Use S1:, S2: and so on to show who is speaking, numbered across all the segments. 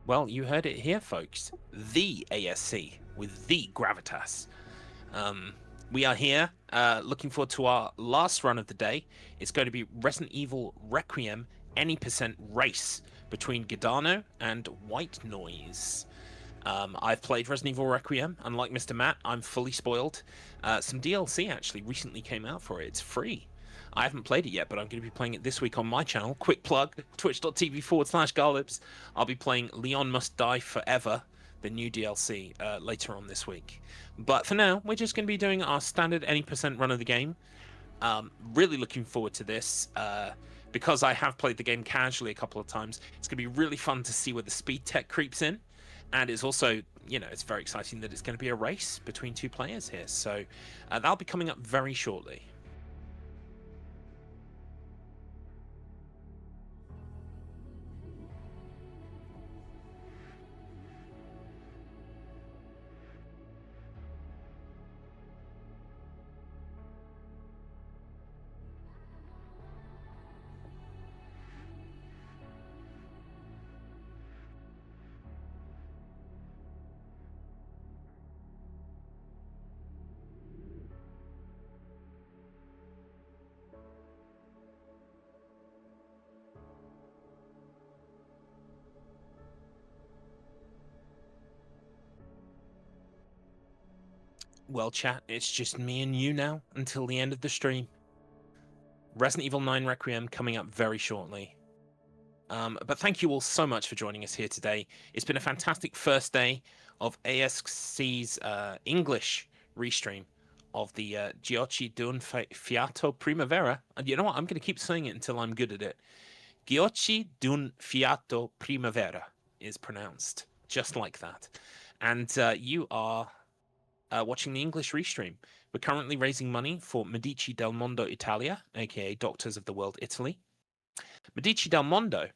S1: Well, you heard it here, folks. The ASC with the gravitas. We are here, looking forward to our last run of the day. It's going to be Resident Evil Requiem any percent race between Gidano and White Noise. I've played Resident Evil Requiem. Unlike Mr. Matt, I'm fully spoiled. Some DLC actually recently came out for it. It's free. I haven't played it yet, but I'm going to be playing it this week on my channel. Quick plug, twitch.tv/Garlips. I'll be playing Leon Must Die Forever, the new DLC, later on this week. But for now, we're just going to be doing our standard any percent run of the game. Really looking forward to this. Because I have played the game casually a couple of times, it's going to be really fun to see where the speed tech creeps in. And it's also, it's very exciting that it's going to be a race between two players here. So that'll be coming up very shortly. Well, chat, it's just me and you now until the end of the stream. Resident Evil 9 Requiem coming up very shortly. But thank you all so much for joining us here today. It's been a fantastic first day of ASC's English restream of the Giochi D'un Fiato Primavera. And you know what? I'm going to keep saying it until I'm good at it. Giochi D'un Fiato Primavera is pronounced just like that. And you are watching the English restream. We're currently raising money for Medici del Mondo Italia, aka Doctors of the World Italy. Medici del Mondo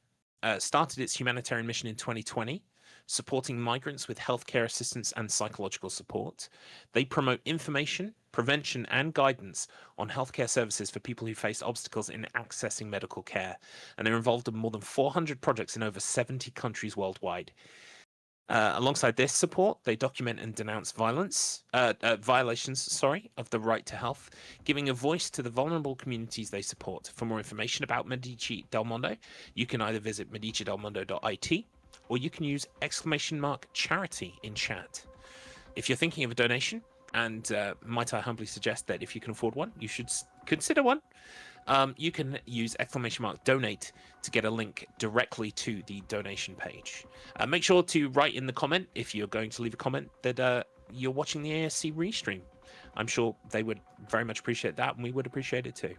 S1: started its humanitarian mission in 2020, supporting migrants with healthcare assistance and psychological support. They promote information, prevention, and guidance on healthcare services for people who face obstacles in accessing medical care. And they're involved in more than 400 projects in over 70 countries worldwide. Alongside this support, they document and denounce violations of the right to health, giving a voice to the vulnerable communities they support. For more information about Medici del Mondo, you can either visit medicidelmondo.it or you can use !charity in chat. If you're thinking of a donation, and might I humbly suggest that if you can afford one, you should consider one. You can use !donate to get a link directly to the donation page. Make sure to write in the comment, if you're going to leave a comment, that you're watching the ASC restream. I'm sure they would very much appreciate that, and we would appreciate it too.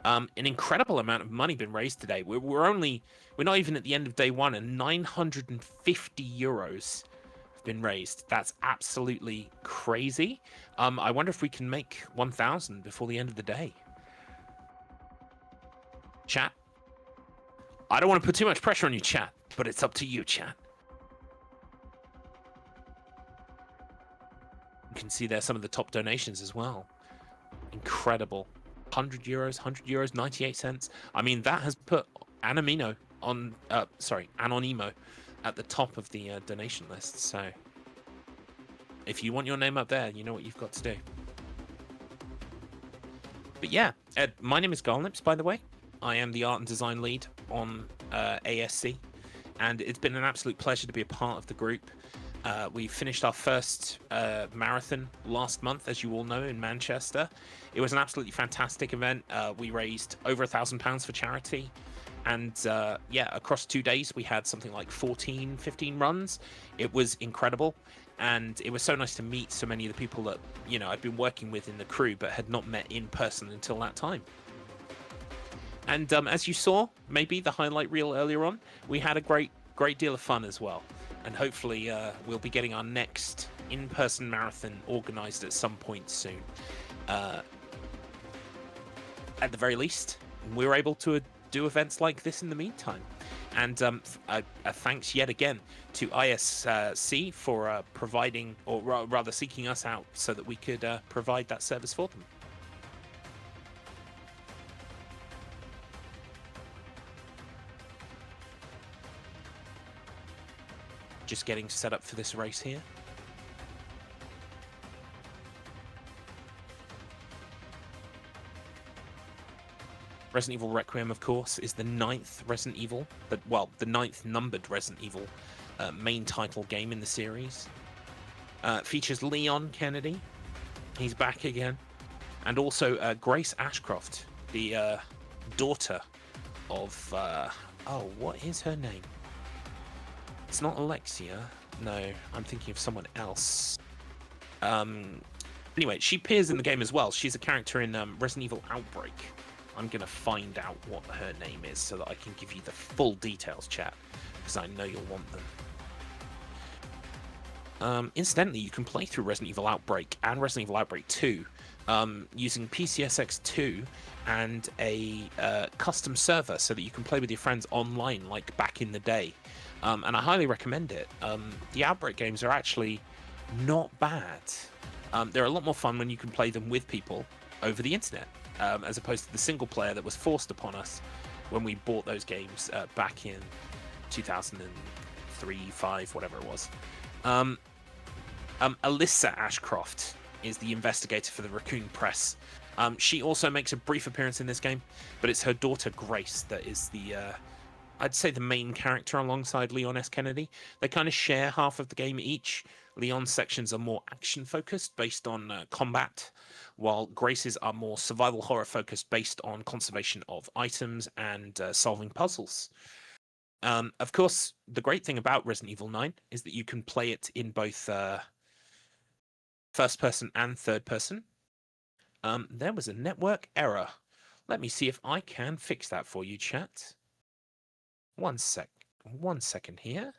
S1: An incredible amount of money been raised today. We're not even at the end of day one, and 950 euros have been raised. That's absolutely crazy. I wonder if we can make 1,000 before the end of the day. Chat. I don't want to put too much pressure on you, chat, but it's up to you, chat. You can see there some of the top donations as well. Incredible. 100 euros, 98 cents. I mean, that has put Anonimo at the top of the donation list. So if you want your name up there, you know what you've got to do. But yeah, my name is Garlips, by the way. I am the art and design lead on ASC, and it's been an absolute pleasure to be a part of the group. We finished our first marathon last month, as you all know, in Manchester. It was an absolutely fantastic event. We raised over £1,000 for charity, and across 2 days we had something like 15 runs. It was incredible, and it was so nice to meet so many of the people that I'd been working with in the crew but had not met in person until that time. And as you saw, maybe the highlight reel earlier on, we had a great deal of fun as well. And hopefully we'll be getting our next in-person marathon organized at some point soon. At the very least, we're able to do events like this in the meantime. And a thanks yet again to ASC for providing, or rather seeking us out so that we could provide that service for them. just getting set up for this race here. Resident Evil Requiem, of course, is the 9th Resident Evil, the 9th numbered Resident Evil main title game in the series. Features Leon Kennedy, he's back again, and also Grace Ashcroft, the daughter of, what is her name? It's not Alexia, no, I'm thinking of someone else. Anyway, she appears in the game as well. She's a character in Resident Evil Outbreak. I'm going to find out what her name is so that I can give you the full details, chat, because I know you'll want them. Incidentally, you can play through Resident Evil Outbreak and Resident Evil Outbreak 2 using PCSX2 and a custom server so that you can play with your friends online like back in the day. And I highly recommend it. The Outbreak games are actually not bad. They're a lot more fun when you can play them with people over the internet. As opposed to the single player that was forced upon us when we bought those games back in 2003, 5, whatever it was. Alyssa Ashcroft is the investigator for the Raccoon Press. She also makes a brief appearance in this game, but it's her daughter Grace that is the, I'd say, the main character alongside Leon S. Kennedy. They kind of share half of the game each. Leon's sections are more action-focused, based on combat, while Grace's are more survival horror focused based on conservation of items and solving puzzles. Of course, the great thing about Resident Evil 9 is that you can play it in both first person and third person. There was a network error. Let me see if I can fix that for you, chat. One second here.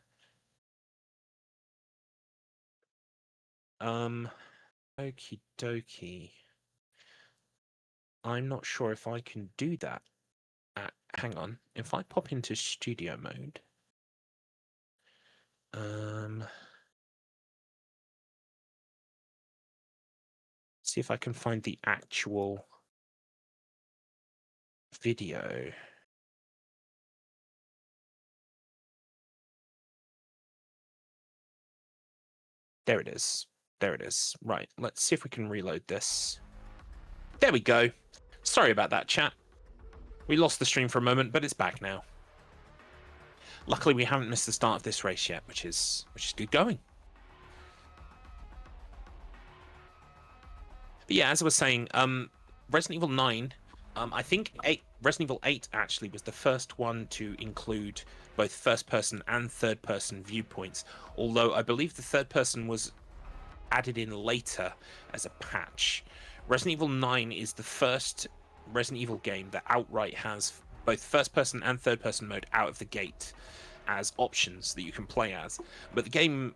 S1: Okie dokie. I'm not sure if I can do that. Hang on. If I pop into studio mode. See if I can find the actual video. There it is. There it is. Right, let's see if we can reload this. There we go. Sorry about that, chat. We lost the stream for a moment, but it's back now. Luckily, we haven't missed the start of this race yet, which is good going. But yeah, as I was saying, Resident Evil 9, I think Resident Evil 8 actually was the first one to include both first-person and third-person viewpoints, although I believe the third person was added in later as a patch. Resident Evil 9 is the first Resident Evil game that outright has both first-person and third-person mode out of the gate as options that you can play as. But the game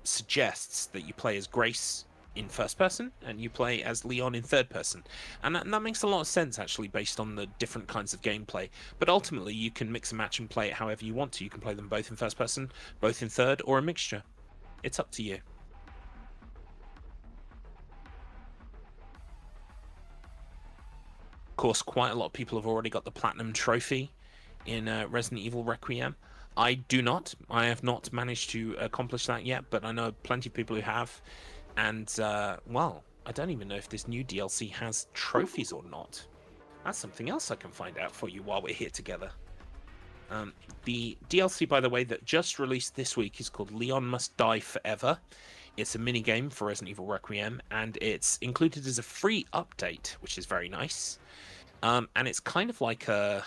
S1: suggests that you play as Grace in first person and you play as Leon in third person, and that makes a lot of sense actually based on the different kinds of gameplay. But ultimately you can mix and match and play it however you want to. You can play them both in first person, both in third, or a mixture. It's up to you. Of course, quite a lot of people have already got the platinum trophy in Resident Evil Requiem. I do not. I have not managed to accomplish that yet, but I know plenty of people who have. And, well, I don't even know if this new DLC has trophies or not. That's something else I can find out for you while we're here together. The DLC, by the way, that just released this week is called Leon Must Die Forever. It's a mini-game for Resident Evil Requiem, and it's included as a free update, which is very nice. And it's kind of like a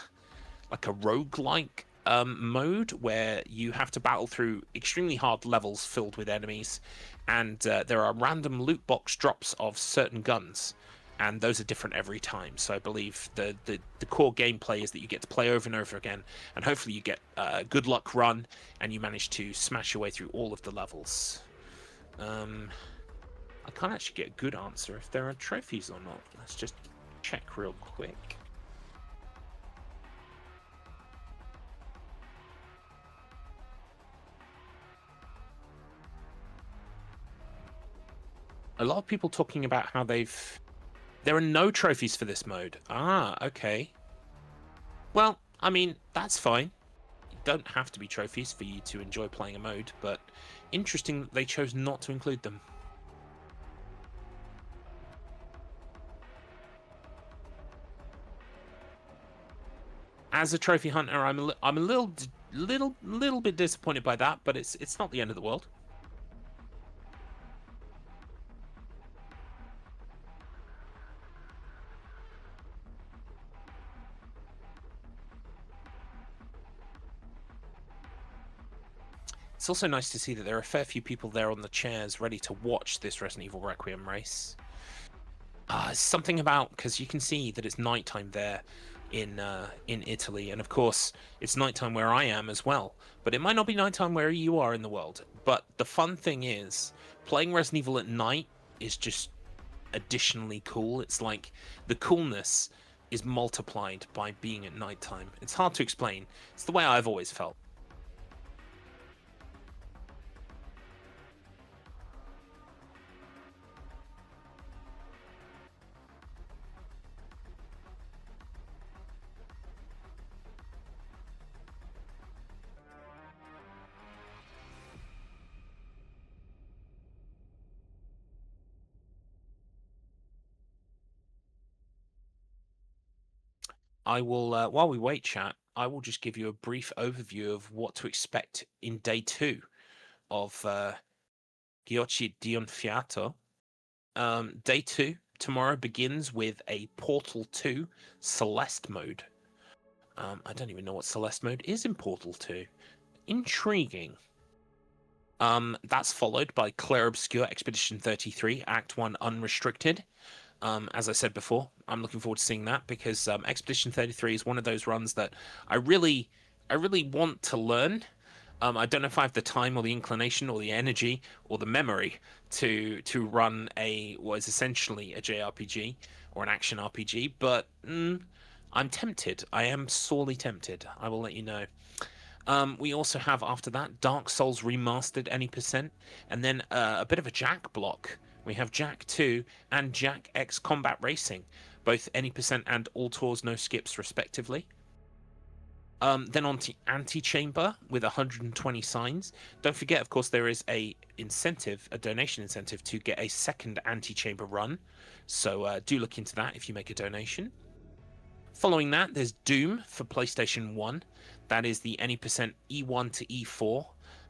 S1: roguelike mode where you have to battle through extremely hard levels filled with enemies, and there are random loot box drops of certain guns, and those are different every time. So I believe the core gameplay is that you get to play over and over again, and hopefully you get a good luck run and you manage to smash your way through all of the levels. I can't actually get a good answer if there are trophies or not. Let's just check real quick. A lot of people talking about how there are no trophies for this mode. Ah, okay. Well, I mean, that's fine. don't have to be trophies for you to enjoy playing a mode, but interesting that they chose not to include them. As a trophy hunter, I'm a little bit disappointed by that, but it's not the end of the world. It's also nice to see that there are a fair few people there on the chairs ready to watch this Resident Evil Requiem race. Something about, because you can see that it's nighttime there in Italy, and of course it's nighttime where I am as well, but it might not be nighttime where you are in the world. But the fun thing is, playing Resident Evil at night is just additionally cool. It's like the coolness is multiplied by being at nighttime. It's hard to explain. It's the way I've always felt. I will, while we wait, chat, I will just give you a brief overview of what to expect in day 2 of Giochi D'un Fiato. Day 2 tomorrow begins with a Portal 2 Celeste mode. I don't even know what Celeste mode is in Portal 2. Intriguing. That's followed by Clair Obscur Expedition 33 Act 1 Unrestricted. As I said before, I'm looking forward to seeing that because Expedition 33 is one of those runs that I really want to learn. I don't know if I have the time or the inclination or the energy or the memory to run what is essentially a JRPG or an action RPG, but I'm tempted. I am sorely tempted. I will let you know. We also have after that Dark Souls Remastered any percent, and then a bit of a Jack block. We have Jack 2 and Jack X Combat Racing, both any percent and all tours, no skips, respectively. Then on to Antichamber with 120 signs. Don't forget, of course, there is a donation incentive to get a second Antichamber run. So do look into that if you make a donation. Following that, there's Doom for PlayStation 1. That is the any percent E1 to E4.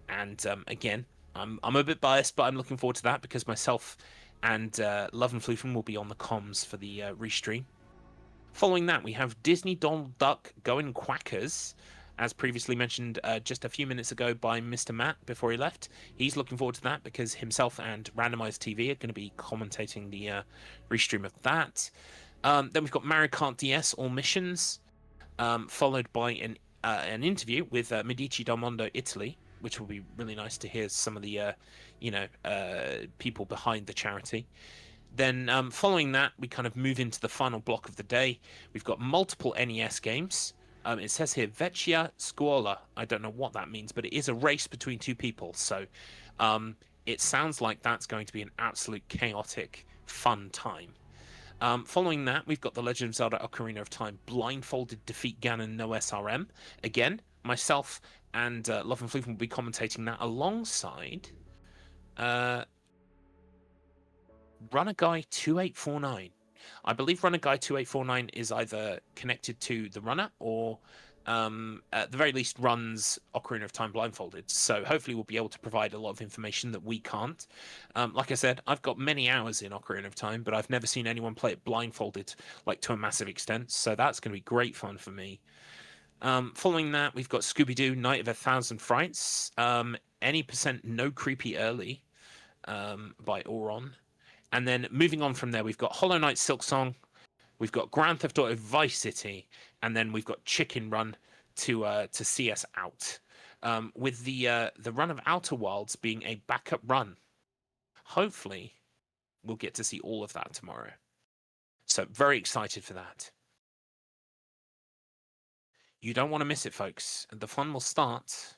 S1: And again, I'm a bit biased, but I'm looking forward to that because myself and Love and Floofin will be on the comms for the Restream. Following that, we have Disney Donald Duck Going Quackers, as previously mentioned just a few minutes ago by Mr. Matt before he left. He's looking forward to that because himself and Randomized TV are going to be commentating the Restream of that. Then we've got Mario Kart DS All Missions, followed by an interview with Medici del Mondo Italy, which will be really nice to hear some of the people behind the charity. Then following that, we kind of move into the final block of the day. We've got multiple NES games. It says here Vecchia Scuola. I don't know what that means, but it is a race between two people. So it sounds like that's going to be an absolute chaotic, fun time. Following that, we've got The Legend of Zelda Ocarina of Time Blindfolded Defeat Ganon No SRM. Again, myself and Love and Floofin will be commentating that alongside Runner Guy 2849. I believe Runner Guy 2849 is either connected to the runner or at the very least runs Ocarina of Time blindfolded. So hopefully we'll be able to provide a lot of information that we can't. Like I said, I've got many hours in Ocarina of Time, but I've never seen anyone play it blindfolded like to a massive extent. So that's going to be great fun for me. Following that, we've got Scooby-Doo Night of 1,000 Frights. Any percent No Creepy Early by Auron. And then moving on from there, we've got Hollow Knight Silksong, we've got Grand Theft Auto Vice City, and then we've got Chicken Run to see us out. With the run of Outer Wilds being a backup run. Hopefully, we'll get to see all of that tomorrow. So very excited for that. You don't want to miss it, folks. The fun will start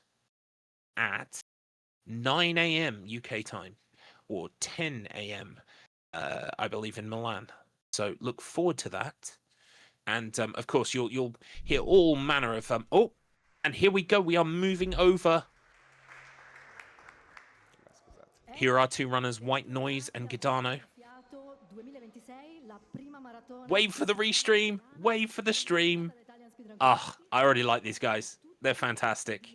S1: at 9 a.m. UK time or 10 a.m. I believe in Milan. So look forward to that. And of course, you'll hear all manner of And here we go. We are moving over. Here are our two runners, White Noise and Gidano. Wave for the restream. Wave for the stream. Ah, I already like these guys. They're fantastic.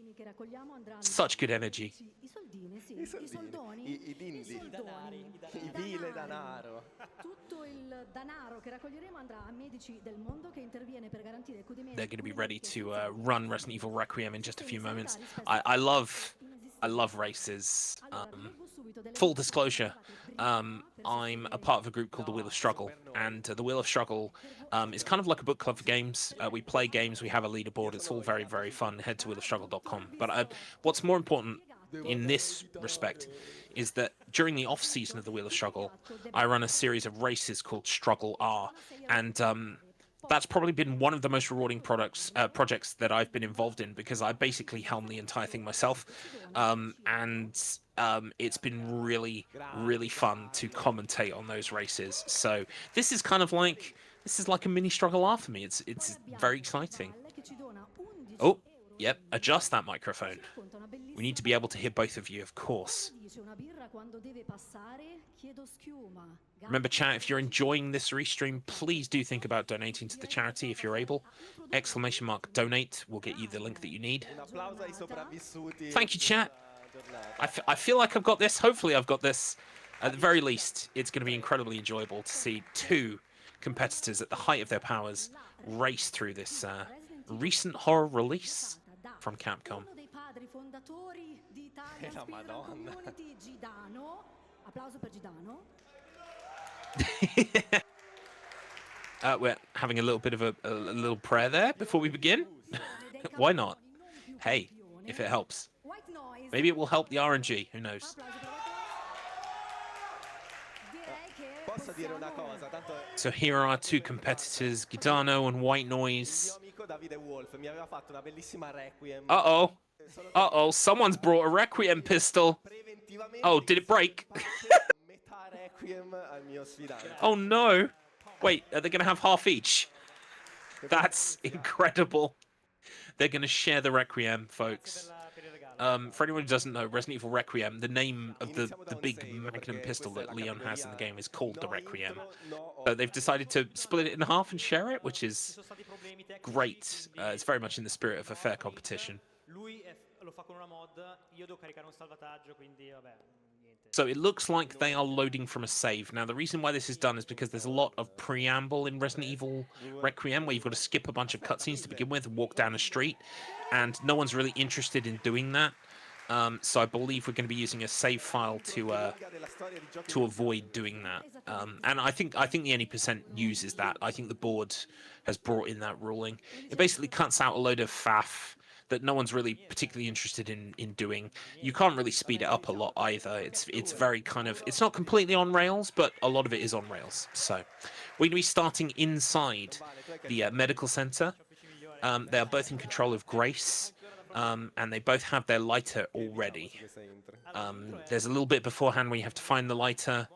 S1: Such good energy. They're going to be ready to run Resident Evil Requiem in just a few moments. I love races. Full disclosure, I'm a part of a group called the Wheel of Struggle, and the Wheel of Struggle is kind of like a book club for games. We play games, we have a leaderboard. It's all very, very fun. Head to wheelofstruggle.com. But what's more important in this respect is that during the off season of the Wheel of Struggle, I run a series of races called Struggle R, and that's probably been one of the most rewarding projects that I've been involved in, because I basically helm the entire thing myself, and it's been really, really fun to commentate on those races. So this is kind of like a mini Struggle R for me. It's very exciting. Oh, yep, adjust that microphone. We need to be able to hear both of you, of course. Remember, chat, if you're enjoying this restream, please do think about donating to the charity if you're able. !donate will get you the link that you need. Thank you, chat. I feel like I've got this. Hopefully I've got this. At the very least, it's going to be incredibly enjoyable to see two competitors at the height of their powers race through this recent horror release from Capcom. We're having a little bit of a little prayer there before we begin. Why not? Hey, if it helps. Maybe it will help the RNG, who knows? So here are our two competitors, Gidano and White Noise. Uh-oh. Uh-oh, someone's brought a Requiem pistol. Oh, did it break? Oh no. Wait, are they going to have half each? That's incredible. They're going to share the Requiem, folks. For anyone who doesn't know, Resident Evil Requiem, the name of the big magnum pistol that Leon has in the game is called the Requiem. So they've decided to split it in half and share it, which is great. It's very much in the spirit of a fair competition. So it looks like they are loading from a save. Now, the reason why this is done is because there's a lot of preamble in Resident Evil Requiem, where you've got to skip a bunch of cutscenes to begin with and walk down a street, and no one's really interested in doing that. So I believe we're going to be using a save file to avoid doing that. And I think the any percent uses that. I think the board has brought in that ruling. It basically cuts out a load of faff that no one's really particularly interested in doing. You can't really speed it up a lot either. It's very kind of, it's not completely on rails, but a lot of it is on rails. So we're going to be starting inside the medical center. They are both in control of Grace, and they both have their lighter already. There's a little bit beforehand where you have to find the lighter.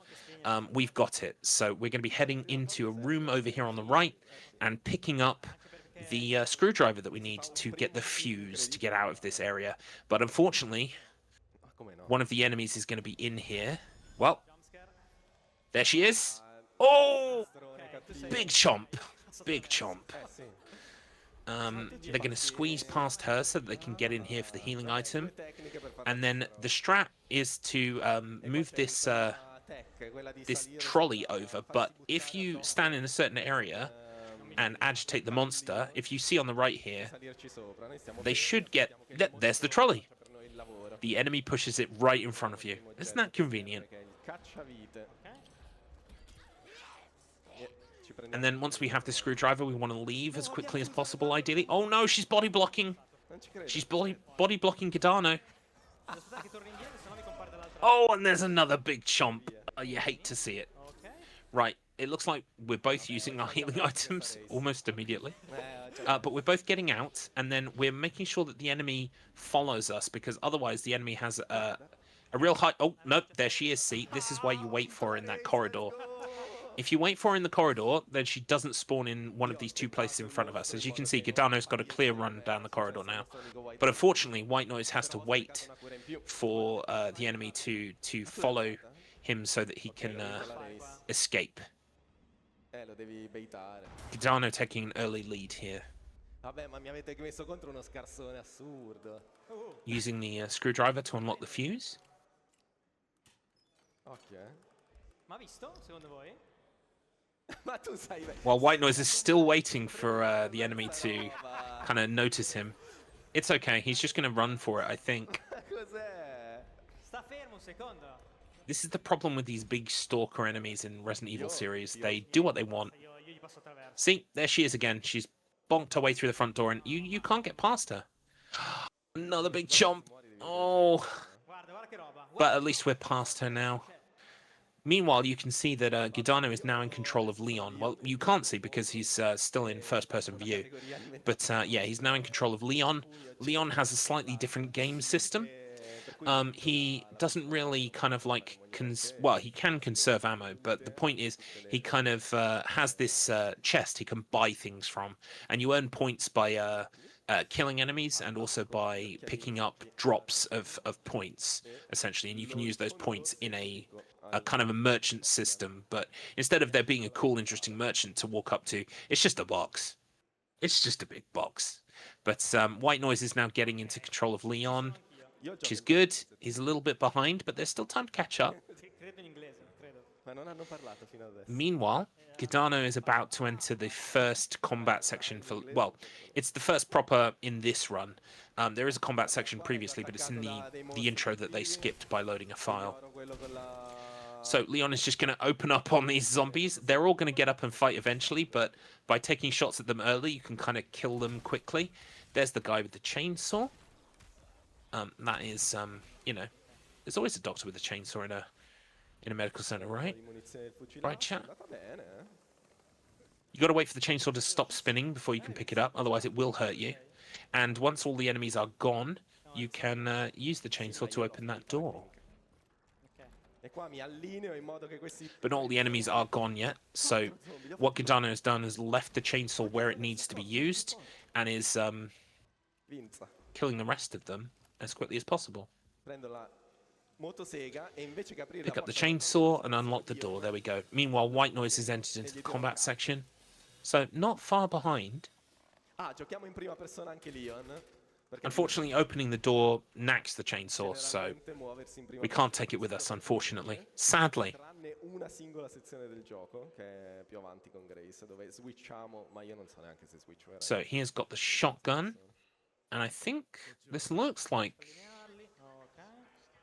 S1: We've got it. So we're going to be heading into a room over here on the right and picking up the screwdriver that we need to get the fuse to get out of this area. But unfortunately, one of the enemies is going to be in here. Well, there she is. Oh, big chomp. Big chomp. They're going to squeeze past her so that they can get in here for the healing item. And then the strat is to move this this trolley over. But if you stand in a certain area and agitate the monster, if you see on the right here, they should get... There's the trolley. The enemy pushes it right in front of you. Isn't that convenient? And then once we have the screwdriver, we want to leave as quickly as possible, ideally. Oh no, she's body blocking. She's body blocking Gidano. Oh, and there's another big chomp. Oh, you hate to see it. Right. It looks like we're both using our healing items almost immediately. But we're both getting out, and then we're making sure that the enemy follows us, because otherwise the enemy has a real high... Oh, no, there she is, see? This is why you wait for her in that corridor. If you wait for her in the corridor, then she doesn't spawn in one of these two places in front of us. As you can see, Giordano's got a clear run down the corridor now. But unfortunately, White Noise has to wait for the enemy to follow him so that he can escape. Giordano taking an early lead here. Using the screwdriver to unlock the fuse. While White Noise is still waiting for the enemy to kind of notice him. It's okay, he's just going to run for it, I think. This is the problem with these big stalker enemies in Resident Evil series. They do what they want. See, there she is again. She's bonked her way through the front door, and you can't get past her. Another big chomp. Oh. But at least we're past her now. Meanwhile, you can see that Giordano is now in control of Leon. Well, you can't see because he's still in first-person view. But yeah, he's now in control of Leon. Leon has a slightly different game system. He doesn't really kind of like... well, he can conserve ammo, but the point is he kind of has this chest he can buy things from. And you earn points by killing enemies and also by picking up drops of points, essentially. And you can use those points in a kind of a merchant system, but instead of there being a cool, interesting merchant to walk up to, it's just a box. It's just a big box. But White Noise is now getting into control of Leon, which is good. He's a little bit behind, but there's still time to catch up. Meanwhile, Giordano is about to enter the first combat section for... well, it's the first proper in this run. There is a combat section previously, but it's in the intro that they skipped by loading a file. So Leon is just going to open up on these zombies. They're all going to get up and fight eventually, but by taking shots at them early, you can kind of kill them quickly. There's the guy with the chainsaw. That is, you know, there's always a doctor with a chainsaw in a medical center, right? Right, chat? You got to wait for the chainsaw to stop spinning before you can pick it up, otherwise it will hurt you. And once all the enemies are gone, you can use the chainsaw to open that door. But not all the enemies are gone yet, so what Giordano has done is left the chainsaw where it needs to be used and is killing the rest of them as quickly as possible. Pick up the chainsaw and unlock the door. There we go. Meanwhile, White Noise has entered into the combat section, so not far behind. Unfortunately, opening the door knacks the chainsaw, so we can't take it with us, unfortunately. Sadly. So he has got the shotgun, and I think this looks like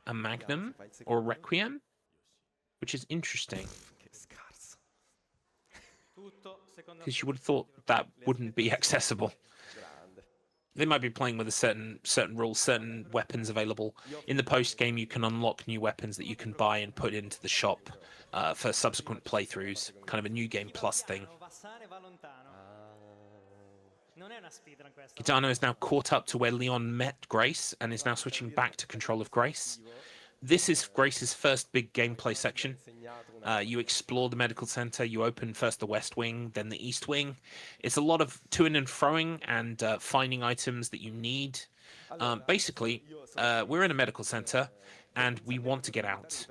S1: a Magnum or a Requiem, which is interesting. Because you would have thought that wouldn't be accessible. They might be playing with a certain rules, certain weapons available. In the post-game, you can unlock new weapons that you can buy and put into the shop for subsequent playthroughs. Kind of a New Game Plus thing. Giordano is now caught up to where Leon met Grace and is now switching back to control of Grace. This is Grace's first big gameplay section. You explore the medical center, you open first the west wing, then the east wing. It's a lot of to-ing and froing and finding items that you need. Basically, we're in a medical center and we want to get out.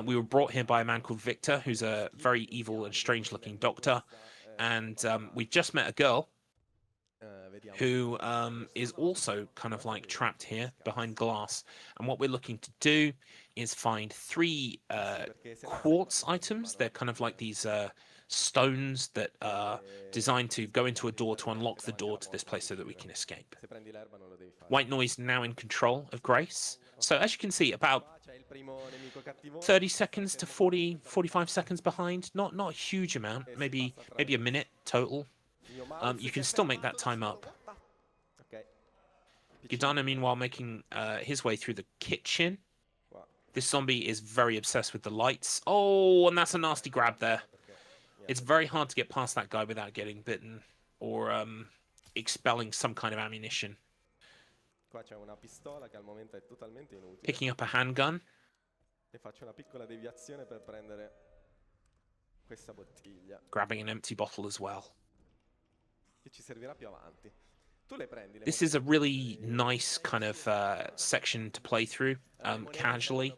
S1: We were brought here by a man called Victor, who's a very evil and strange-looking doctor. And we've just met a girl who is also kind of like trapped here behind glass. And what we're looking to do is find 3 quartz items. They're kind of like these stones that are designed to go into a door to unlock the door to this place so that we can escape. White Noise now in control of Grace. So as you can see, about 30 seconds to 45 seconds behind. Not a huge amount, maybe a minute total. You can still make that time up. Giordano, meanwhile, making his way through the kitchen. This zombie is very obsessed with the lights. Oh, and that's a nasty grab there. It's very hard to get past that guy without getting bitten or expelling some kind of ammunition. Picking up a handgun. Grabbing an empty bottle as well.
S2: Che ci servirà più avanti. Tu le prendi le
S1: This is a really nice kind of section to play through casually.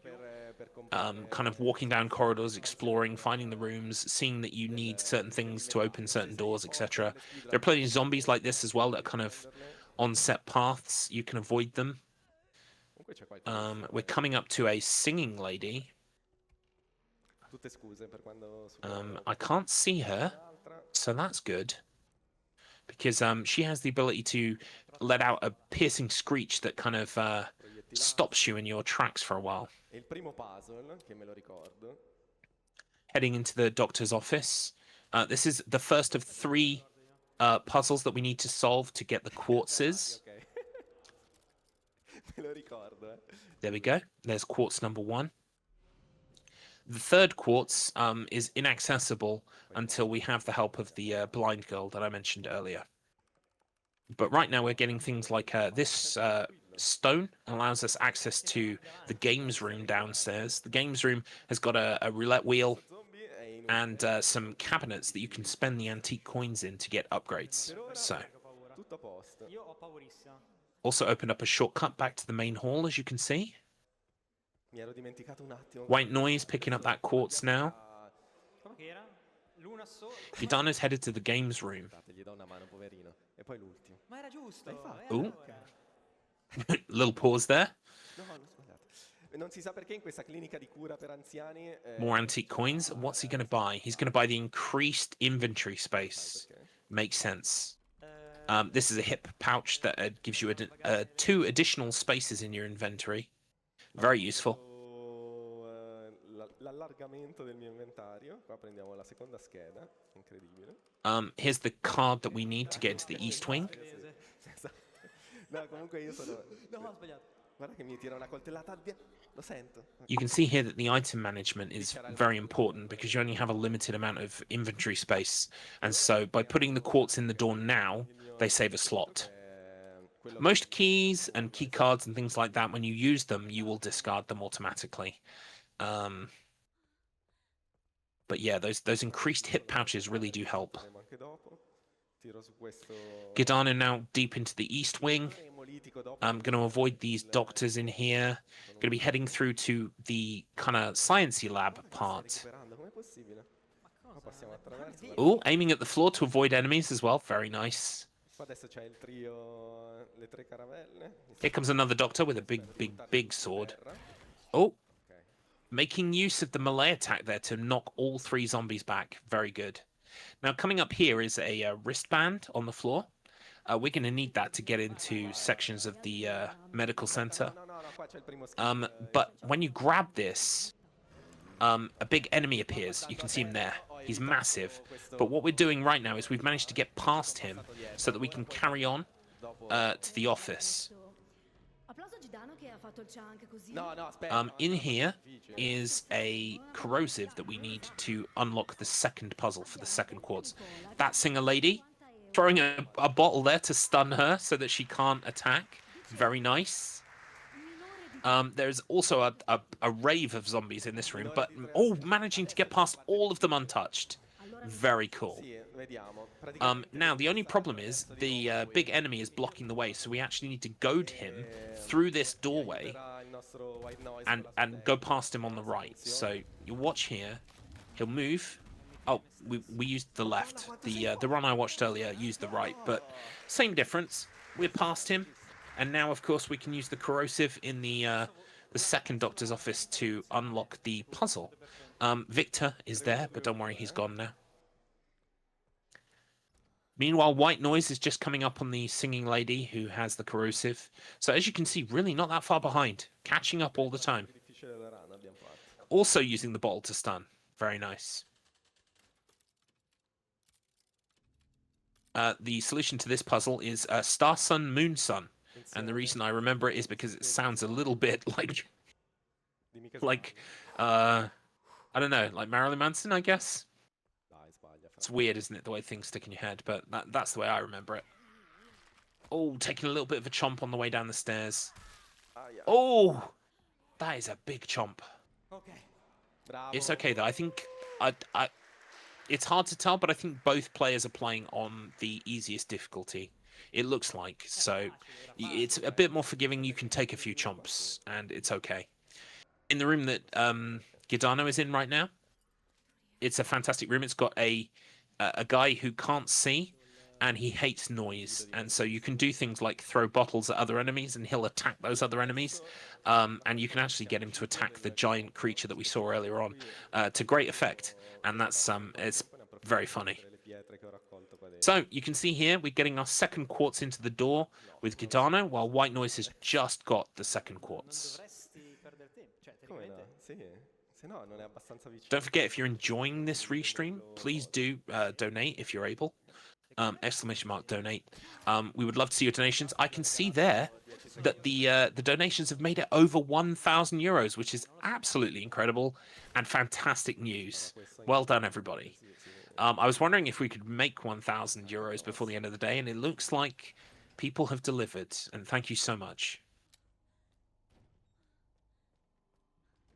S1: Kind of walking down corridors, exploring, finding the rooms, seeing that you need certain things to open certain doors, etc. There are plenty of zombies like this as well that are kind of on set paths. You can avoid them. We're coming up to a singing lady. I can't see her, so that's good. Because she has the ability to let out a piercing screech that kind of stops you in your tracks for a while. Heading into the doctor's office. This is the first of 3 puzzles that we need to solve to get the quartzes. There we go. There's quartz number 1. The 3rd quartz is inaccessible until we have the help of the blind girl that I mentioned earlier. But right now we're getting things like this stone allows us access to the games room downstairs. The games room has got a roulette wheel and some cabinets that you can spend the antique coins in to get upgrades. So, also opened up a shortcut back to the main hall, as you can see. White Noise picking up that quartz now. Gidano's headed to the games room. Ooh. Little pause there. More antique coins. What's he going to buy? He's going to buy the increased inventory space. Makes sense. This is a hip pouch that gives you 2 additional spaces in your inventory. Very useful. Here's the card that we need to get into the East Wing. You can see here that the item management is very important because you only have a limited amount of inventory space. And so by putting the quartz in the door now, they save a slot. Most keys and key cards and things like that, when you use them, you will discard them automatically. But yeah, those increased hip pouches really do help. Gidano now deep into the East Wing. I'm going to avoid these doctors in here. Going to be heading through to the kind of sciencey lab part. Oh, aiming at the floor to avoid enemies as well. Very nice. Here comes another doctor with a big sword. Oh, making use of the melee attack there to knock all 3 zombies back. Very good. Now, coming up here is a wristband on the floor. We're going to need that to get into sections of the medical center. But when you grab this, a big enemy appears. You can see him there. He's massive. But what we're doing right now is we've managed to get past him so that we can carry on to the office. In here is a corrosive that we need to unlock the 2nd puzzle for the 2nd quartz. That singer lady, throwing a bottle there to stun her so that she can't attack. Very nice. There's also a rave of zombies in this room, but managing to get past all of them untouched. Very cool. Now, the only problem is the big enemy is blocking the way, so we actually need to goad him through this doorway and go past him on the right. So you watch here. He'll move. Oh, we used the left. The run I watched earlier used the right, but same difference. We're past him, and now, of course, we can use the corrosive in the 2nd doctor's office to unlock the puzzle. Victor is there, but don't worry, he's gone now. Meanwhile, White Noise is just coming up on the singing lady who has the corrosive. So as you can see, really not that far behind. Catching up all the time. Also using the bottle to stun. Very nice. The solution to this puzzle is Star Sun Moon Sun. And the reason I remember it is because it sounds a little bit like I don't know, like Marilyn Manson, I guess. It's weird, isn't it, the way things stick in your head, but that's the way I remember it. Oh, taking a little bit of a chomp on the way down the stairs. Oh, that is a big chomp. It's okay, though. I think It's hard to tell, but I think both players are playing on the easiest difficulty. It looks like. So it's a bit more forgiving. You can take a few chomps, and it's okay. In the room that Giordano is in right now, it's a fantastic room. It's got a guy who can't see, and he hates noise, and so you can do things like throw bottles at other enemies, and he'll attack those other enemies. And you can actually get him to attack the giant creature that we saw earlier on to great effect, and that's it's very funny. So you can see here we're getting our second quartz into the door with Giordano, while White Noise has just got the second quartz. Don't forget, if you're enjoying this restream, please do donate if you're able. !donate. We would love to see your donations. I can see there that the donations have made it over 1,000 euros, which is absolutely incredible and fantastic news. Well done, everybody. I was wondering if we could make 1,000 euros before the end of the day, and it looks like people have delivered, and thank you so much.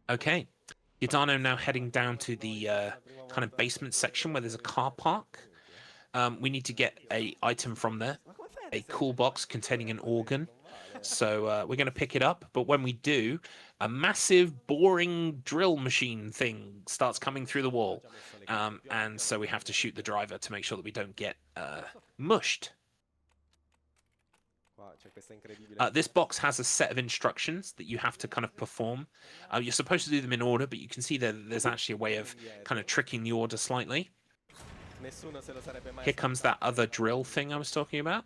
S1: Okay. Giordano now heading down to the kind of basement section where there's a car park. We need to get a item from there, a cool box containing an organ. So we're going to pick it up, but when we do, a massive boring drill machine thing starts coming through the wall. And so we have to shoot the driver to make sure that we don't get mushed. This box has a set of instructions that you have to kind of perform. You're supposed to do them in order, but you can see that there's actually a way of kind of tricking the order slightly. Here comes that other drill thing I was talking about.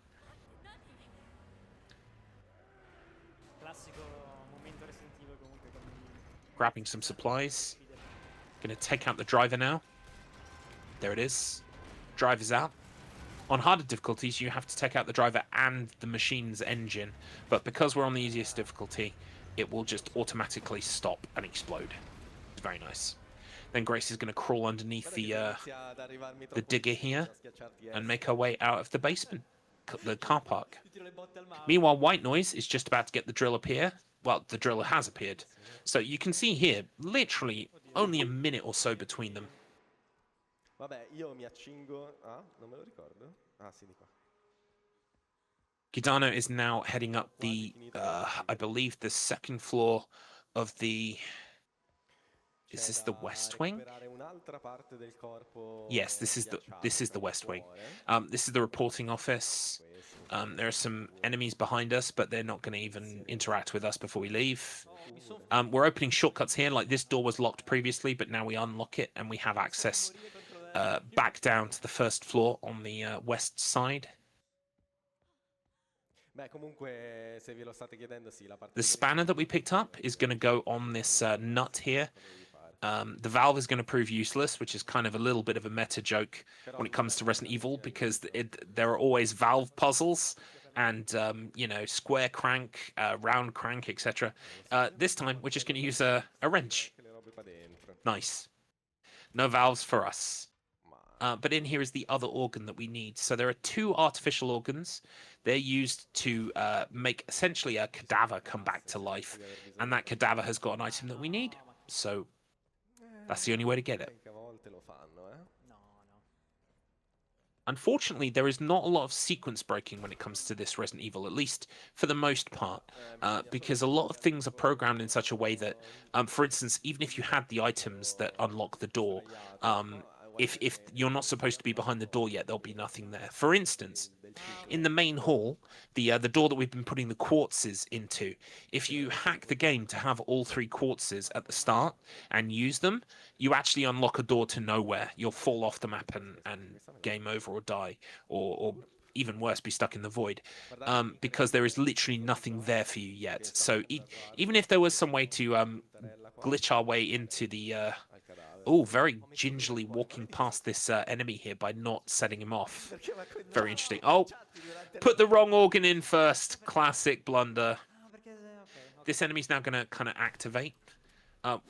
S1: Grabbing some supplies. Gonna take out the driver now. There it is. Driver's out. On harder difficulties, you have to take out the driver and the machine's engine, but because we're on the easiest difficulty, it will just automatically stop and explode. It's very nice. Then Grace is going to crawl underneath the digger here and make her way out of the basement, the car park. Meanwhile, White Noise is just about to get the drill up here. Well, the driller has appeared. So you can see here, literally only a minute or so between them. Giordano is now heading up the, I believe, the second floor of the... Is this the West Wing? Yes, this is the West Wing. This is the reporting office. There are some enemies behind us, but they're not going to even interact with us before we leave. We're opening shortcuts here. Like, this door was locked previously, but now we unlock it and we have access back down to the first floor on the west side. The spanner that we picked up is going to go on this nut here. The valve is going to prove useless, which is kind of a little bit of a meta joke when it comes to Resident Evil, because there are always valve puzzles and, you know, square crank, round crank, etc. This time, we're just going to use a wrench. Nice. No valves for us. But in here is the other organ that we need. So there are two artificial organs. They're used to make essentially a cadaver come back to life. And that cadaver has got an item that we need. So that's the only way to get it. Unfortunately, there is not a lot of sequence breaking when it comes to this Resident Evil, at least for the most part, because a lot of things are programmed in such a way that, for instance, even if you had the items that unlock the door, if you're not supposed to be behind the door yet, there'll be nothing there. For instance, in the main hall, the door that we've been putting the quartzes into, if you hack the game to have all 3 quartzes at the start and use them, you actually unlock a door to nowhere. You'll fall off the map and game over or die, or even worse, be stuck in the void, because there is literally nothing there for you yet. So even if there was some way to glitch our way into the... very gingerly walking past this enemy here by not setting him off. Very interesting. Oh, put the wrong organ in first. Classic blunder. This enemy's now going to kind of activate. And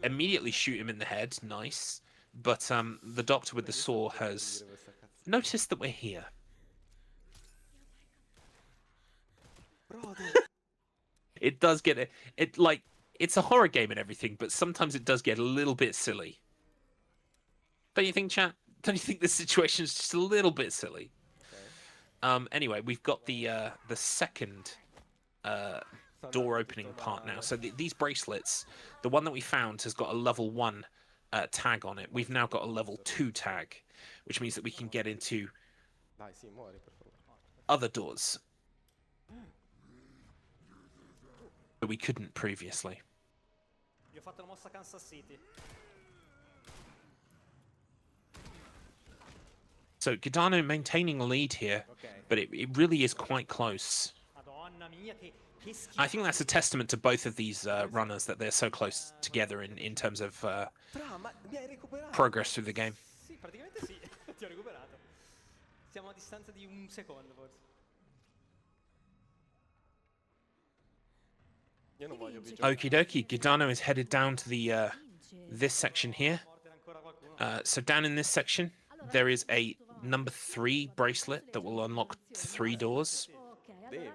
S1: immediately shoot him in the head. Nice. But the doctor with the saw has noticed that we're here. It does get it like... It's a horror game and everything, but sometimes it does get a little bit silly. Don't you think, chat? Don't you think this situation is just a little bit silly?
S2: Ok.
S1: Anyway, we've got the second door opening part now. So these bracelets, the one that we found has got a level 1 tag on it. We've now got a level 2 tag, which means that we can get into
S2: Dai, sì, muori, per favore.
S1: other doors that we couldn't previously.
S3: Gli ho fatto la mossa Kansas City.
S1: So Giordano maintaining a lead here, but it really is quite close.
S3: Madonna mia, che
S1: I think that's a testament to both of these runners that they're so close together in terms of
S2: Fra, ma mi hai recuperato?
S1: progress through the game.
S3: Sì, praticamente sì, ti ho recuperato. Siamo a distanza di un secondo forse.
S2: Io non voglio più
S1: Okie dokie, Giordano is headed down to the this section here. So down in this section, there is a number 3 bracelet that will unlock 3 doors.
S2: Devi.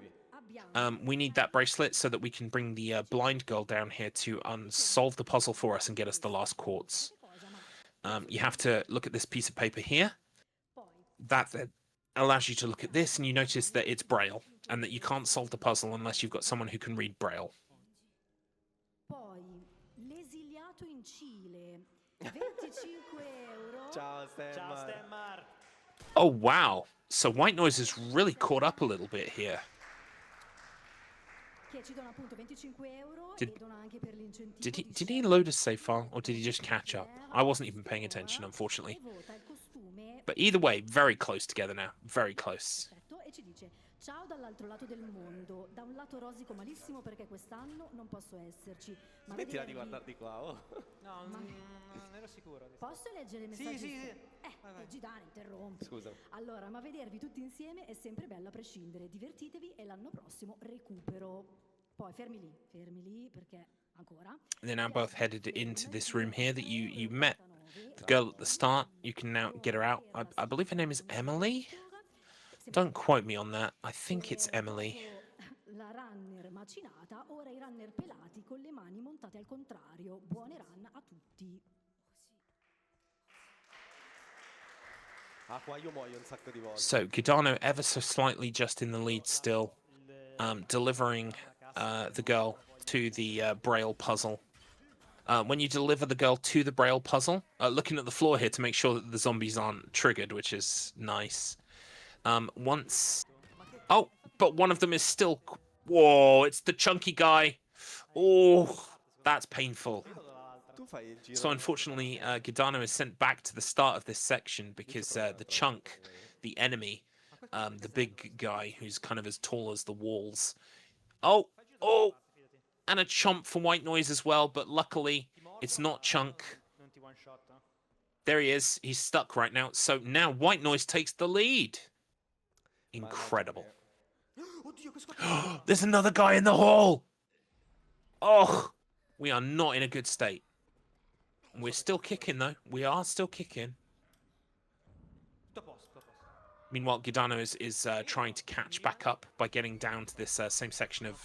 S1: We need that bracelet so that we can bring the blind girl down here to solve the puzzle for us and get us the last quartz. You have to look at this piece of paper here. That allows you to look at this, and you notice that it's Braille, and that you can't solve the puzzle unless you've got someone who can read Braille.
S4: Poi, l'esiliato in Cile, 25 euro.
S2: Ciao, Stemma.
S3: Ciao Stemmar.
S1: Oh, wow. So White Noise has really caught up a little bit here.
S4: Che ci dona appunto 25 euro
S1: Did-
S4: e dona anche per l'incentivo
S1: Did
S4: di
S1: he load a save file, or did he just catch up? I wasn't even paying attention, unfortunately.
S4: E vota il costume.
S1: But either way, very close together now. Very close.
S4: Perfetto, e ci dice: ciao dall'altro lato del mondo. Da un lato rosico malissimo perché quest'anno non posso esserci. Ma
S2: Smettila di
S4: vedervi-
S2: guardarti qua, oh.
S3: No,
S4: Ma-
S3: non ero sicuro.
S4: Posso leggere i
S3: Sì,
S4: messaggi?
S3: sì, sì. Vai, vai.
S4: Gidane, interrompi.
S2: Scusa.
S4: Allora, ma vedervi tutti insieme è sempre bello a prescindere. Divertitevi e l'anno prossimo recupero. Poi fermi lì perché ancora.
S1: They're now both headed into this room here that you met. The girl at the start, you can now get her out. I believe her name is Emily? Don't quote me on that. I think it's Emily.
S4: La runner macinata, ora i runner pelati con le mani montate al contrario. Buone run a tutti.
S2: Ah, qua io muoio un sacco di volte.
S1: So Giordano ever so slightly just in the lead still, delivering the girl to the Braille puzzle. When you deliver the girl to the Braille puzzle, looking at the floor here to make sure that the zombies aren't triggered, which is nice. Once... Oh, but one of them is still... Whoa, it's the chunky guy. Oh, that's painful.
S2: Tu fai il giro.
S1: So unfortunately, Giordano is sent back to the start of this section because the chunk, the enemy, the big guy who's kind of as tall as the walls. Oh, and a chomp for White Noise as well, but luckily it's not Chunk.
S3: Non ti one shot.
S1: There he is. He's stuck right now. So now White Noise takes the lead. Incredible.
S3: Oddio, che scoppia.
S1: There's another guy in the hall. Oh, we are not in a good state. We're still kicking, though. We are still kicking.
S3: Tutto a posto, tutto a posto.
S1: Meanwhile, Giordano is trying to catch back up by getting down to this same section of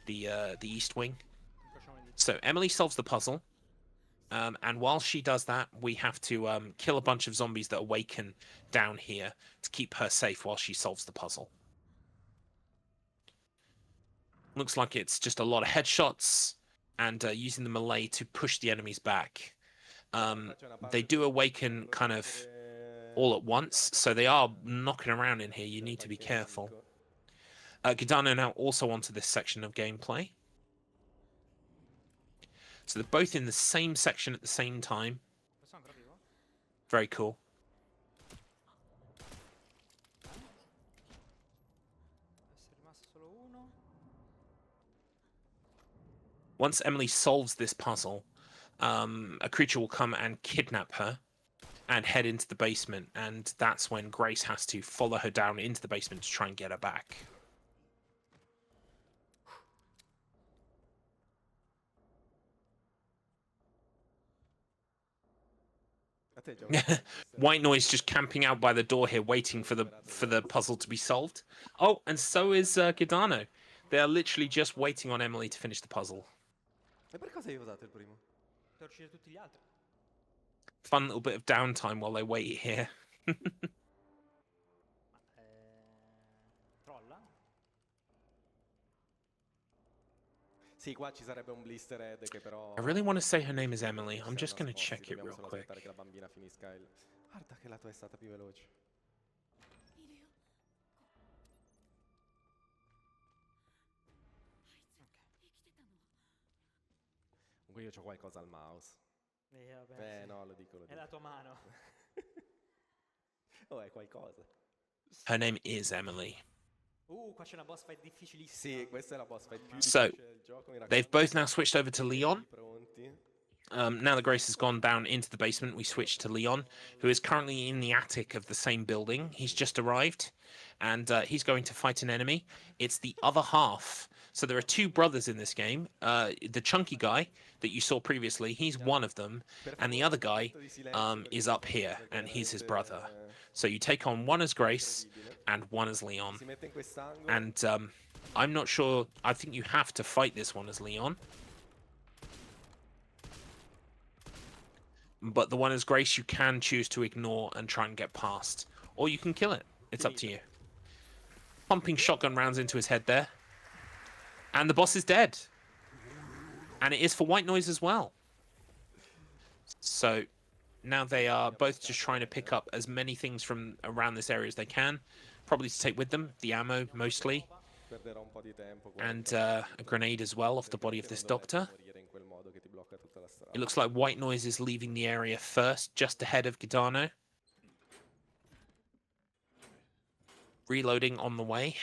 S1: the East Wing.
S3: Incrociamo le dita.
S1: So Emily solves the puzzle, and while she does that, we have to kill a bunch of zombies that awaken down here to keep her safe while she solves the puzzle. Looks like it's just a lot of headshots and using the melee to push the enemies back. They do awaken kind of all at once, so they are knocking around in here. You need to be careful. Giordano now also onto this section of gameplay. So they're both in the same section at the same time.
S3: Questo è ancora vivo?
S1: Very cool.
S3: Deve essere rimasto solo uno.
S1: Once Emily solves this puzzle, a creature will come and kidnap her and head into the basement, and that's when Grace has to follow her down into the basement to try and get her back. White Noise just camping out by the door here, waiting for the puzzle to be solved. Oh, and so is Giordano. They are literally just waiting on Emily to finish the puzzle.
S2: E per cosa hai usato il primo?
S3: Per uccidere tutti gli altri.
S1: Fun little bit of downtime while they wait here.
S3: Trolla?
S2: Sì, qua ci sarebbe un blister head che però...
S1: I really want to say her name is Emily. I'm
S2: siamo
S1: just going to
S2: nascosti,
S1: check it
S2: dobbiamo
S1: real
S2: solo
S1: quick.
S2: aspettare che la bambina finisca il... Guarda che la tua è stata più veloce. Comunque io c'ho qualcosa al mouse.
S3: Vabbè, sì.
S2: No, lo dico.
S3: È la tua mano.
S2: Oh, è qualcosa.
S1: Her name is Emily.
S3: Qua c'è una boss fight difficilissima.
S2: Sì, questa è la boss fight più
S1: So,
S2: difficile del gioco.
S1: they've both now switched over to Leon.
S2: Pronti?
S1: Now that Grace has gone down into the basement, we switch to Leon, who is currently in the attic of the same building. He's just arrived, and he's going to fight an enemy. It's the other half. So there are two brothers in this game. The chunky guy that you saw previously, he's one of them, and the other guy is up here, and he's his brother. So you take on one as Grace and one as Leon. And I'm not sure. I think you have to fight this one as Leon. But the one as Grace, you can choose to ignore and try and get past. Or you can kill it. It's up to you. Pumping shotgun rounds into his head there. And the boss is dead. And it is for White Noise as well. So now they are both just trying to pick up as many things from around this area as they can. Probably to take with them. The ammo, mostly. And a grenade as well off the body of this doctor. It looks like White Noise is leaving the area first, just ahead of Gidano. Reloading on the way.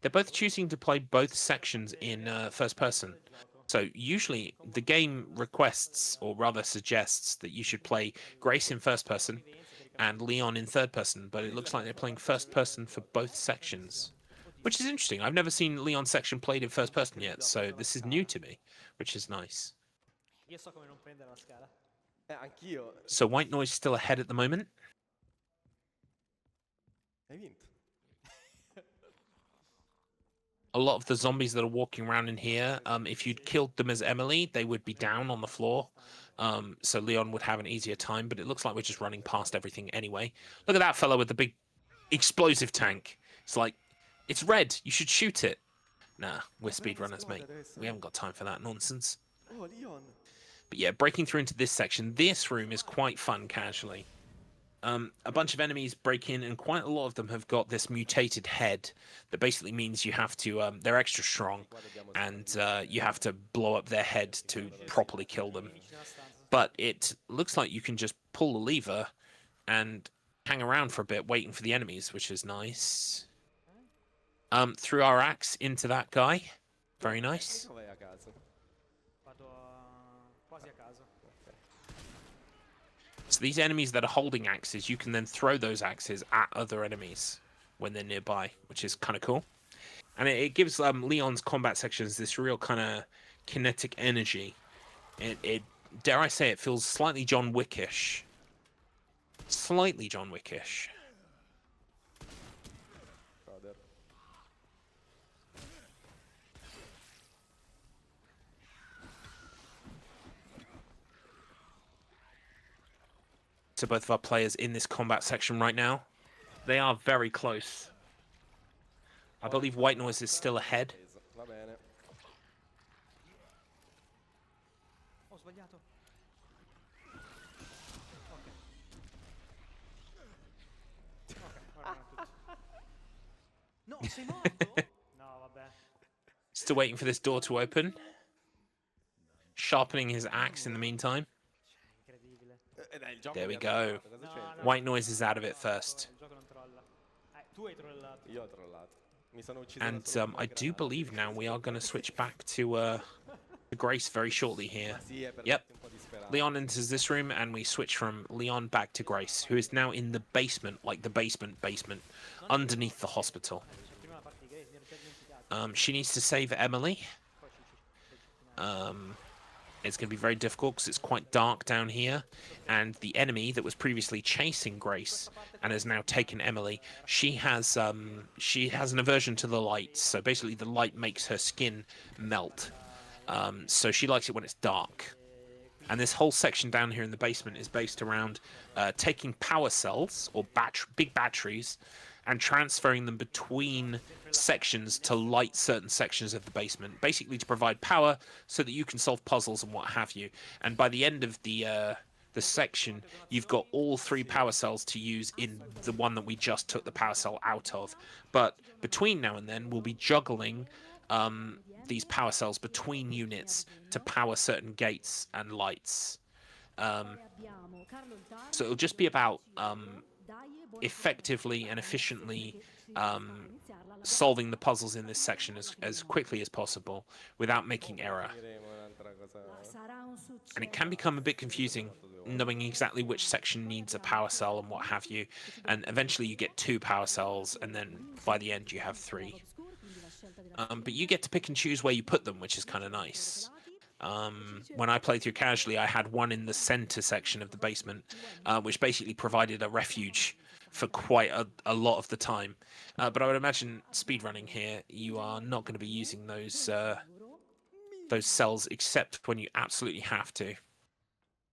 S1: They're both choosing to play both sections in first person. So usually the game requests, or rather suggests, that you should play Grace in first person and Leon in third person, but it looks like they're playing first person for both sections. Which is interesting. I've never seen Leon's section played in first person yet, so this is new to me, which is nice. So White Noise still ahead at the moment. A lot of the zombies that are walking around in here, if you'd killed them as Emily, they would be down on the floor. So Leon would have an easier time, but it looks like we're just running past everything anyway. Look at that fellow with the big explosive tank. It's like, it's red. You should shoot it. Nah, we're speedrunners, mate. We haven't got time for that nonsense. But yeah, breaking through into this section. This room is quite fun casually. A bunch of enemies break in, and quite a lot of them have got this mutated head that basically means you have to, they're extra strong, and you have to blow up their head to properly kill them. But it looks like you can just pull the lever and hang around for a bit waiting for the enemies, which is nice. Threw our axe into that guy. Very nice. So these enemies that are holding axes, you can then throw those axes at other enemies when they're nearby, which is kind of cool. And it gives Leon's combat sections this real kind of kinetic energy. It dare I say, it feels slightly John Wickish. Slightly John Wickish. To both of our players in this combat section right now. They are very close. I believe White Noise is still ahead.
S3: No, sei morto? No, vabbè.
S1: Still waiting for this door to open. Sharpening his axe in the meantime. There we go. White Noise is out of it first. And I do believe now we are going to switch back to Grace very shortly here. Yep. Leon enters this room and we switch from Leon back to Grace, who is now in the basement, like the basement, underneath the hospital. She needs to save Emily. It's going to be very difficult because it's quite dark down here, and the enemy that was previously chasing Grace and has now taken Emily, she has an aversion to the light. So basically, the light makes her skin melt. So she likes it when it's dark. And this whole section down here in the basement is based around taking power cells or big batteries and transferring them between sections to light certain sections of the basement, basically to provide power so that you can solve puzzles and what have you. And by the end of the section, you've got all 3 power cells to use in the one that we just took the power cell out of. But between now and then, we'll be juggling these power cells between units to power certain gates and lights. So it'll just be about effectively and efficiently solving the puzzles in this section as quickly as possible without making error. And it can become a bit confusing knowing exactly which section needs a power cell and what have you. And eventually you get 2 power cells, and then by the end you have 3. But you get to pick and choose where you put them, which is kind of nice. When I played through casually, I had one in the center section of the basement, which basically provided a refuge for quite a lot of the time. But I would imagine speedrunning here, you are not going to be using those cells except when you absolutely have to.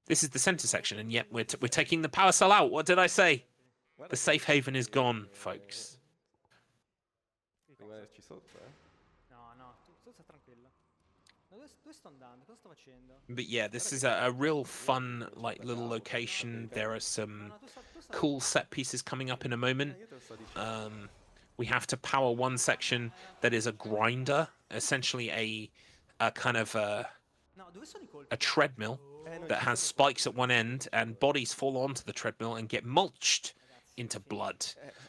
S1: This is the center section, and yet we're taking the power cell out. What did I say? The safe haven is gone, folks. But yeah, this is a real fun, like, little location. There are some cool set pieces coming up in a moment. We have to power one section that is a grinder, essentially a kind of a treadmill that has spikes at one end, and bodies fall onto the treadmill and get mulched into blood,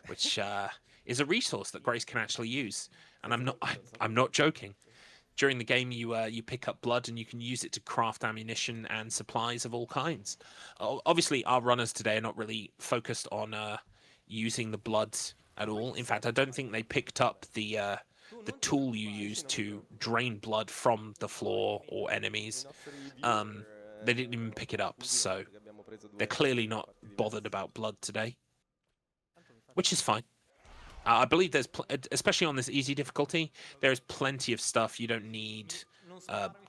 S1: which is a resource that Grace can actually use. And I'm not joking. During the game, you pick up blood and you can use it to craft ammunition and supplies of all kinds. Obviously, our runners today are not really focused on using the blood at all. In fact, I don't think they picked up the tool you use to drain blood from the floor or enemies. They didn't even pick it up, so they're clearly not bothered about blood today, which is fine. I believe there's, especially on this easy difficulty, there's plenty of stuff you don't need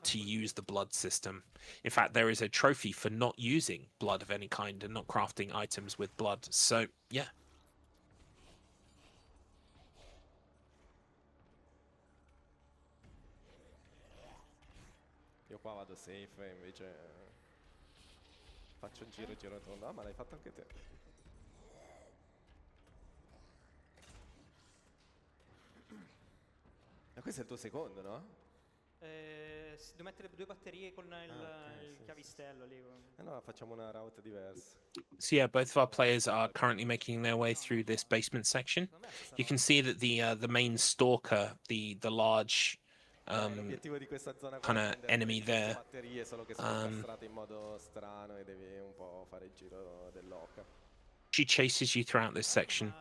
S1: to use the blood system. In fact, there is a trophy for not using blood of any kind and not crafting items with blood. So, yeah.
S2: Io qua vado safe, invece faccio un giro tondo. Ah, ma l'hai fatto anche te. Ma questo è il tuo secondo, no?
S3: Devo mettere 2 batterie con il chiavistello lì.
S2: No, facciamo una route diversa.
S1: So yeah, both of our players are currently making their way through this basement section. You can see that the main stalker, the large
S2: L'obiettivo di questa zona
S1: kind of enemy there,
S2: batterie, solo che sono incastrate in modo strano e devi un po' fare il giro dell'oca.
S1: she chases you throughout this section,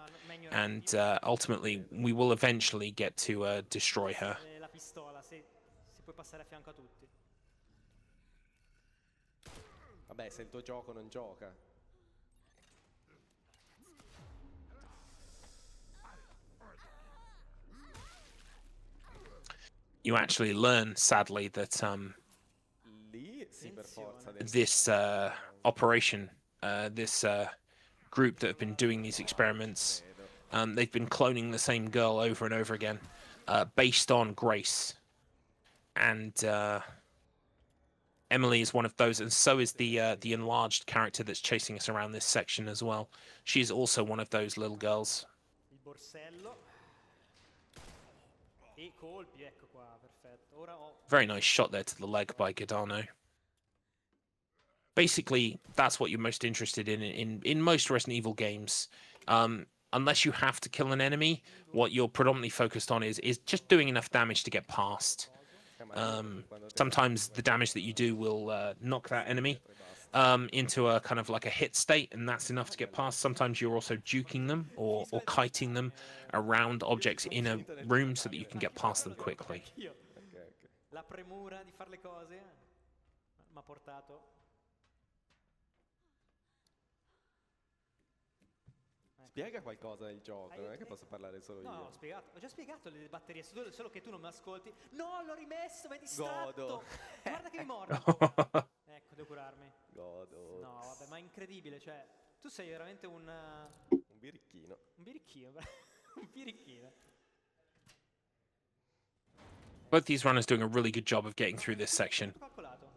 S1: and ultimately we will eventually get to destroy her.
S3: La pistola, si può passare a fianco a tutti.
S2: Vabbè, se il tuo gioco non gioca.
S1: You actually learn, sadly, that
S2: Lì sì, per forza.
S1: this operation, this group that have been doing these experiments, they've been cloning the same girl over and over again, based on Grace. And Emily is one of those, and so is the enlarged character that's chasing us around this section as well. She is also one of those little girls.
S3: Il borsello. E colpi, ecco qua, perfetto. Ora ho...
S1: Very nice shot there to the leg by Gadano. Basically, that's what you're most interested in most Resident Evil games. Unless you have to kill an enemy, what you're predominantly focused on is just doing enough damage to get past. Sometimes the damage that you do will knock that enemy into a kind of like a hit state, and that's enough to get past. Sometimes you're also juking them or kiting them around objects in a room so that you can get past them quickly.
S3: La premura di fare le cose m'ha portato.
S2: Spiega qualcosa del gioco, non è che posso parlare solo io.
S3: No, ho già spiegato le batterie, solo che tu non mi ascolti. No, l'ho rimesso, ma è distratto.
S2: Godo.
S3: Guarda che mi mordo. Ecco, devo curarmi.
S2: Godo.
S3: No, vabbè, ma è incredibile, cioè, tu sei veramente un
S2: birichino.
S3: un birichino, un birichino.
S1: Both these runners doing a really good job of getting through this section.
S3: Tutto calcolato.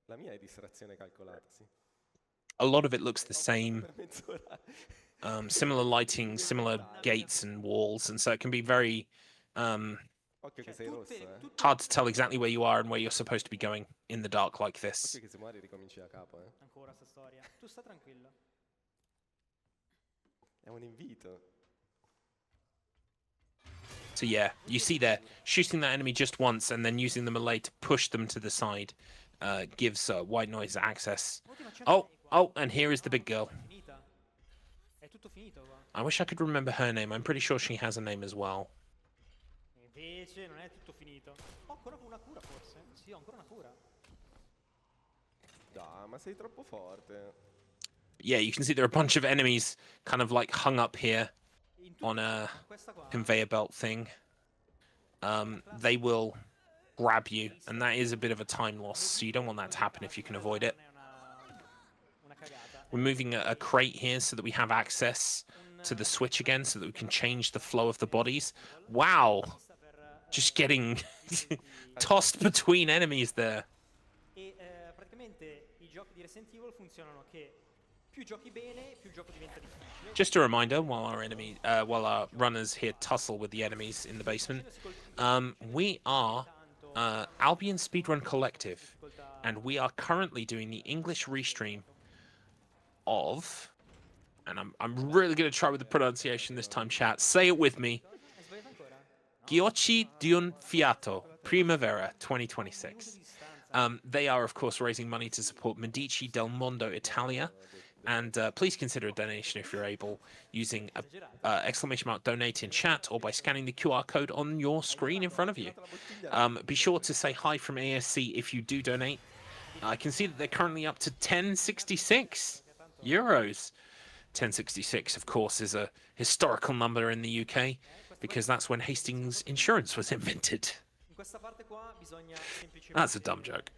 S2: La mia è distrazione calcolata, sì.
S1: A lot of it looks the same.
S2: Per mezz'ora.
S1: Similar lighting, similar gates and walls, and so it can be very
S2: Occhio che
S3: Cioè,
S2: sei rosso, eh.
S1: hard to tell exactly where you are and where you're supposed to be going in the dark like this.
S2: Occhio che se muori ricominci da capo, eh.
S3: Ancora sta storia. Tu sta tranquillo.
S2: È un invito.
S1: So yeah, you see there, shooting that enemy just once and then using the melee to push them to the side gives White Noise access. Oh, and here is the big girl.
S3: Finita. È tutto finito qua.
S1: I wish I could remember her name. I'm pretty sure she has a name as well.
S3: Invece non è tutto finito. Ho ancora una cura forse? Sì, ho ancora una cura.
S2: Dai, ma sei troppo forte.
S1: Yeah, you can see there are a bunch of enemies kind of like hung up here on a conveyor belt thing. They will grab you, and that is a bit of a time loss, so you don't want that to happen if you can avoid it. We're moving a crate here so that we have access to the switch again, so that we can change the flow of the bodies. Wow! Just getting tossed between enemies there.
S3: E praticamente i giochi di Resident Evil funzionano che più giochi bene, più il gioco diventa difficile.
S1: Just a reminder, while our runners here tussle with the enemies in the basement, we are Albion Speedrun Collective, and we are currently doing the English restream of, and I'm really going to try with the pronunciation this time, chat. Say it with me. Giochi D'un Fiato Primavera 2026. They are, of course, raising money to support Medici del Mondo Italia. And please consider a donation if you're able, using !donate in chat or by scanning the QR code on your screen in front of you. Be sure to say hi from ASC if you do donate. I can see that they're currently up to 1066 euros. 1066, of course, is a historical number in the UK, because that's when Hastings Insurance was invented. That's a dumb joke.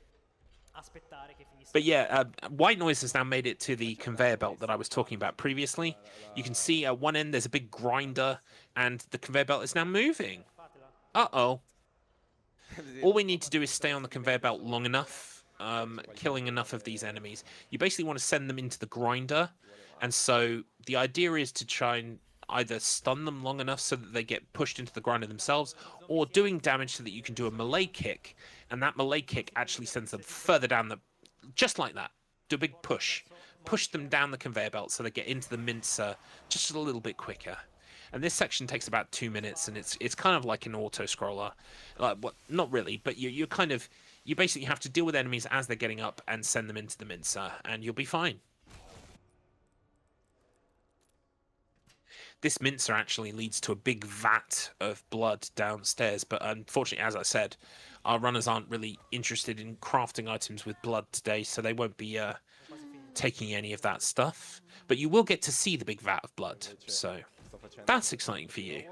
S1: But yeah, White Noise has now made it to the conveyor belt that I was talking about previously. You can see at one end there's a big grinder, and the conveyor belt is now moving. Uh-oh. All we need to do is stay on the conveyor belt long enough, killing enough of these enemies. You basically want to send them into the grinder, and so the idea is to try and either stun them long enough so that they get pushed into the grinder themselves, or doing damage so that you can do a melee kick, and that melee kick actually sends them further down the... just like that. Do a big push. Push them down the conveyor belt so they get into the mincer just a little bit quicker. And this section takes about 2 minutes, and it's kind of like an auto-scroller. Like, well, not really, but you kind of... you basically have to deal with enemies as they're getting up and send them into the mincer, and you'll be fine. This mincer actually leads to a big vat of blood downstairs, but unfortunately, as I said, our runners aren't really interested in crafting items with blood today, so they won't be taking any of that stuff. But you will get to see the big vat of blood, so that's exciting for you.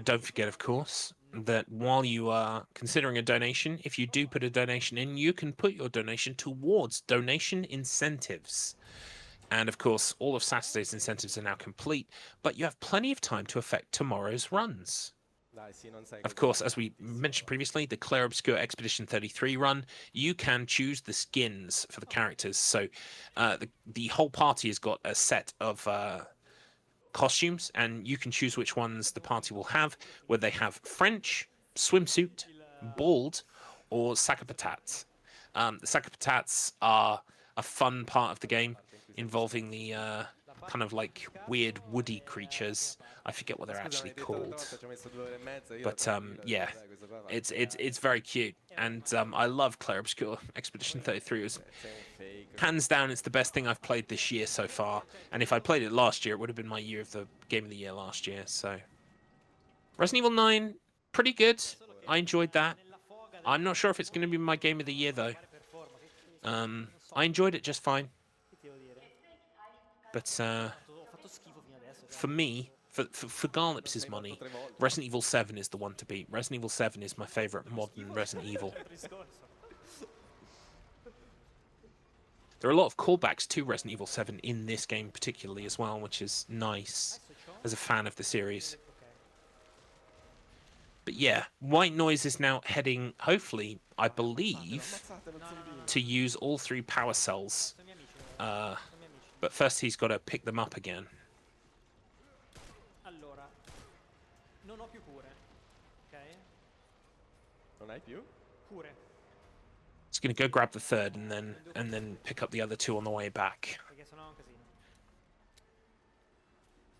S1: Don't forget, of course, that while you are considering a donation, if you do put a donation in, you can put your donation towards donation incentives. And of course, all of Saturday's incentives are now complete, but you have plenty of time to affect tomorrow's runs. Of course, as we mentioned previously, the Claire Obscure Expedition 33 run, you can choose the skins for the characters. So the whole party has got a set of costumes, and you can choose which ones the party will have, whether they have French, swimsuit, bald, or sac à patates. The sac à patates are a fun part of the game, involving the kind of like weird woody creatures. I forget what they're actually called, but yeah, it's very cute, and I love Claire Obscure Expedition 33. It was, hands down, it's the best thing I've played this year so far, and if I played it last year, it would have been my year of the Game of the Year last year. So Resident Evil 9, pretty good. I enjoyed that. I'm not sure if it's going to be my Game of the Year though. I enjoyed it just fine. But
S3: Ho fatto schifo fino adesso.
S1: for me, for Garlips's money, Resident Evil 7 is the one to beat. Resident Evil 7 is my favorite modern Resident Evil. There are a lot of callbacks to Resident Evil 7 in this game particularly as well, which is nice as a fan of the series. But yeah, White Noise is now heading, hopefully, I believe, to use all 3 power cells. But first he's got to pick them up again.
S3: Allora, non ho più cure. Ok?
S2: Non hai più?
S3: Cure.
S1: He's going to go grab the 3rd and then pick up the other 2 on the way back.
S3: Perché sennò è un casino.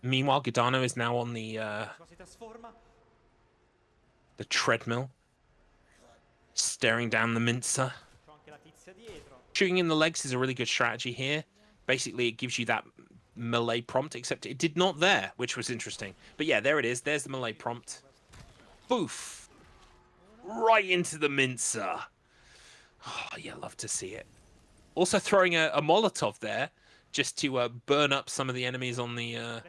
S1: Meanwhile, Giordano is now on the
S3: Si trasforma.
S1: treadmill, staring down the mincer.
S3: C'ho anche la tizia dietro.
S1: Shooting in the legs is a really good strategy here. Basically, it gives you that melee prompt, except it did not there, which was interesting. But yeah, there it is. There's the melee prompt. Boof! Right into the mincer. Oh, yeah, love to see it. Also throwing a Molotov there, just to burn up some of the enemies on the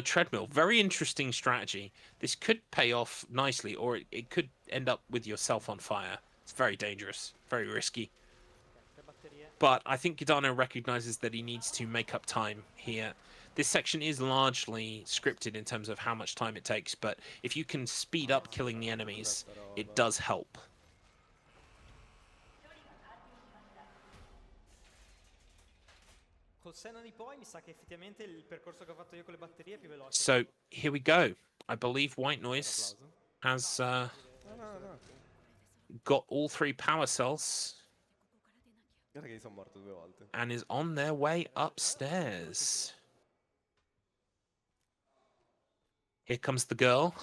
S1: treadmill. Very interesting strategy. This could pay off nicely, or it could end up with yourself on fire. It's very dangerous, very risky. But I think Giordano recognizes that he needs to make up time here. This section is largely scripted in terms of how much time it takes, but if you can speed up killing the enemies, it does help.
S3: Col senno di poi mi sa che effettivamente il percorso che ho fatto io con le batterie è più veloce.
S1: So here we go. I believe White Noise has got all 3 power cells
S2: Guarda che io sono morto 2 volte.
S1: and is on their way upstairs. Here comes the girl.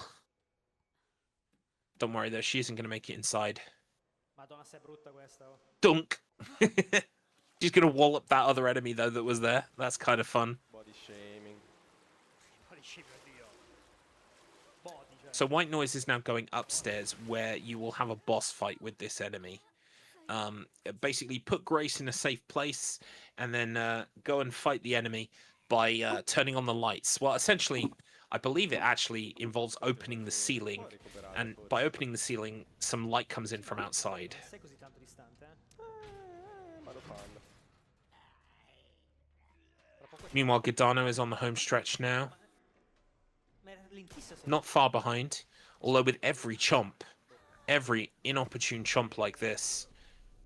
S1: Don't worry though, she isn't going to make it inside.
S3: Madonna, se è brutta questa. Oh.
S1: Dunk! She's going to wallop that other enemy though that was there. That's kind of fun.
S2: Body shaming.
S1: So White Noise is now going upstairs where you will have a boss fight with this enemy. Basically put Grace in a safe place and then go and fight the enemy by turning on the lights. Well, essentially, I believe it actually involves opening the ceiling, and by opening the ceiling, some light comes in from outside.
S3: Non sei così tanto distante, eh?
S2: Ma lo fanno.
S1: Meanwhile, Giordano is on the home stretch now,
S3: Ma era lentissimo.
S1: not far behind, although with every chomp, every inopportune chomp like this,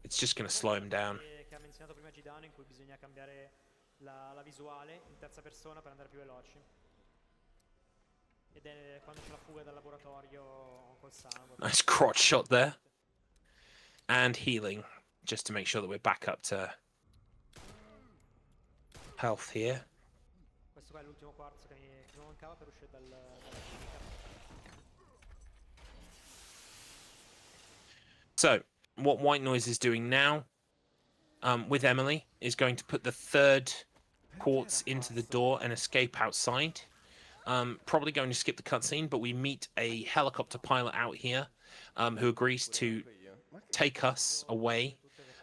S1: it's just going to slow him down.
S3: Che ha menzionato prima Gidano, in cui bisogna cambiare la visuale in terza persona per andare più veloci. Ed è quando c'è la fuga dal laboratorio col sangue.
S1: Nice crotch shot there. And healing, just to make sure that we're back up to health here.
S3: Questo qua è l'ultimo quarzo che mi mancava per uscire dalla chimica.
S1: So, what White Noise is doing now, with Emily, is going to put the 3rd quartz into the door and escape outside. Probably going to skip the cutscene, but we meet a helicopter pilot out here, who agrees to take us away,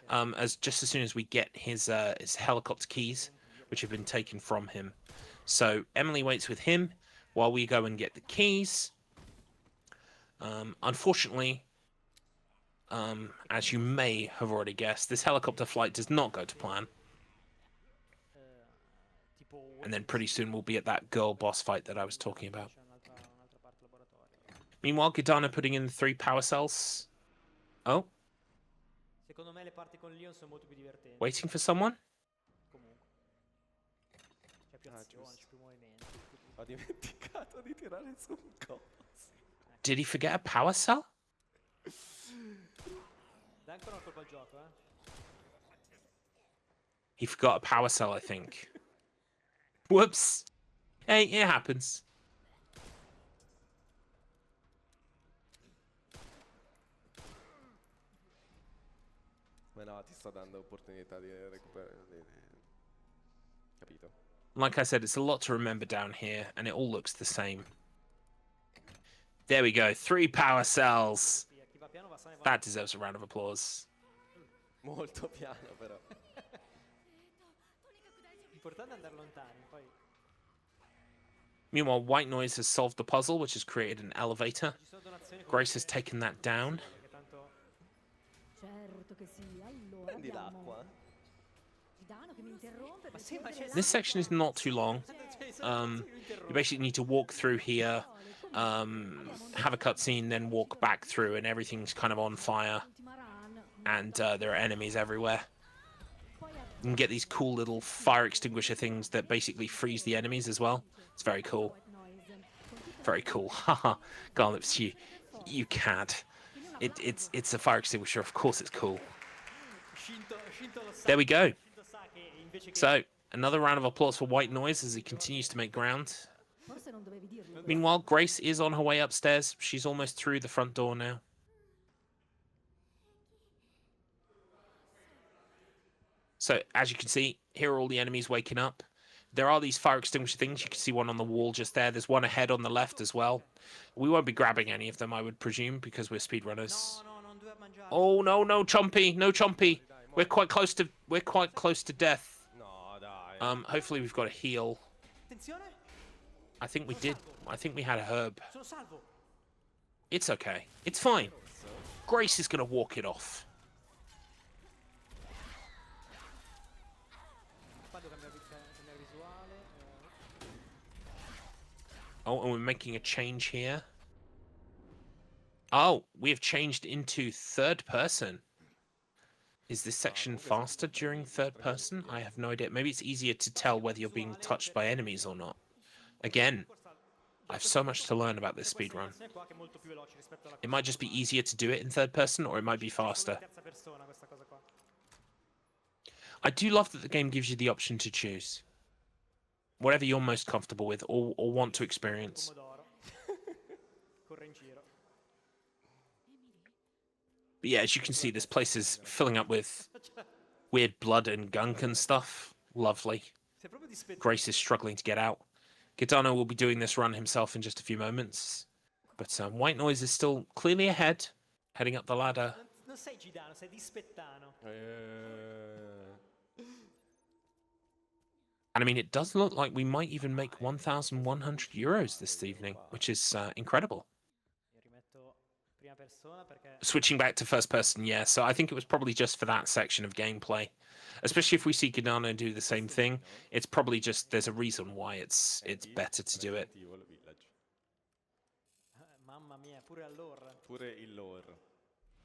S1: as soon as we get his helicopter keys, which have been taken from him. So Emily waits with him while we go and get the keys. Unfortunately, as you may have already guessed, this helicopter flight does not go to plan. And then pretty soon we'll be at that girl boss fight that I was talking about. Meanwhile, Giordano putting in the 3 power cells. Oh,
S3: Secondo me le parti con Leon sono molto più divertenti.
S1: waiting for someone?
S3: Comunque. C'è più azione,
S2: giusto.
S3: c'è più movimento.
S2: Ho dimenticato di tirare su un coso.
S1: Did he forget a power cell?
S3: Dai ancora una colpa al gioco, eh?
S1: He forgot a power cell, I think. Whoops. Hey, it happens.
S2: Ma no, ti sto dando opportunità di recuperare. Capito?
S1: Like I said, it's a lot to remember down here, and it all looks the same. There we go, 3 power cells.
S3: Chi va piano va sano e va.
S1: That deserves a round of applause.
S2: Molto piano però.
S3: L'importante è andare lontani, poi
S1: Meanwhile, White Noise has solved the puzzle, which has created an elevator.
S3: ci sono donazioni
S1: Grace has
S3: comunque
S1: taken that down.
S3: perché tanto
S4: Certo che sì. Allora
S2: Prendi
S4: abbiamo
S2: l'acqua.
S4: Gidano che mi interrompe per
S3: sì, ma
S4: chiedere
S3: c'è-
S1: This section is not too long. You basically need to walk through here, have a cutscene, then walk back through, and everything's kind of on fire,
S4: l'ultima run.
S1: and there are enemies everywhere. You can get these cool little fire extinguisher things that basically freeze the enemies as well. It's very cool. Very cool. Haha, Garlips, you cad. It's a fire extinguisher. Of course it's cool.
S3: Shinto lo sa.
S1: There we go.
S3: Shinto sa che invece che
S1: So, another round of applause for White Noise as he continues to make ground.
S4: Forse non dovevi dirlo.
S1: Meanwhile, Grace is on her way upstairs. She's almost through the front door now. So, as you can see, here are all the enemies waking up. There are these fire extinguisher things. You can see one on the wall just there. There's one ahead on the left as well. We won't be grabbing any of them, I would presume, because we're speedrunners.
S3: no, non doveva mangiare.
S1: Oh no, no Chompy, no Chompy. We're quite close to death.
S2: No, dai.
S1: Hopefully we've got a heal.
S3: Attenzione,
S1: I think we did. I think we had a herb.
S3: sono salvo.
S1: It's okay. It's fine. Grace is gonna walk it off.
S3: Qua devo cambiare visuale.
S1: Oh, and we're making a change here. Oh, we have changed into third person. Is this section faster during third person? I have no idea. Maybe it's easier to tell whether you're being touched by enemies or not. Again, I have so much to learn about this speedrun.
S3: Qua che è molto più veloce rispetto alla
S1: It might just be easier to do it in third person, or it might be faster.
S3: terza persona questa cosa qua.
S1: I do love that the game gives you the option to choose. Whatever you're most comfortable with or want to experience.
S3: Pomodoro. Corre in giro.
S1: But yeah, as you can see, this place is filling up with weird blood and gunk and stuff. Lovely.
S3: Sei proprio dispettato.
S1: Grace is struggling to get out. Gitano will be doing this run himself in just a few moments. But White Noise is still clearly ahead, heading up the ladder.
S3: Non sei Gidano, sei dispettano.
S1: And I mean, it does look like we might even make 1,100 euros this evening, which is incredible.
S3: Io rimetto prima persona perché
S1: Switching back to first person, yeah. So I think it was probably just for that section of gameplay. Especially if we see Gidano do the same thing, it's probably just there's a reason why it's better to do it.
S3: mamma mia, pure all'ora.
S2: Pure il lore.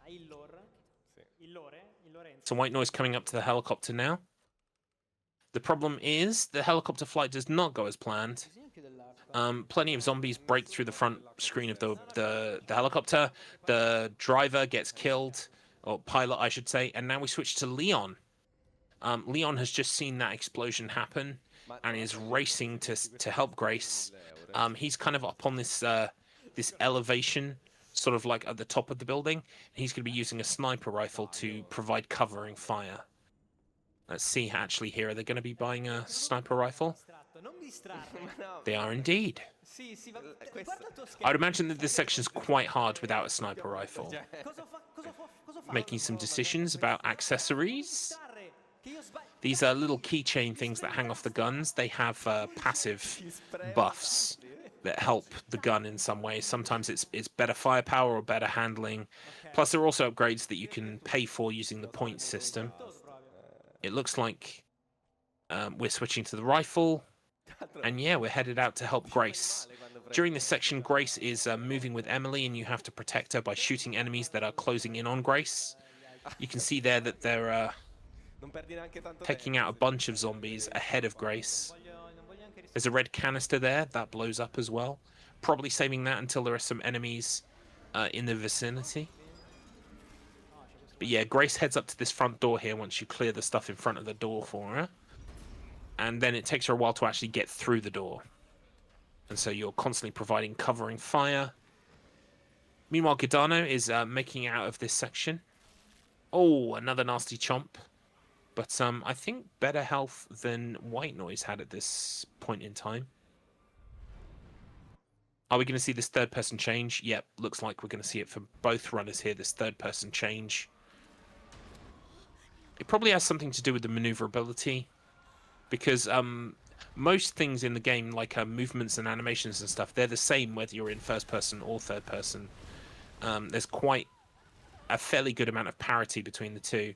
S3: Ah, il lore?
S2: Sì.
S3: Il lore? Il Lorenzo.
S1: So White Noise coming up to the helicopter now. The problem is the helicopter flight does not go as planned.
S3: Bisogna più dell'acqua.
S1: Plenty of zombies break through the front screen of the helicopter. The driver gets killed, or pilot, I should say. And now we switch to Leon. Leon has just seen that explosion happen and is racing to help Grace. He's kind of up on this this elevation, sort of like at the top of the building. He's going to be using a sniper rifle to provide covering fire. Let's see, actually, here, are they going to be buying a sniper rifle?
S3: Distratto, non mi distrarre.
S1: They are indeed.
S3: Sì, sì, va.
S2: Questo-
S3: Guarda il tuo
S1: I'd
S3: schermo.
S1: imagine that this section's quite hard without a sniper rifle.
S3: Cosa fa?
S1: Making some decisions about accessories.
S3: Distrarre, che io sbaglio.
S1: These are little keychain things that hang off the guns. They have passive buffs that help the gun in some way. Sometimes it's better firepower or better handling. Plus, there are also upgrades that you can pay for using the point system. It looks like we're switching to the rifle. And yeah, we're headed out to help Grace. During this section, Grace is moving with Emily, and you have to protect her by shooting enemies that are closing in on Grace. You can see there that they're
S2: Non perdi neanche tanto
S1: taking
S2: tempo.
S1: out a bunch of zombies ahead of Grace.
S3: Non voglio anche
S1: There's a red canister there that blows up as well. Probably saving that until there are some enemies in the vicinity. But yeah, Grace heads up to this front door here once you clear the stuff in front of the door for her. And then it takes her a while to actually get through the door. And so you're constantly providing covering fire. Meanwhile, Gidano is making out of this section. Oh, another nasty chomp. But I think better health than White Noise had at this point in time. Are we going to see this third person change? Yep, looks like we're going to see it for both runners here, this third person change. It probably has something to do with the maneuverability. because most things in the game, like movements and animations and stuff, they're the same whether you're in first person or third person. There's quite a fairly good amount of parity between the two,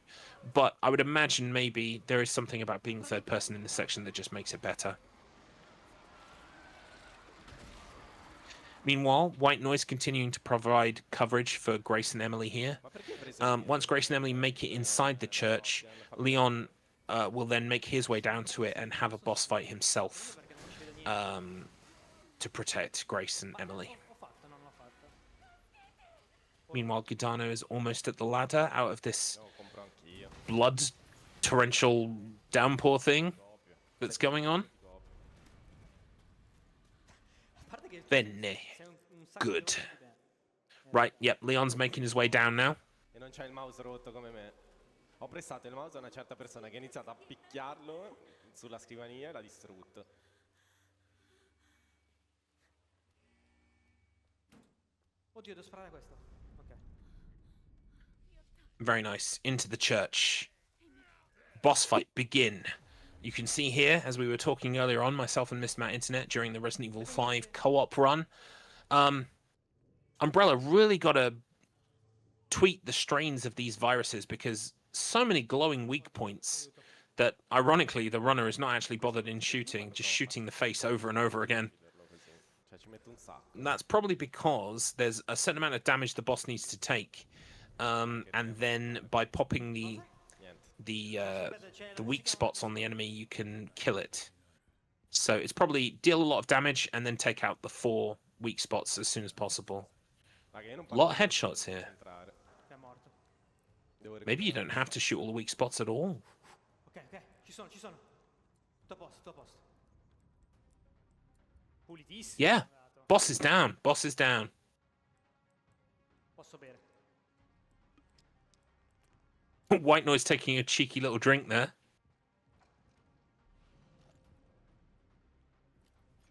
S1: but I would imagine maybe there is something about being third person in this section that just makes it better. Meanwhile, White Noise continuing to provide coverage for Grace and Emily here. Once Grace and Emily make it inside the church, Leon will then make his way down to it and have a boss fight himself to protect Grace and Emily. Meanwhile, Giordano is almost at the ladder out of this blood torrential downpour thing that's going on. Bene. Good. Right, yep, Leon's making his way down now.
S2: E non c'ha il mouse rotto come me. Ho prestato il mouse a una certa persona che ha iniziato a picchiarlo sulla scrivania e l'ha distrutto.
S3: Oddio, devo sparare questo. Ok.
S1: Very nice. Into the church. Boss fight begin. You can see here, as we were talking earlier on, myself and Mr. Matt Internet during the Resident Evil 5 co-op run, Umbrella really got to tweak the strains of these viruses, because so many glowing weak points that, ironically, the runner is not actually bothered in shooting, just shooting the face over and over again. And that's probably because there's a certain amount of damage the boss needs to take, and then by popping the weak spots on the enemy, you can kill it. So it's probably deal a lot of damage and then take out the 4 weak spots as soon as possible. A lot of headshots here. Maybe you don't have to shoot all the weak spots at all.
S3: Ok, ci sono. Tutto a posto, tutto a posto. Pulitissimo.
S1: Yeah, boss is down, boss is down.
S3: Posso bere.
S1: White Noise taking a cheeky little drink there.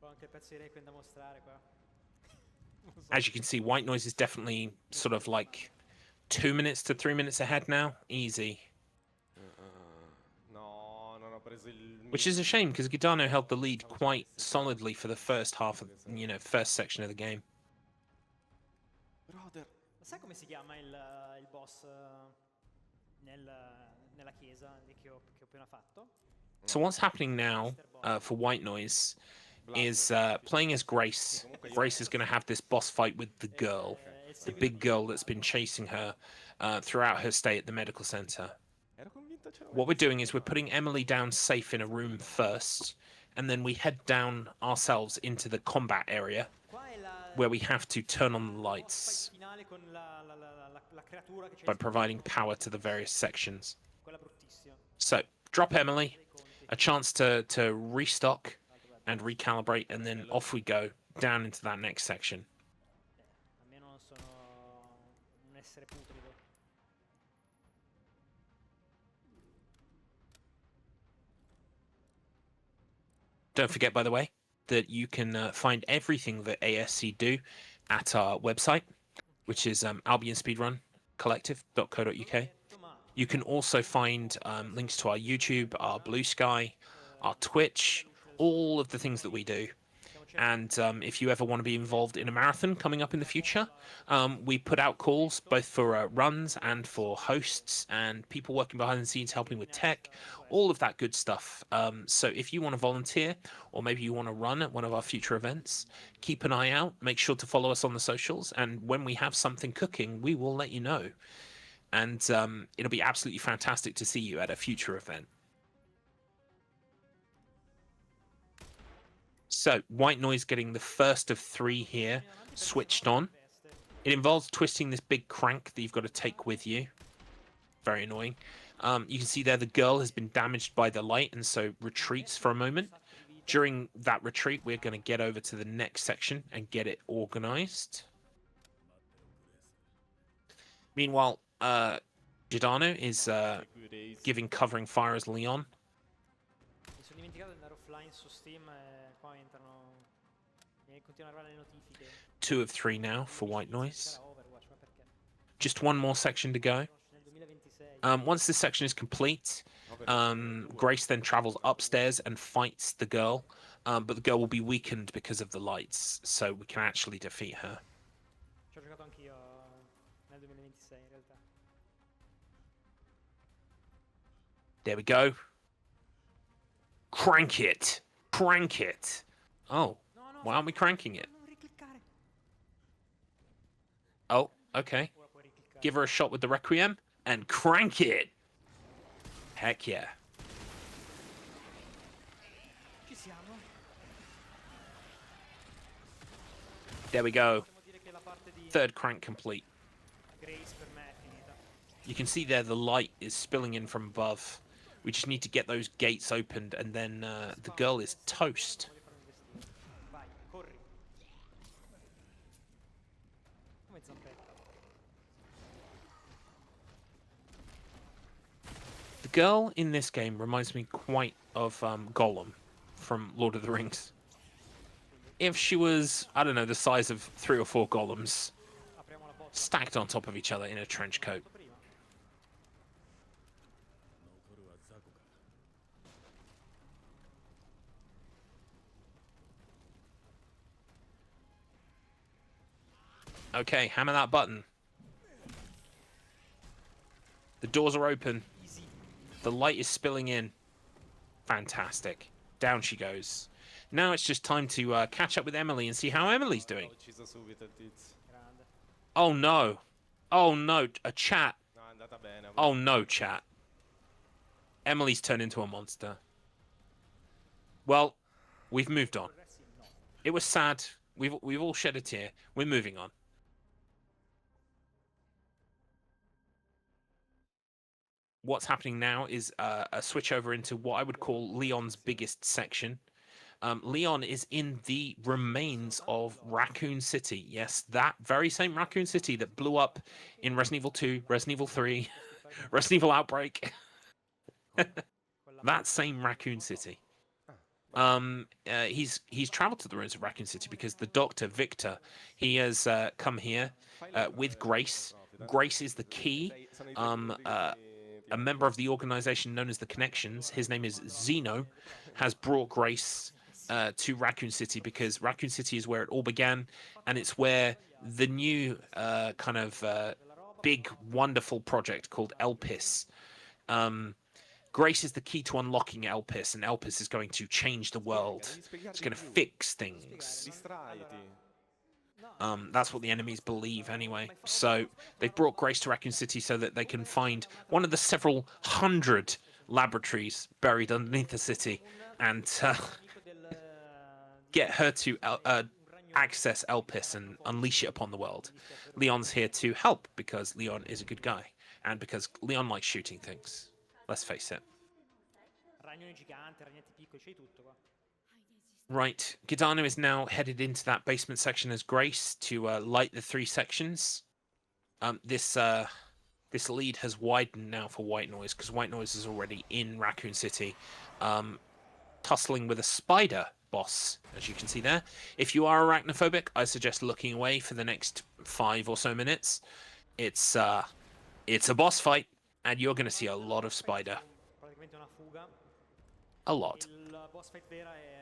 S3: C'ho anche il pezzo di Requiem da mostrare qua.
S1: As you can see, White Noise is definitely sort of like 2 minutes to 3 minutes ahead now. Easy.
S2: No, non ho preso il...
S1: Which is a shame, because Giordano held the lead quite solidly for the first half of, first section of the game.
S2: Brother.
S3: Sai come si chiama il boss nella chiesa che ho appena fatto?
S1: So what's happening now for White Noise is playing as Grace. Grace is going to have this boss fight with the girl, the big girl that's been chasing her throughout her stay at the medical center. What we're doing is we're putting Emily down safe in a room first, and then we head down ourselves into the combat area, where we have to turn on the lights by providing power to the various sections. So, drop Emily, a chance to restock and recalibrate, and then off we go down into that next section.
S3: Almeno non sono un essere putrido.
S1: Don't forget, by the way, that you can find everything that ASC do at our website, which is Albion Speedrun Collective.co.uk. You can also find links to our YouTube, our Blue Sky, our Twitch, all of the things that we do. And if you ever want to be involved in a marathon coming up in the future, we put out calls both for runs and for hosts and people working behind the scenes helping with tech, all of that good stuff. So if you want to volunteer, or maybe you want to run at one of our future events, keep an eye out, make sure to follow us on the socials, and when we have something cooking, we will let you know. And it'll be absolutely fantastic to see you at a future event. So, White Noise getting the first of 3 here, switched on. It involves twisting this big crank that you've got to take with you. Very annoying. You can see there the girl has been damaged by the light, and so retreats for a moment. During that retreat, we're going to get over to the next section and get it organized. Meanwhile, Giordano is giving covering fire as Leon.
S3: Mi sono dimenticato di andare offline su Steam e qua entrano e continuano ad arrivare le notifiche.
S1: 2 of 3 now for White Noise.
S3: C'era Overwatch, ma perché?
S1: Just one more section to go.
S3: Nel 2026.
S1: Once this section is complete, Grace then travels upstairs and fights the girl, but the girl will be weakened because of the lights, so we can actually defeat her.
S3: Ci ho giocato anch'io nel 2026 in realtà.
S1: There we go. Crank it! Crank it! Oh, why aren't we cranking it?
S3: Non ricliccare.
S1: Oh, okay.
S3: Ora puoi ricliccare.
S1: Give her a shot with the Requiem and crank it! Heck yeah.
S3: Ci siamo.
S1: There we go.
S3: Possiamo dire che la parte di
S1: Third crank complete.
S3: Grace per me è finita.
S1: You can see there the light is spilling in from above. We just need to get those gates opened and then the girl is toast.
S3: Voglio fare un vestito. Vai, corri. Come zampetta.
S1: The girl in this game reminds me quite of Gollum from Lord of the Rings. If she was, I don't know, the size of 3 or 4 Gollums
S3: Apriamo la botta.
S1: stacked on top of each other in a trench coat.
S3: Prima.
S1: Okay, hammer that button. The doors are open.
S3: Easy.
S1: The light is spilling in. Fantastic. Down she goes. Now it's just time to catch up with Emily and see how Emily's doing.
S2: Ho ucciso subito il tizio.
S3: Grande.
S1: Oh no. Oh no, a chat.
S2: No, è andata bene.
S1: Oh no, chat. Emily's turned into a monster. Well, we've moved on. It was sad. We've all shed a tear. We're moving on. What's happening now is a switch over into what I would call Leon's biggest section. Leon is in the remains of Raccoon City. Yes, that very same Raccoon City that blew up in Resident Evil 2, Resident Evil 3, Resident Evil Outbreak. That same Raccoon City. He's traveled to the ruins of Raccoon City because the doctor, Victor, he has come here with Grace. Grace is the key. A member of the organization known as the Connections, his name is Zeno, has brought Grace to Raccoon City because Raccoon City is where it all began, and it's where the new big, wonderful project called Elpis. Grace is the key to unlocking Elpis, and Elpis is going to change the world. It's going to fix things.
S2: Distraiti.
S1: That's what the enemies believe anyway. So they've brought Grace to Raccoon City so that they can find one of the several hundred laboratories buried underneath the city and get her to access Elpis and unleash it upon the world. Leon's here to help because Leon is a good guy and because Leon likes shooting things. Let's face it.
S3: Ragnoni gigante, ragnetti piccoli, c'hai tutto qua.
S1: Right, Gidano is now headed into that basement section as Grace to light the 3 sections. This lead has widened now for White Noise because White Noise is already in Raccoon City, tussling with a spider boss, as you can see there. If you are arachnophobic, I suggest looking away for the next 5 or so minutes. It's a boss fight, and you're going to see a lot of spider.
S3: Praticamente una fuga.
S1: A lot.
S3: Il boss fight vera è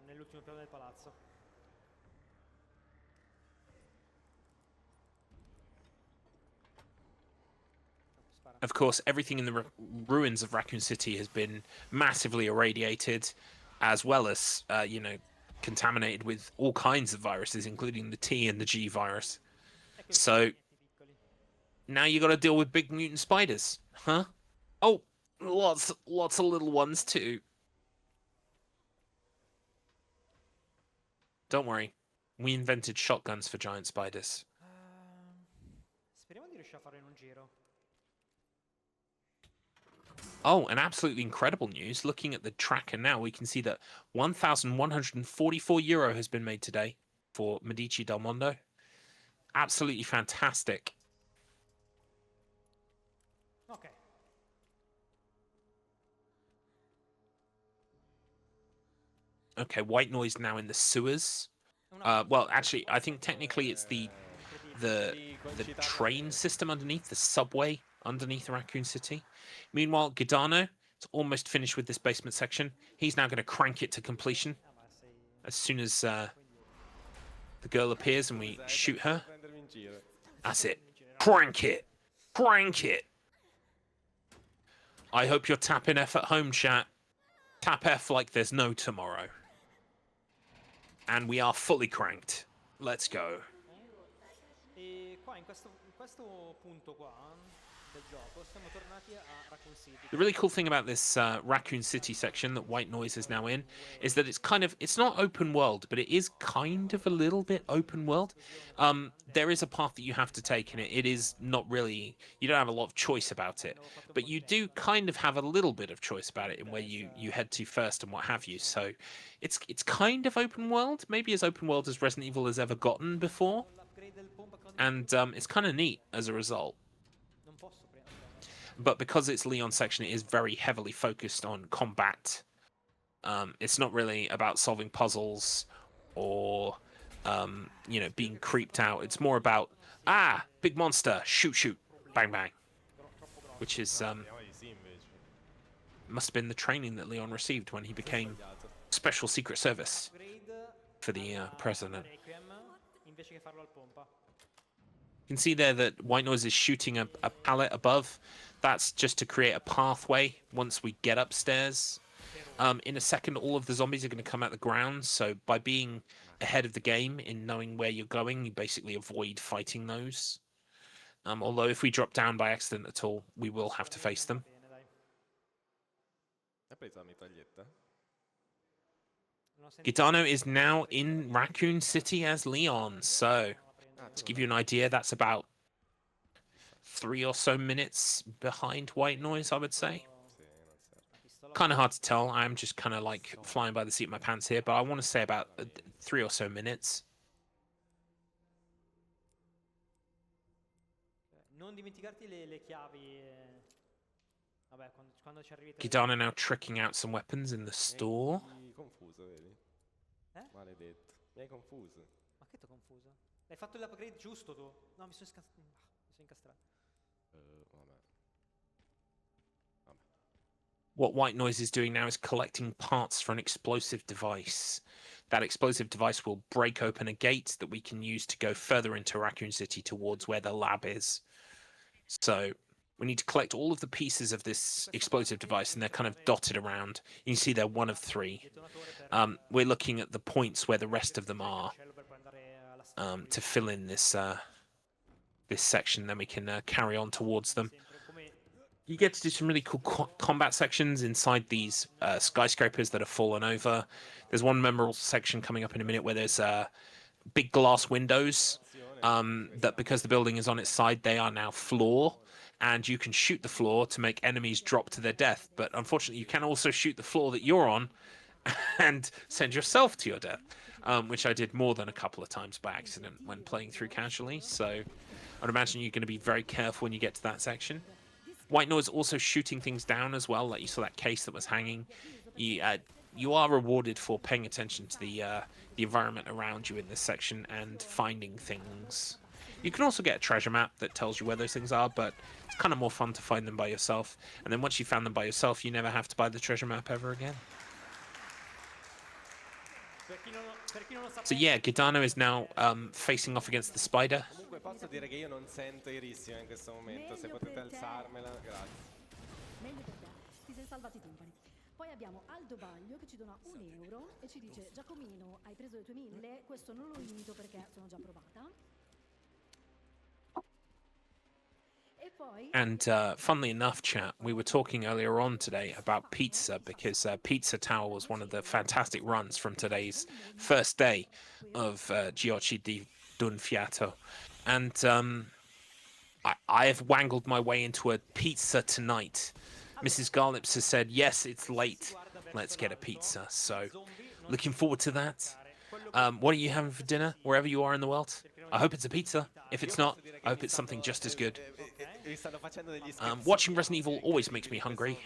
S3: nell'ultimo piano del palazzo.
S1: Of course, everything in the ruins of Raccoon City has been massively irradiated, as well as, contaminated with all kinds of viruses, including the T and the G virus. So now you got to deal with big mutant spiders, huh? Oh, lots of little ones too. Don't worry, we invented shotguns for giant spiders.
S3: Speriamo di riuscire a farlo in un giro.
S1: Oh, and absolutely incredible news. Looking at the tracker now, we can see that €1,144 has been made today for Medici Del Mondo. Absolutely fantastic.
S3: Ok.
S1: Okay, White Noise now in the sewers. Well, actually, I think technically it's the train system underneath, the subway underneath Raccoon City. Meanwhile, Gidano It's almost finished with this basement section. He's now going to crank it to completion as soon as the girl appears and we shoot her. That's it. Crank it. Crank it. I hope you're tapping F at home, chat. Tap F like there's no tomorrow. And we are fully cranked. Let's go.
S3: E qua in questo punto qua del gioco siamo tornati a Raccoon City.
S1: The really cool thing about this Raccoon City section that White Noise is now in is that it's not open world, but it is kind of a little bit open world. There is a path that you have to take, and it is not really, you don't have a lot of choice about it, but you do kind of have a little bit of choice about it in where you head to first and what have you. So it's kind of open world, maybe as open world as Resident Evil has ever gotten before, and it's kind of neat as a result. But because it's Leon section, it is very heavily focused on combat. It's not really about solving puzzles or, you know, being creeped out. It's more about, big monster, shoot, shoot, bang, bang. Which is, must have been the training that Leon received when he became Special Secret Service for the president. You can see there that White Noise is shooting a pallet above. That's just to create a pathway once we get upstairs. In a second, all of the zombies are going to come out the ground. So by being ahead of the game in knowing where you're going, you basically avoid fighting those. Although if we drop down by accident at all, we will have to face them. Gitano is now in Raccoon City as Leon. So to give you an idea, that's about 3 or so minutes behind White Noise, I would say. Kind of hard to tell. I'm just kind of like flying by the seat of my pants here, but I want to say about 3 or so minutes. Gidana now tricking out some weapons in the store.
S3: Hai fatto l'upgrade giusto tu? No, mi sono incastrato.
S1: What White Noise is doing now is collecting parts for an explosive device. That explosive device will break open a gate that we can use to go further into Raccoon City towards where the lab is. So we need to collect all of the pieces of this explosive device, and they're kind of dotted around. You can see they're 1 of 3. We're looking at the points where the rest of them are to fill in this this section. Then we can carry on towards them. You get to do some really cool combat sections inside these skyscrapers that have fallen over. There's one memorable section coming up in a minute where there's big glass windows that, because the building is on its side, they are now floor. And you can shoot the floor to make enemies drop to their death. But unfortunately, you can also shoot the floor that you're on and send yourself to your death, which I did more than a couple of times by accident when playing through casually. So I'd imagine you're going to be very careful when you get to that section. White Noise also shooting things down as well, like you saw that case that was hanging. You are rewarded for paying attention to the environment around you in this section and finding things. You can also get a treasure map that tells you where those things are, but it's kind of more fun to find them by yourself. And then once you found them by yourself, you never have to buy the treasure map ever again. So yeah, Gidano is now facing off against the spider.
S2: Posso dire che io non sento Irissima in questo momento, se potete alzarmela, grazie.
S4: Meglio per te, ti sei salvati i timpani. Poi abbiamo Aldo Baglio che ci dona €1 e ci dice: Giacomino, hai preso le tue 1000, questo non lo imito perché sono già provata. E poi
S1: And funnily enough, chat, we were talking earlier on today about pizza, because Pizza Tower was one of the fantastic runs from today's first day of Giochi D'un Fiato. And I have wangled my way into a pizza tonight. Mrs. Garlips has said, yes, it's late. Let's get a pizza. So, looking forward to that. What are you having for dinner, wherever you are in the world? I hope it's a pizza. If it's not, I hope it's something just as good. Watching Resident Evil always makes me hungry.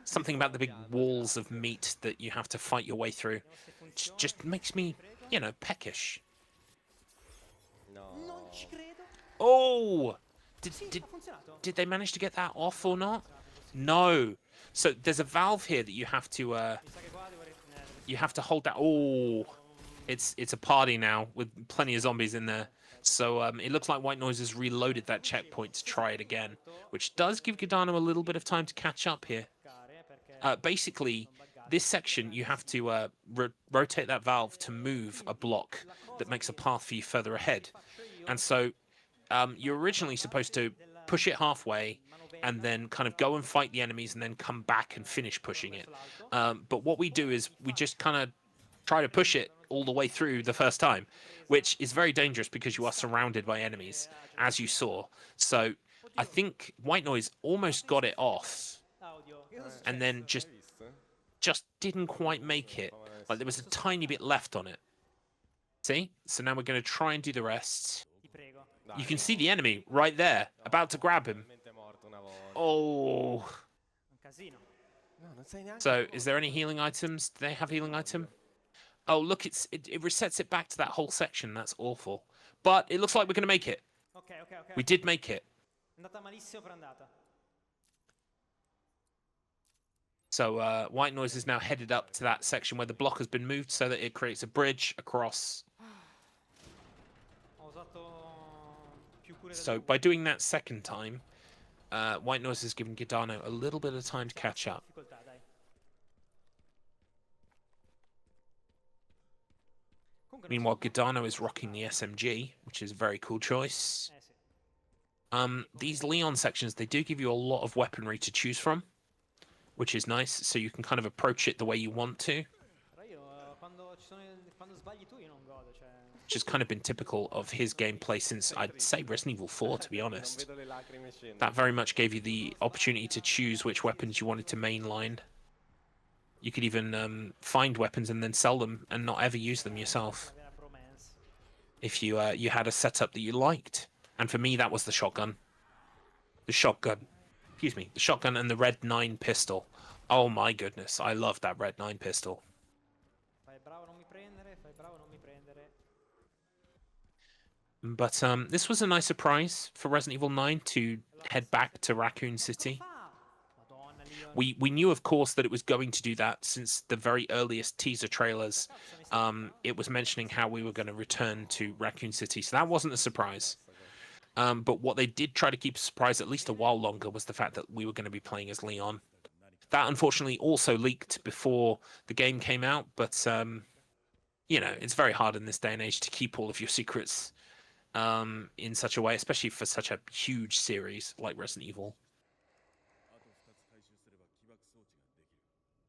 S1: Something about the big walls of meat that you have to fight your way through just makes me, you know, peckish.
S3: Non ci credo.
S1: Oh!
S3: Sì, ha funzionato.
S1: Did they manage to get that off or not? No. So there's a valve here that you have to
S3: Mi sa che qua devo ritenere.
S1: hold that. Oh, it's a party now with plenty of zombies in there. So it looks like White Noise has reloaded that checkpoint to try it again, which does give Giordano a little bit of time to catch up here. Basically, this section you have to rotate that valve to move a block that makes a path for you further ahead. And so you're originally supposed to push it halfway and then kind of go and fight the enemies and then come back and finish pushing it. But what we do is we just kind of try to push it all the way through the first time, which is very dangerous because you are surrounded by enemies, as you saw. So I think White Noise almost got it off and then just didn't quite make it. Like there was a tiny bit left on it. See? So now we're going to try and do the rest. You can see the enemy right there, about to grab him. Oh. So, is there any healing items? Do they have healing item? Oh, look, it resets it back to that whole section. That's awful. But it looks like we're going to make it. We did make it. So, White Noise is now headed up to that section where the block has been moved so that it creates a bridge across. So by doing that second time, White Noise has given Giordano a little bit of time to catch up. Meanwhile, Giordano is rocking the SMG, which is a very cool choice. These Leon sections, they do give you a lot of weaponry to choose from, which is nice, so you can kind of approach it the way you want to. Which has kind of been typical of his gameplay since, I'd say, Resident Evil 4, to be honest. That very much gave you the opportunity to choose which weapons you wanted to mainline. You could even find weapons and then sell them and not ever use them yourself. If you had a setup that you liked. And for me, that was the shotgun. The shotgun and the Red 9 pistol. Oh my goodness, I love that Red 9 pistol. But this was a nice surprise for Resident Evil 9 to head back to Raccoon City. We knew, of course, that it was going to do that since the very earliest teaser trailers. It was mentioning how we were going to return to Raccoon City, so that wasn't a surprise. But what they did try to keep a surprise at least a while longer was the fact that we were going to be playing as Leon. That, unfortunately, also leaked before the game came out, but, you know, it's very hard in this day and age to keep all of your secrets in such a way, especially for such a huge series like Resident Evil.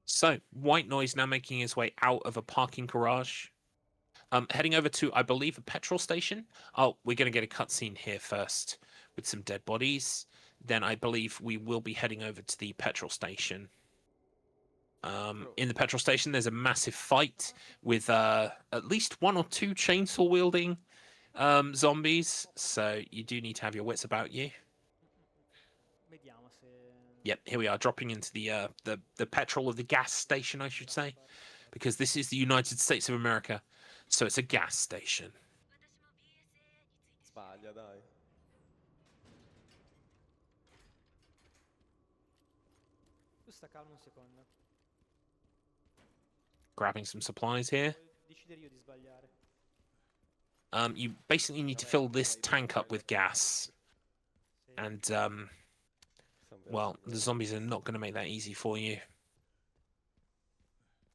S1: So, White Noise now making his way out of a parking garage. Heading over to, I believe, a petrol station. Oh, we're going to get a cutscene here first with some dead bodies. Then I believe we will be heading over to the petrol station. In the petrol station, there's a massive fight with at least 1 or 2 chainsaw-wielding zombies. So you do need to have your wits about you. Yep, here we are, dropping into the petrol of the gas station, I should say, because this is the United States of America, so it's a gas station.
S2: Sbaglia, dai.
S1: Grabbing some supplies here. You basically need to fill this tank up with gas, and well, the zombies are not going to make that easy for you.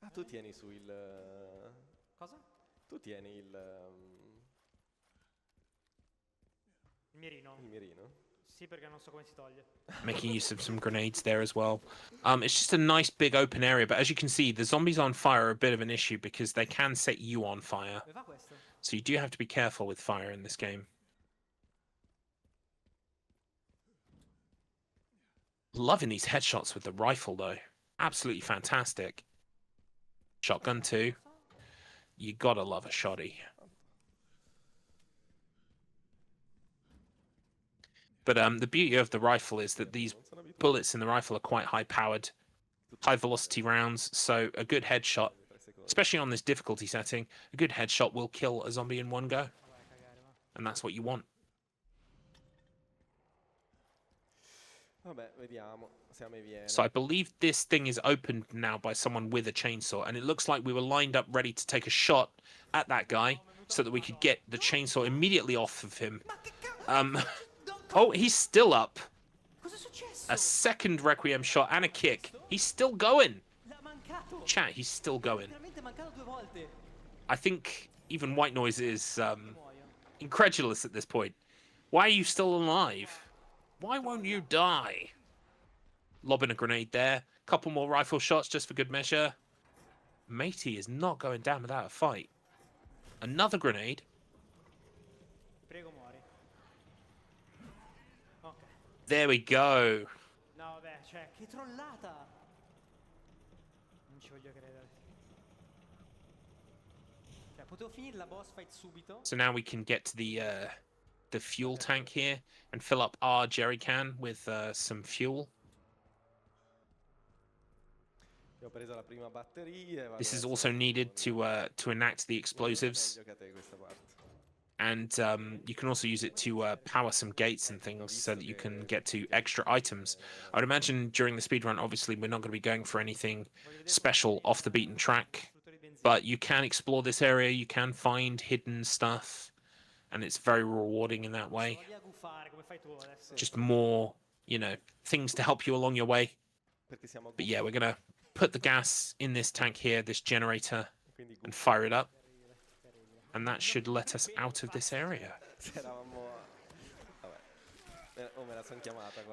S2: Ah, tu tieni su il...
S3: Cosa?
S2: Tu tieni il...
S3: Il mirino?
S2: Il mirino?
S3: Sì, perché non so come si toglie.
S1: Making use of some grenades there as well. It's just a nice big open area, but as you can see, the zombies on fire are a bit of an issue because they can set you on fire. So you do have to be careful with fire in this game. Loving these headshots with the rifle, though. Absolutely fantastic. Shotgun too. You gotta love a shotty. But the beauty of the rifle is that these bullets in the rifle are quite high-powered, high-velocity rounds, so a good headshot, especially on this difficulty setting, a good headshot will kill a zombie in one go. And that's what you want.
S2: Vabbè, vediamo se mi viene.
S1: So I believe this thing is opened now by someone with a chainsaw, and it looks like we were lined up ready to take a shot at that guy so that we could get the chainsaw immediately off of him. Oh, he's still up.
S3: Cosa è successo?
S1: A second Requiem shot and a kick. He's still going.
S3: L'ha mancato.
S1: Chat, he's still going.
S3: Letteralmente mancato 2 volte.
S1: I think even White Noise is
S3: Muoio.
S1: incredulous at this point. Why are you still alive? Why won't you die? Lobbing a grenade there. Couple more rifle shots just for good measure. Matey is not going down without a fight. Another grenade.
S3: Prego, muori. Ok.
S1: There we go.
S3: No, vabbè, cioè, che trollata. Non ci voglio credere. Cioè, potevo finire la boss fight subito.
S1: So now we can get to the fuel tank here and fill up our jerry can with some fuel.
S2: Ho preso la prima batteria.
S1: This is also needed to enact the explosives, and you can also use it to power some gates and things so that you can get to extra items. I would imagine during the speedrun, obviously, we're not going to be going for anything special off the beaten track, but you can explore this area, you can find hidden stuff, and it's very rewarding in that way. Just more, you know, things to help you along your way. But yeah, we're going to put the gas in this tank here, this generator, and fire it up. And that should let us out of this area.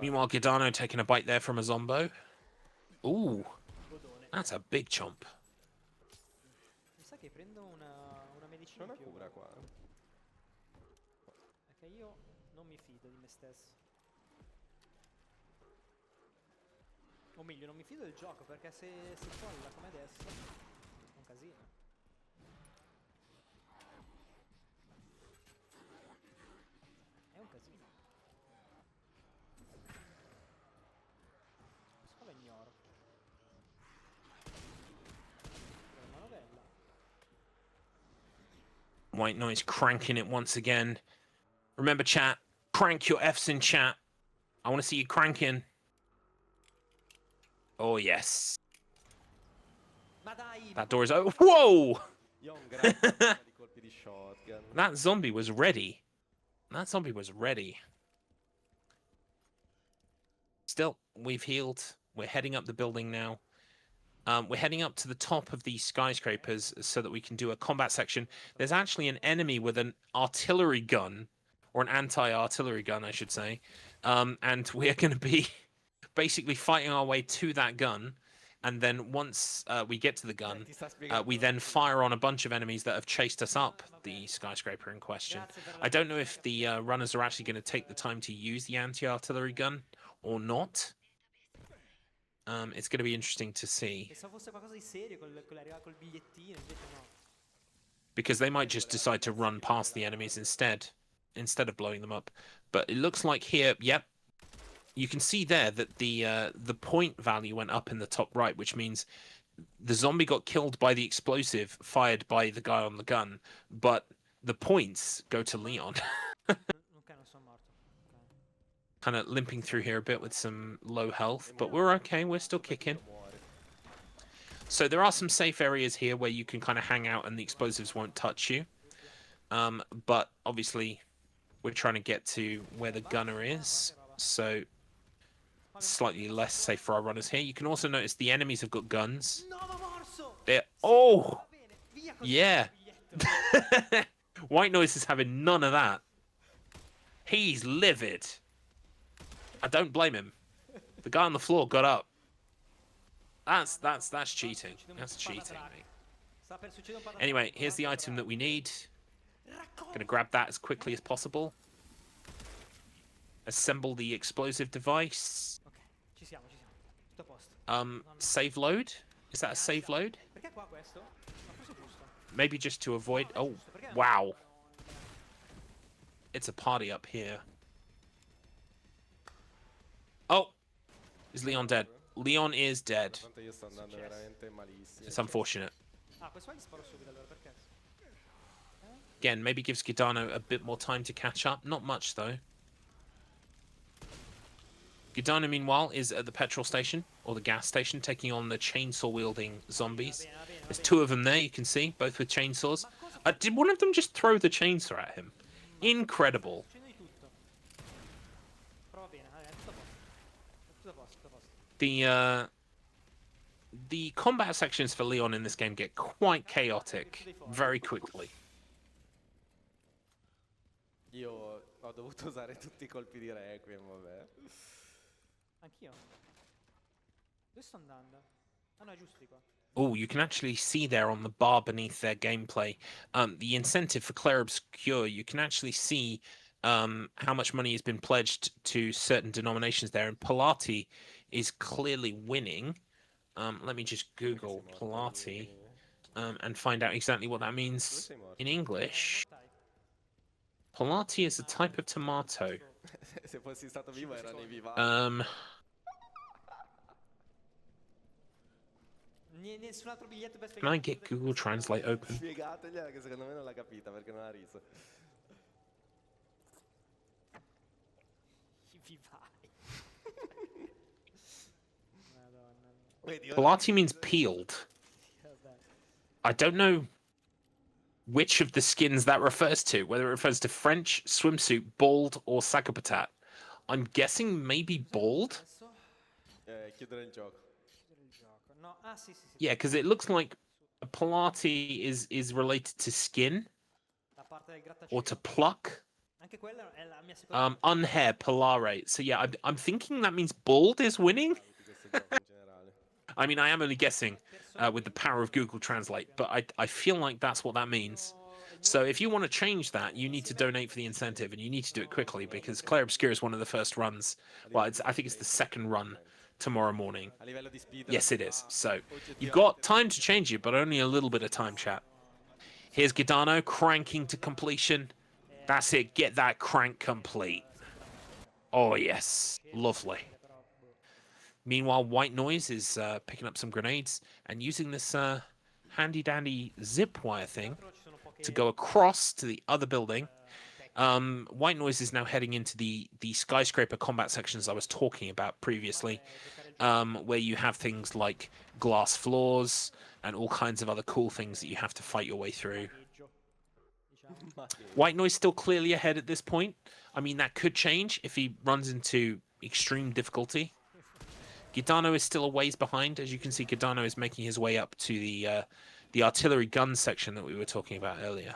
S1: Meanwhile, Gidano taking a bite there from a zombo. Ooh, that's a big chomp.
S3: Mi sa che prendo una medicina in più.
S2: cura qua.
S3: Perché io non mi fido di me stesso. O meglio, non mi fido del gioco, perché se colla come adesso è un casino. È un casino. Questo lo ignoro. È una manovella.
S1: White Noise cranking it once again. Remember, chat, crank your Fs in chat. I want to see you cranking. Oh, yes.
S3: Ma dai!
S1: That door is open. Whoa!
S2: Io ho un grande problema di colpi di shotgun.
S1: That zombie was ready. That zombie was ready. Still, we've healed. We're heading up the building now. We're heading up to the top of these skyscrapers so that we can do a combat section. There's actually an enemy with an artillery gun, or an anti-artillery gun, I should say. And we're going to be basically fighting our way to that gun. And then once we get to the gun, we then fire on a bunch of enemies that have chased us up the skyscraper in question. I don't know if the runners are actually going to take the time to use the anti-artillery gun or not. It's going to be interesting to see. Because they might just decide to run past the enemies instead of blowing them up. But it looks like here, yep, you can see there that the point value went up in the top right, which means the zombie got killed by the explosive fired by the guy on the gun, but the points go to Leon. Kind of limping through here a bit with some low health, but we're okay, we're still kicking. So there are some safe areas here where you can kind of hang out and the explosives won't touch you. But obviously we're trying to get to where the gunner is, so slightly less safe for our runners here. You can also notice the enemies have got guns. They're... Oh! Yeah! White Noise is having none of that. He's livid. I don't blame him. The guy on the floor got up. That's cheating. That's cheating, mate. Anyway, here's the item that we need. Gonna grab that as quickly as possible. Assemble the explosive device. Save load? Is that a save load? Maybe just to avoid... Oh, wow. It's a party up here. Oh! Is Leon dead? Leon is dead. It's unfortunate. Again, maybe gives Gidano a bit more time to catch up. Not much, though. Gidana, meanwhile, is at the petrol station, or the gas station, taking on the chainsaw-wielding zombies. There's two of them there, you can see, both with chainsaws. Did one of them just throw the chainsaw at him? Incredible. The combat sections for Leon in this game get quite chaotic very quickly.
S2: Io ho dovuto usare tutti I colpi di Requiem, vabbè.
S3: Anch'io. Dove sto andando? Ah no, è giusto di qua.
S1: Oh, you can actually see there on the bar beneath their gameplay, the incentive for Clair Obscur. You can actually see how much money has been pledged to certain denominations there, and Pilati is clearly winning. Let me just Google Pilati and find out exactly what that means in English. Pilati is a type of tomato.
S2: Se fossi stato vivo erano I viva.
S3: Nessun altro biglietto per
S1: Can I get Google Translate open?
S2: Spiegategliela che secondo me non l'ha capita perché non ha riso.
S3: I vivai. Madonna.
S1: Pilati means peeled. I don't know which of the skins that refers to, whether it refers to French, swimsuit, bald, or Sakapatat. I'm guessing maybe bald?
S2: Chiudere il gioco.
S3: No, ah sì, sì, sì.
S1: Yeah, because it looks like Pilati is related to skin,
S3: La parte del grattacielo.
S1: or to pluck.
S3: Anche quella è la mia seconda.
S1: Unhair, pilare. So yeah, I'm thinking that means bald is winning? I mean, I am only guessing with the power of Google Translate, but I feel like that's what that means. So if you want to change that, you need to donate for the incentive, and you need to do it quickly, because Clair Obscur is one of the first runs. Well, I think it's the second run tomorrow morning. Yes, it is. So you've got time to change it, but only a little bit of time, chat. Here's Gidano cranking to completion. That's it. Get that crank complete. Oh, yes. Lovely. Meanwhile, White Noise is picking up some grenades and using this handy-dandy zip wire thing to go across to the other building. White Noise is now heading into the skyscraper combat sections I was talking about previously, where you have things like glass floors and all kinds of other cool things that you have to fight your way through. White Noise still clearly ahead at this point. I mean, that could change if he runs into extreme difficulty. Gidano is still a ways behind. As you can see, Gidano is making his way up to the artillery gun section that we were talking about earlier.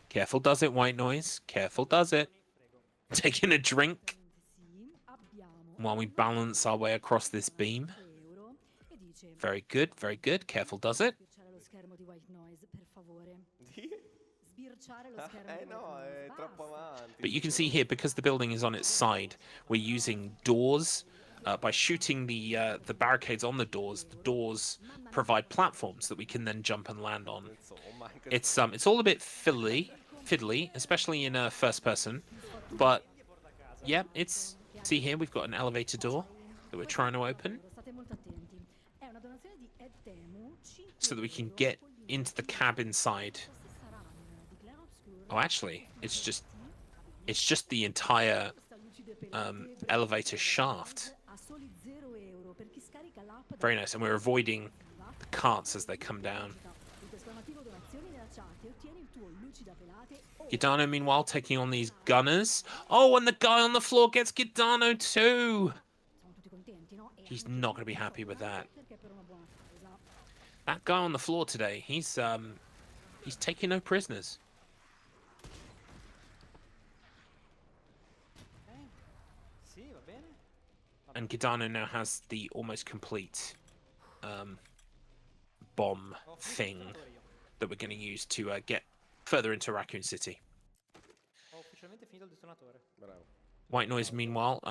S1: Careful does it, White Noise. Careful does it. Taking a drink while we balance our way across this beam. Very good, very good. Careful does it. But you can see here, because the building is on its side, we're using doors. By shooting the barricades on the doors provide platforms that we can then jump and land on. It's all a bit fiddly, especially in first person. But yeah, see here we've got an elevator door that we're trying to open so that we can get into the cab inside. Oh, actually, it's just the entire elevator shaft. Very nice, and we're avoiding the carts as they come down. Gidano, meanwhile, taking on these gunners. Oh, and the guy on the floor gets Gidano too. He's not going to be happy with that. That guy on the floor today, he's taking no prisoners. And Gidano now has the almost complete bomb thing that we're going to use to get further into Raccoon City. White Noise, meanwhile,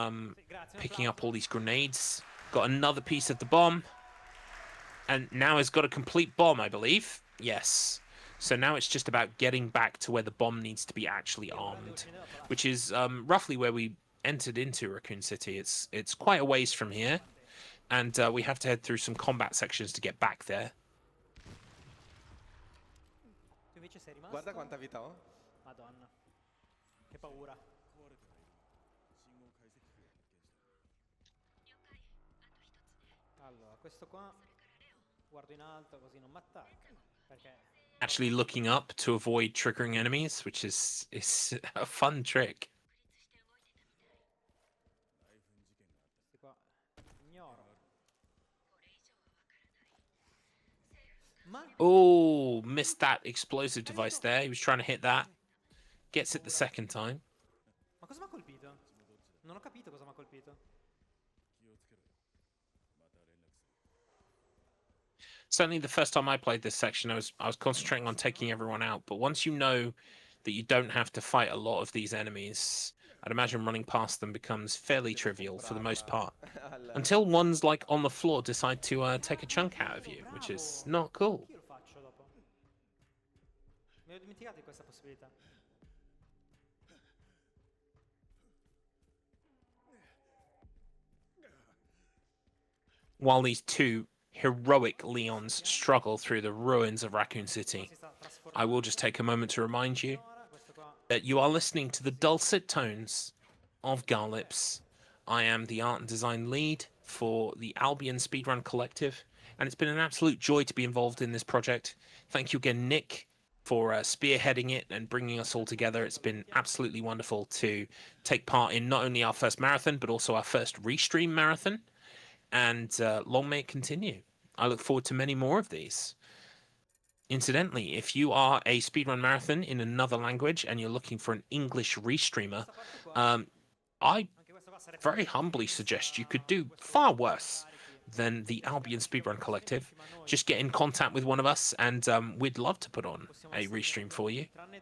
S1: picking up all these grenades. Got another piece of the bomb. And now has got a complete bomb, I believe. Yes. So now it's just about getting back to where the bomb needs to be actually armed, which is roughly where we entered into Raccoon City. It's quite a ways from here, and we have to head through some combat sections to get back there.
S2: Guarda quanta vita ho.
S3: Madonna. Che paura. Allora, questo qua guardo in alto così non mi attacca. Perché
S1: Actually looking up to avoid triggering enemies, which is a fun trick.
S3: questi qua ignoro. Ma
S1: Oh, missed that explosive device there. He was trying to hit that. Gets it the second time.
S3: ma cosa mi ha colpito? Non ho capito cosa mi ha colpito.
S1: Certainly the first time I played this section, I was concentrating on taking everyone out. But once you know that you don't have to fight a lot of these enemies, I'd imagine running past them becomes fairly trivial for the most part. Until ones like on the floor decide to take a chunk out of you, which is not cool.
S3: Io lo faccio dopo. Mi ero dimenticato di questa possibilità.
S1: While these two heroic Leons struggle through the ruins of Raccoon City,
S3: Si sta trasformando.
S1: I will just take a moment to remind you
S3: Ora, questo qua.
S1: that you are listening to the dulcet tones of Garlips. I am the art and design lead for the Albion Speedrun Collective, and it's been an absolute joy to be involved in this project. Thank you again, Nick, for spearheading it and bringing us all together. It's been absolutely wonderful to take part in not only our first marathon, but also our first Restream marathon, and long may it continue. I look forward to many more of these. Incidentally, if you are a speedrun marathon in another language and you're looking for an English restreamer, I very humbly suggest you could do far worse than the Albion Speedrun Collective. Just get in contact with one of us and we'd love to put on a restream for you.
S3: Tranne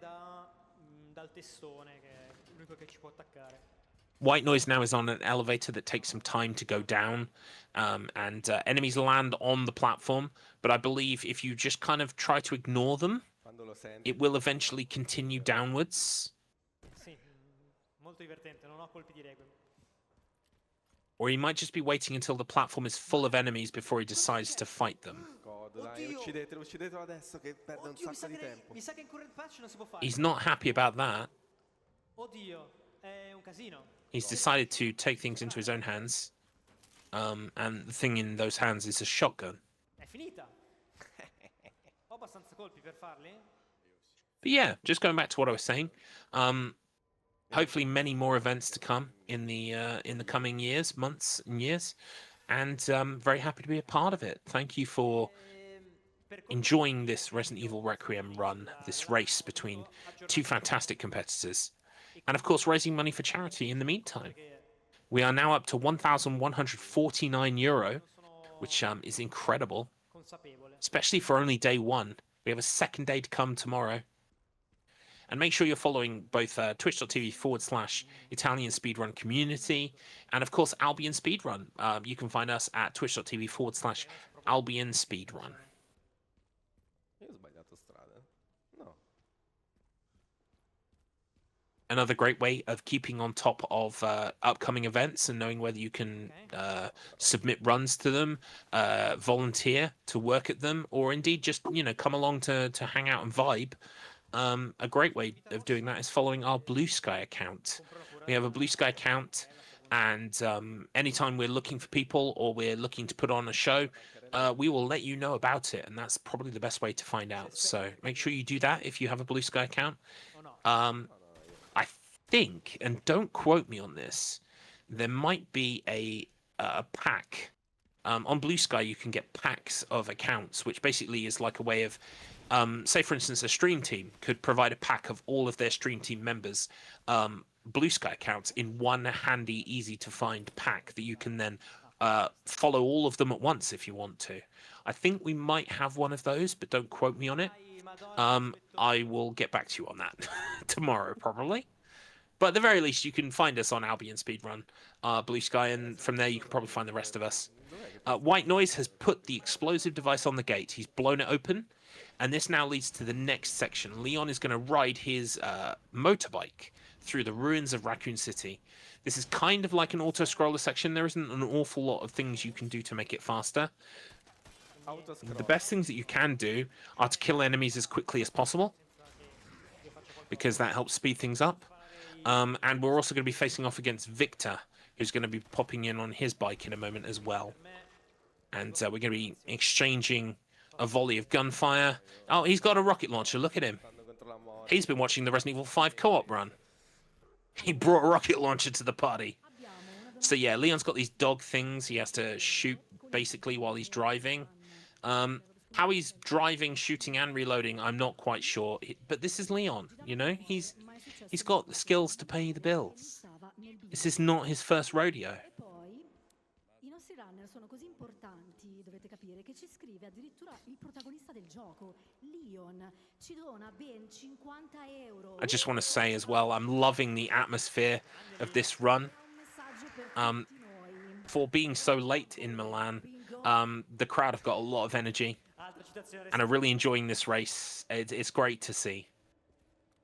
S3: dal testone che è l'unico che ci può attaccare.
S1: White Noise now is on an elevator that takes some time to go down, and enemies land on the platform, but I believe if you just kind of try to ignore them,
S2: Quando lo senti.
S1: it will eventually continue downwards.
S3: Sì, molto divertente, non ho colpi di Requiem.
S1: Or he might just be waiting until the platform is full of enemies before he decides to fight them.
S2: Godo, dai, uccidetelo adesso che perde un
S3: Oddio,
S2: sacco di tempo.
S3: mi sa che in current patch non si può fare.
S1: He's not happy about that.
S3: Oddio, è un casino.
S1: He's decided to take things into his own hands. And the thing in those hands is a shotgun.
S3: È finita. Ho abbastanza colpi per farli?
S1: But yeah, just going back to what I was saying. Hopefully many more events to come in the coming years, months and years. And very happy to be a part of it. Thank you for enjoying this Resident Evil Requiem run, this race between two fantastic competitors. And of course, raising money for charity in the meantime. We are now up to €1,149, which is incredible,
S3: Consapevole.
S1: especially for only day one. We have a second day to come tomorrow. And make sure you're following both twitch.tv/Italian Speedrun Community and, of course, Albion Speedrun. You can find us at twitch.tv/Albion Speedrun.
S2: Io ho sbagliato strada. No.
S1: Another great way of keeping on top of upcoming events and knowing whether you can submit runs to them, volunteer to work at them, or indeed just come along to hang out and vibe. A great way of doing that is following our Blue Sky account. We have a Blue Sky account, and anytime we're looking for people or we're looking to put on a show, we will let you know about it, and that's probably the best way to find out. So make sure you do that if you have a Blue Sky account. I think, and don't quote me on this, there might be a pack. On Blue Sky, you can get packs of accounts, which basically is like a way of, say, for instance, a stream team could provide a pack of all of their stream team members' Blue Sky accounts in one handy, easy-to-find pack that you can then follow all of them at once if you want to. I think we might have one of those, but don't quote me on it. I will get back to you on that tomorrow, probably. But at the very least, you can find us on Albion Speedrun, Blue Sky, and from there you can probably find the rest of us. White Noise has put the explosive device on the gate. He's blown it open, and this now leads to the next section. Leon is going to ride his motorbike through the ruins of Raccoon City. This is kind of like an auto-scroller section. There isn't an awful lot of things you can do to make it faster. The best things that you can do are to kill enemies as quickly as possible, because that helps speed things up. And we're also going to be facing off against Victor, who's going to be popping in on his bike in a moment as well. And we're going to be exchanging a volley of gunfire. Oh, he's got a rocket launcher. Look at him. He's been watching the Resident Evil 5 co-op run. He brought a rocket launcher to the party. So yeah, Leon's got these dog things he has to shoot basically while he's driving. How he's driving, shooting, and reloading, I'm not quite sure. But this is Leon, you know? He's got the skills to pay the bills. This is not his first rodeo.
S4: I nostri runner sono così importanti, dovete capire, che ci scrive addirittura il protagonista del gioco, Leon, ci dona ben 50 euro.
S1: I just want to say as well, I'm loving the atmosphere of this run. For being so late in Milan, the crowd have got a lot of energy, and I'm really enjoying this race. It's great to see.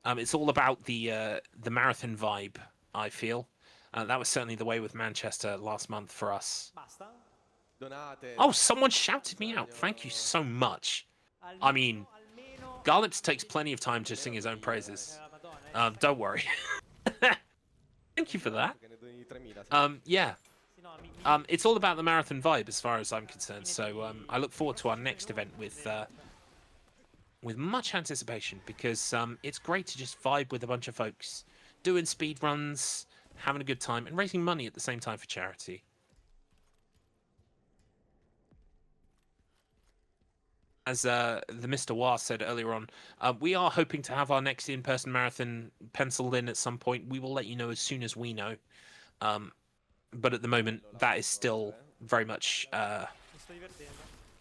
S1: It's all about the marathon vibe, I feel. That was certainly the way with Manchester last month for us. Oh, someone shouted me out. Thank you so much. I mean, Garlips takes plenty of time to sing his own praises. Don't worry. Thank you for that. Yeah. It's all about the marathon vibe as far as I'm concerned. So I look forward to our next event with much anticipation, because it's great to just vibe with a bunch of folks, doing speed runs, having a good time, and raising money at the same time for charity. As the Mr. Wah said earlier on, we are hoping to have our next in-person marathon penciled in at some point. We will let you know as soon as we know. But at the moment, that is still very much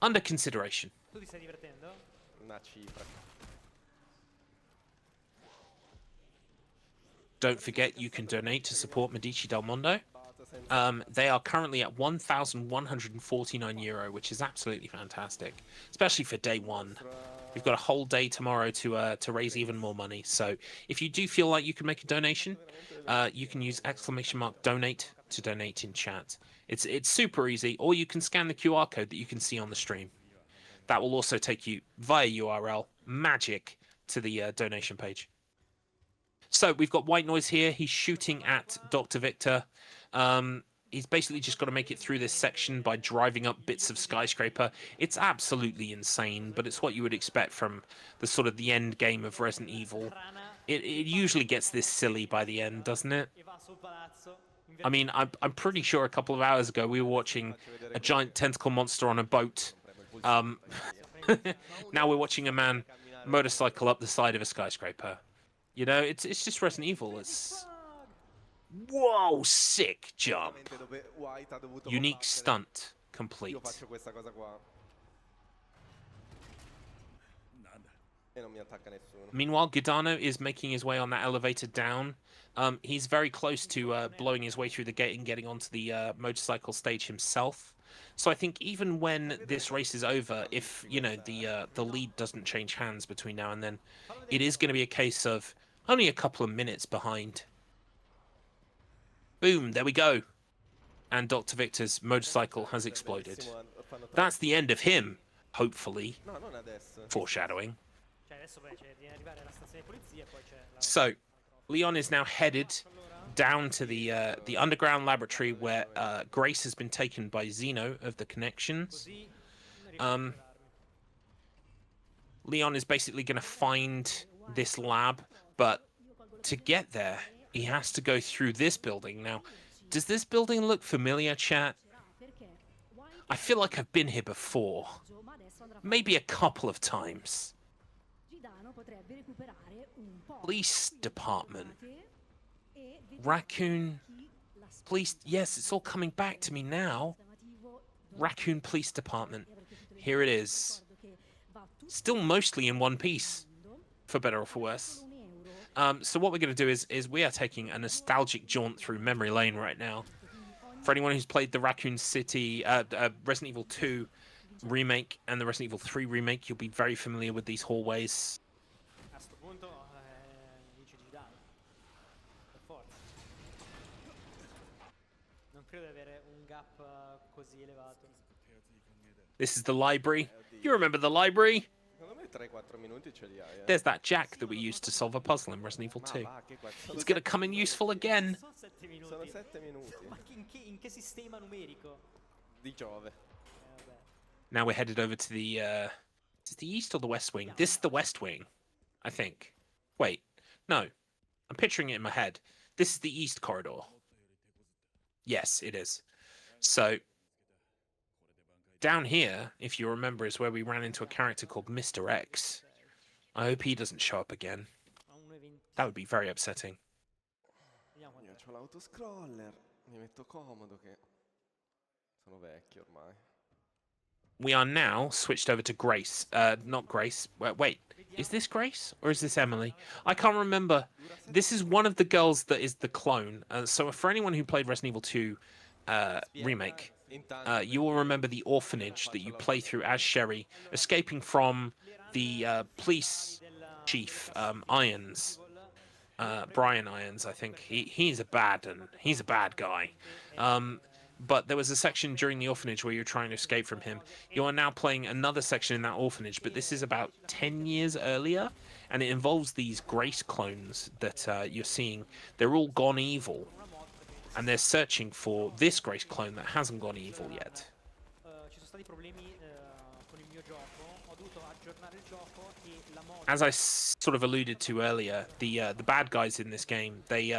S1: under consideration.
S3: Tu ti stai divertendo?
S2: Una cifra.
S1: Don't forget, you can donate to support Medici Del Mondo. They are currently at €1,149, which is absolutely fantastic, especially for day one. We've got a whole day tomorrow to raise even more money. So if you do feel like you can make a donation, you can use !donate to donate in chat. It's super easy, or you can scan the QR code that you can see on the stream. That will also take you via URL magic to the donation page. So we've got White Noise here. He's shooting at Dr. Victor. He's basically just got to make it through this section by driving up bits of skyscraper. It's absolutely insane, but it's what you would expect from the sort of the end game of Resident Evil. It usually gets this silly by the end, doesn't it? I mean, I'm pretty sure a couple of hours ago we were watching a giant tentacle monster on a boat. Now we're watching a man motorcycle up the side of a skyscraper. You know, it's just Resident Evil. It's... Whoa, sick jump. Unique stunt complete. Meanwhile, Guidano is making his way on that elevator down. He's very close to blowing his way through the gate and getting onto the motorcycle stage himself. So I think even when this race is over, if, you know, the lead doesn't change hands between now and then, it is going to be a case of only a couple of minutes behind. Boom, there we go. And Dr. Victor's motorcycle has exploded. That's the end of him, hopefully. Foreshadowing. So, Leon is now headed down to the underground laboratory where Grace has been taken by Zeno of the Connections. Leon is basically going to find this lab, but to get there, he has to go through this building. Now, does this building look familiar, chat? I feel like I've been here before. Maybe a couple of times. Police department. Raccoon Police... Yes, it's all coming back to me now. Raccoon Police Department. Here it is. Still mostly in one piece, for better or for worse. So what we're going to do is we are taking a nostalgic jaunt through memory lane right now. For anyone who's played the Raccoon City, Resident Evil 2 remake and the Resident Evil 3 remake, you'll be very familiar with these hallways. This is the library. You remember the library?
S2: Secondo me 3-4 minuti ce li hai.
S1: There's that jack that we used to solve a puzzle in Resident Evil 2.
S2: Va, che
S1: It's gonna come in useful again.
S3: Sono 7 minuti.
S2: Sono 7 minuti.
S3: Ma in che sistema numerico?
S2: Di Giove.
S3: Vabbè.
S1: Now we're headed over to the, is it the east or the west wing? This is the west wing, I think. Wait, no. I'm picturing it in my head. This is the east corridor. Yes, it is. So, down here, if you remember, is where we ran into a character called Mr. X. I hope he doesn't show up again.
S3: A 1,20.
S1: That would be very upsetting.
S3: Vediamo quant'è.
S2: Io ho l'autoscroller. Mi metto comodo che sono vecchio ormai.
S1: We are now switched over to Grace. Not Grace. Wait, is this Grace or is this Emily? I can't remember. This is one of the girls that is the clone. So for anyone who played Resident Evil 2 remake, you will remember the orphanage that you play through as Sherry, escaping from the police chief, Irons. Brian Irons, I think. He's a bad guy. But there was a section during the orphanage where you're trying to escape from him. You are now playing another section in that orphanage, but this is about 10 years earlier, and it involves these Grace clones that you're seeing. They're all gone evil, and they're searching for this Grace clone that hasn't gone evil yet.
S3: Ci sono stati problemi con il mio gioco. Ho dovuto aggiornare il gioco e la mod.
S1: As I sort of alluded to earlier, the bad guys in this game, they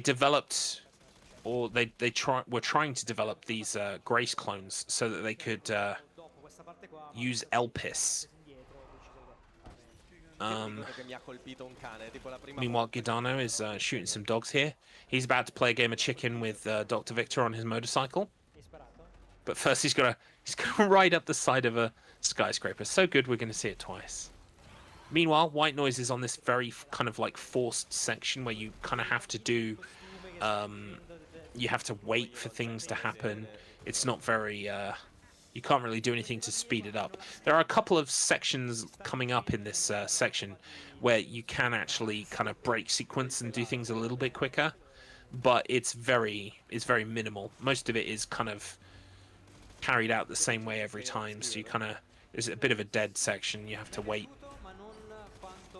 S1: developed, or were trying to develop these Grace clones so that they could
S3: Dopo questa parte qua,
S1: use Elpis.
S3: indietro, ho deciso
S2: Che mi ha colpito un cane, tipo la prima
S1: Meanwhile, Gidano is shooting some dogs here. He's about to play a game of chicken with Dr. Victor on his motorcycle.
S3: hai sparato?
S1: But first he's gonna ride up the side of a skyscraper. So good, we're gonna see it twice. Meanwhile, White Noise is on this very kind of like forced section where you kind of have to do, you have to wait for things to happen. It's not very, you can't really do anything to speed it up. There are a couple of sections coming up in this section where you can actually kind of break sequence and do things a little bit quicker, but it's very minimal. Most of it is kind of carried out the same way every time, so you kind of, there's a bit of a dead section, you have to wait.
S3: Ma non quanto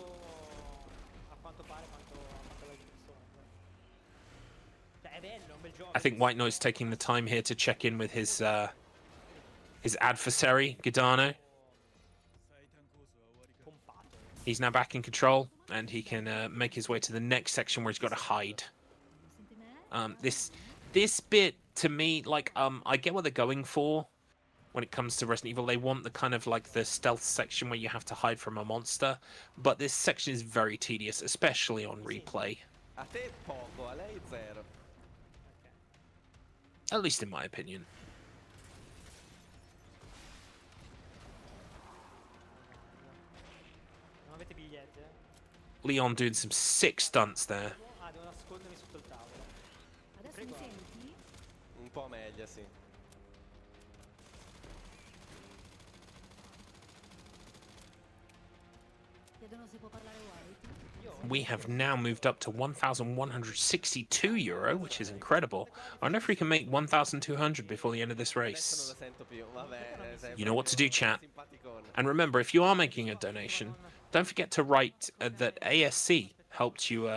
S3: a quanto pare quanto l'hai visto. Cioè è bello, è un bel gioco.
S1: I think White Noise taking the time here to check in with his adversary, Gidano.
S3: Pompato.
S1: He's now back in control, and he can make his way to the next section where he's got to hide. This bit, to me, like, I get what they're going for when it comes to Resident Evil. They want the kind of like the stealth section where you have to hide from a monster, but this section is very tedious, especially on replay.
S2: A te poco, a lei zero.
S1: At least in my opinion.
S3: Non avete biglietti, eh?
S1: Leon doing some sick stunts there.
S3: Ah, devo nascondermi sotto il tavolo.
S4: Adesso mi senti?
S2: Un po' meglio, sì.
S4: Chiedono se può parlare White.
S1: We have now moved up to 1,162 euro, which is incredible. I wonder if we can make 1,200 before the end of this
S2: Adesso non
S1: race.
S2: lo sento più. Vabbè, sei
S1: You know what to do, chat.
S2: simpaticone.
S1: And remember, if you are making a donation, don't forget to write that ASC helped you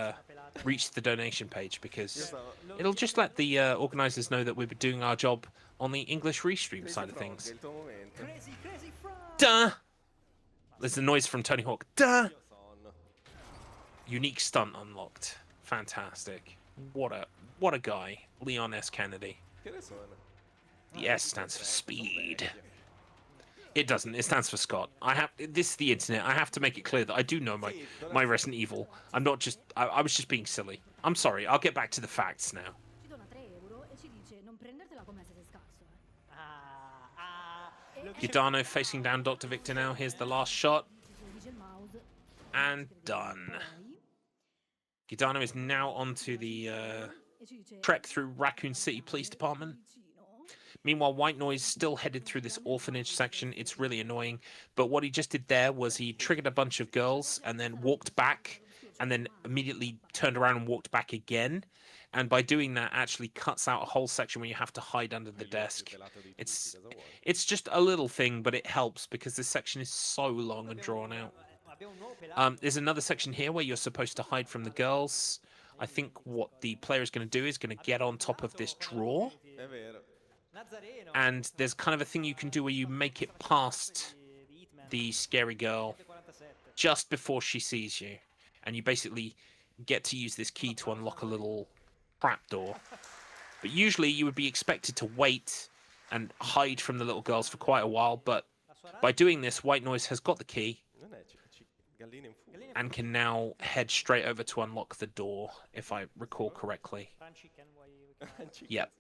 S1: reach the donation page, because it'll just let the organisers know that we're doing our job on the English Restream side of
S2: È
S1: things.
S2: il tuo momento.
S3: Crazy frog!
S1: Duh! There's the noise from Tony Hawk. Duh!
S2: Io sonno.
S1: Unique stunt unlocked. Fantastic. What a guy. Leon S. Kennedy.
S2: Che ne sono?
S1: The S stands for speed. It doesn't. It stands for Scott. This is the internet. I have to make it clear that I do know my Resident Evil. I'm not just. I was just being silly. I'm sorry. I'll get back to the facts now.
S4: Ci dona 3 euro e ci dice non prendertela come se sei scarso.
S3: Lo dice-
S1: Gidano facing down Dr. Victor now. Here's the last shot.
S4: Ci dice il mouse.
S1: And done.
S4: Poi,
S1: Gidano is now onto the
S4: e ci dice
S1: trek through Raccoon City Police Department.
S4: vicino.
S1: Meanwhile, White Noise still headed through this orphanage section. It's really annoying. But what he just did there was he triggered a bunch of girls and then walked back and then immediately turned around and walked back again. And by doing that, actually cuts out a whole section where you have to hide under the desk. It's just a little thing, but it helps because this section is so long and drawn out. There's another section here where you're supposed to hide from the girls. I think what the player is going to do is going to get on top of this drawer. And there's kind of a thing you can do where you make it past the scary girl just before she sees you. And you basically get to use this key to unlock a little trapdoor. But usually you would be expected to wait and hide from the little girls for quite a while. But by doing this, White Noise has got the key and can now head straight over to unlock the door, if I recall correctly. Yep.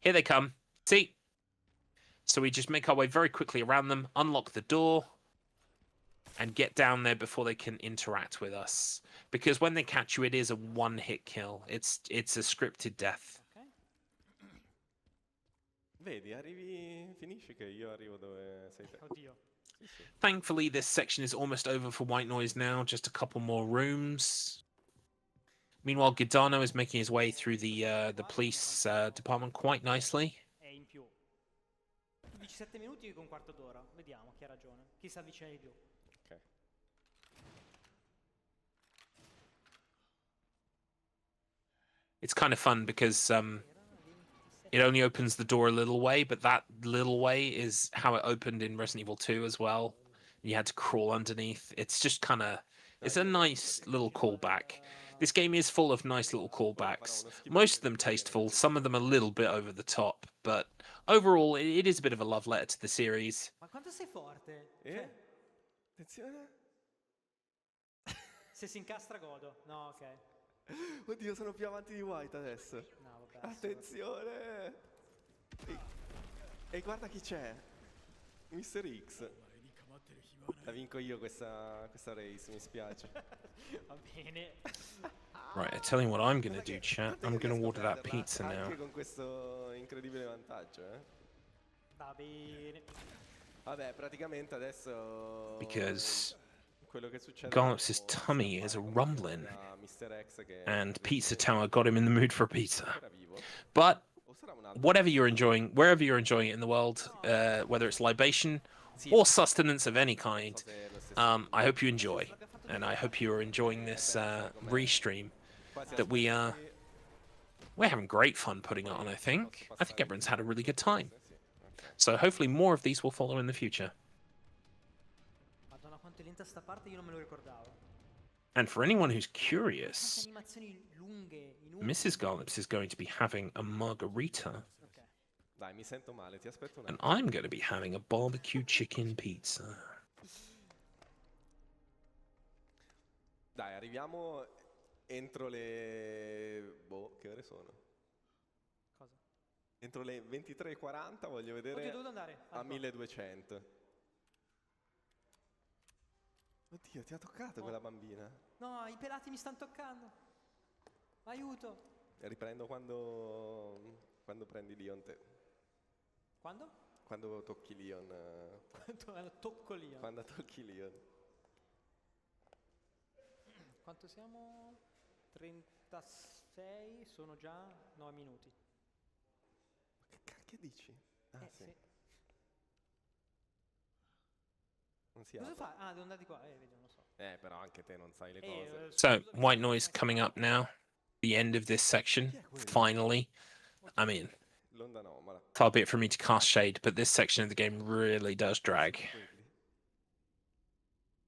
S1: Here they come. See? So we just make our way very quickly around them, unlock the door, and get down there before they can interact with us. Because when they catch you, it is a one-hit kill. It's a scripted death.
S2: Vedi, arrivi, finisci che io arrivo dove sei te.
S3: Oddio.
S1: Thankfully, this section is almost over for White Noise now. Just a couple more rooms. Meanwhile, Gidano is making his way through the police department quite nicely.
S3: È in più. 17 minuti con un quarto d'ora. Vediamo chi ha ragione. Chi si avvicina di più.
S2: Ok.
S1: It's kind of fun because it only opens the door a little way, but that little way is how it opened in Resident Evil 2 as well. You had to crawl underneath. It's just kind of, it's a nice little callback. This game is full of nice little callbacks. Most of them tasteful, some of them a little bit over the top, but overall it is a bit of a love letter to the series.
S3: Ma quanto sei forte?
S2: Attenzione.
S3: Se si incastra godo. No, ok.
S2: Oddio, sono più avanti di White adesso.
S3: No, vabbè.
S2: Attenzione. E guarda chi c'è. Mr. X. La vinco io questa race, mi spiace.
S3: Va bene.
S1: Right, I tell you what I'm going to do, chat. I'm going to order that pizza now.
S2: Anche con questo incredibile vantaggio,
S3: Va bene.
S2: Vabbè, praticamente adesso...
S1: Because
S2: quello che succede
S1: Garlop's tummy is a rumbling,
S2: a Mr. X che
S1: and Pizza Tower got him in the mood for a pizza.
S2: era vivo.
S1: But
S2: O sarà un altro?
S1: whatever you're enjoying, wherever you're enjoying it in the world, whether it's libation or sustenance of any kind, I hope you enjoy, and I hope you are enjoying this restream that we're having great fun putting it on. I think everyone's had a really good time. So hopefully more of these will follow in the future.
S3: Madonna, quanto è lenta sta parte, io non me lo ricordavo.
S1: And for anyone who's curious,
S3: Animazioni lunghe,
S1: Mrs. Garlips is going to be having a margarita,
S3: Ok.
S2: Dai, mi sento male, ti aspetto un
S1: and
S2: attimo.
S1: I'm going to be having a barbecue chicken pizza.
S2: Dai, arriviamo entro le... Boh, che ore sono?
S3: Cosa?
S2: Entro le 23:40 voglio vedere
S3: Oddio, dove andare?
S2: a 1200. Oddio, ti ha toccato quella bambina.
S3: No, i pelati mi stanno toccando. Aiuto.
S2: Riprendo quando prendi Leon te.
S3: Quando?
S2: Quando tocchi Leon.
S3: Quando tocco lì.
S2: Quando tocchi Leon.
S3: Quanto siamo? 36, sono già 9 minuti.
S2: Che cacchio dici? Ah, sì. Non si
S3: Cosa
S2: apre.
S3: fa? Ah, devo andare di qua. Vedi, non lo so.
S2: Però anche te non sai le cose.
S1: So, White Noise coming up now. The end of this section, finally. I mean,
S2: L'onda anomala.
S1: far be it for me to cast shade, but this section of the game really does drag.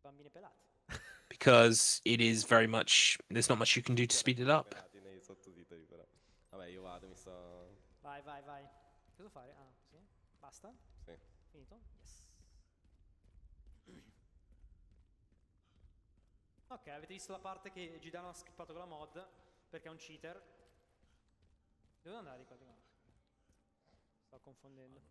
S3: Bambine pelate.
S1: Because it is very much, there's not much you can do to speed it up.
S2: Pelati nei sottotitoli però. Vabbè, io vado, mi sto...
S3: Vai, vai, vai. Cosa devo fare? Ah, sì. Basta?
S2: Sì.
S3: Finito? Yes. Ok, avete visto la parte che Gidano ha skippato con la mod perché è un cheater. Devo andare di qua di qua. Sto confondendo.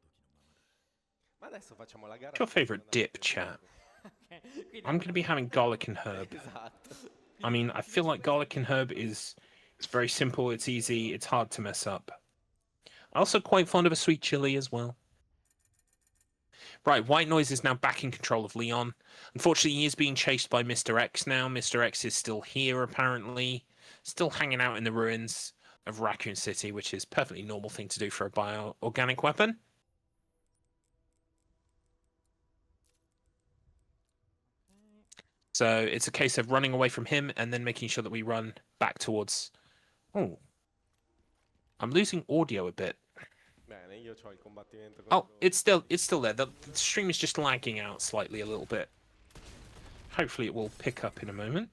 S2: Ma adesso facciamo la gara.
S1: What's your favorite dip, chat?
S3: Ok, quindi
S1: I'm going to be having garlic and herb.
S2: Esatto.
S1: I mean, I feel like garlic and herb is it's very simple, it's easy, it's hard to mess up. I'm also quite fond of a sweet chili as well. Right, White Noise is now back in control of Leon. Unfortunately, he is being chased by Mr. X now. Mr. X is still here, apparently. Still hanging out in the ruins of Raccoon City, which is a perfectly normal thing to do for a bio-organic weapon. So it's a case of running away from him and then making sure that we run back towards... Oh. I'm losing audio a bit.
S2: Bene, io c'ho il combattimento
S1: Oh,
S2: contro...
S1: it's still there. The stream is just lagging out slightly a little bit. Hopefully it will pick up in a moment.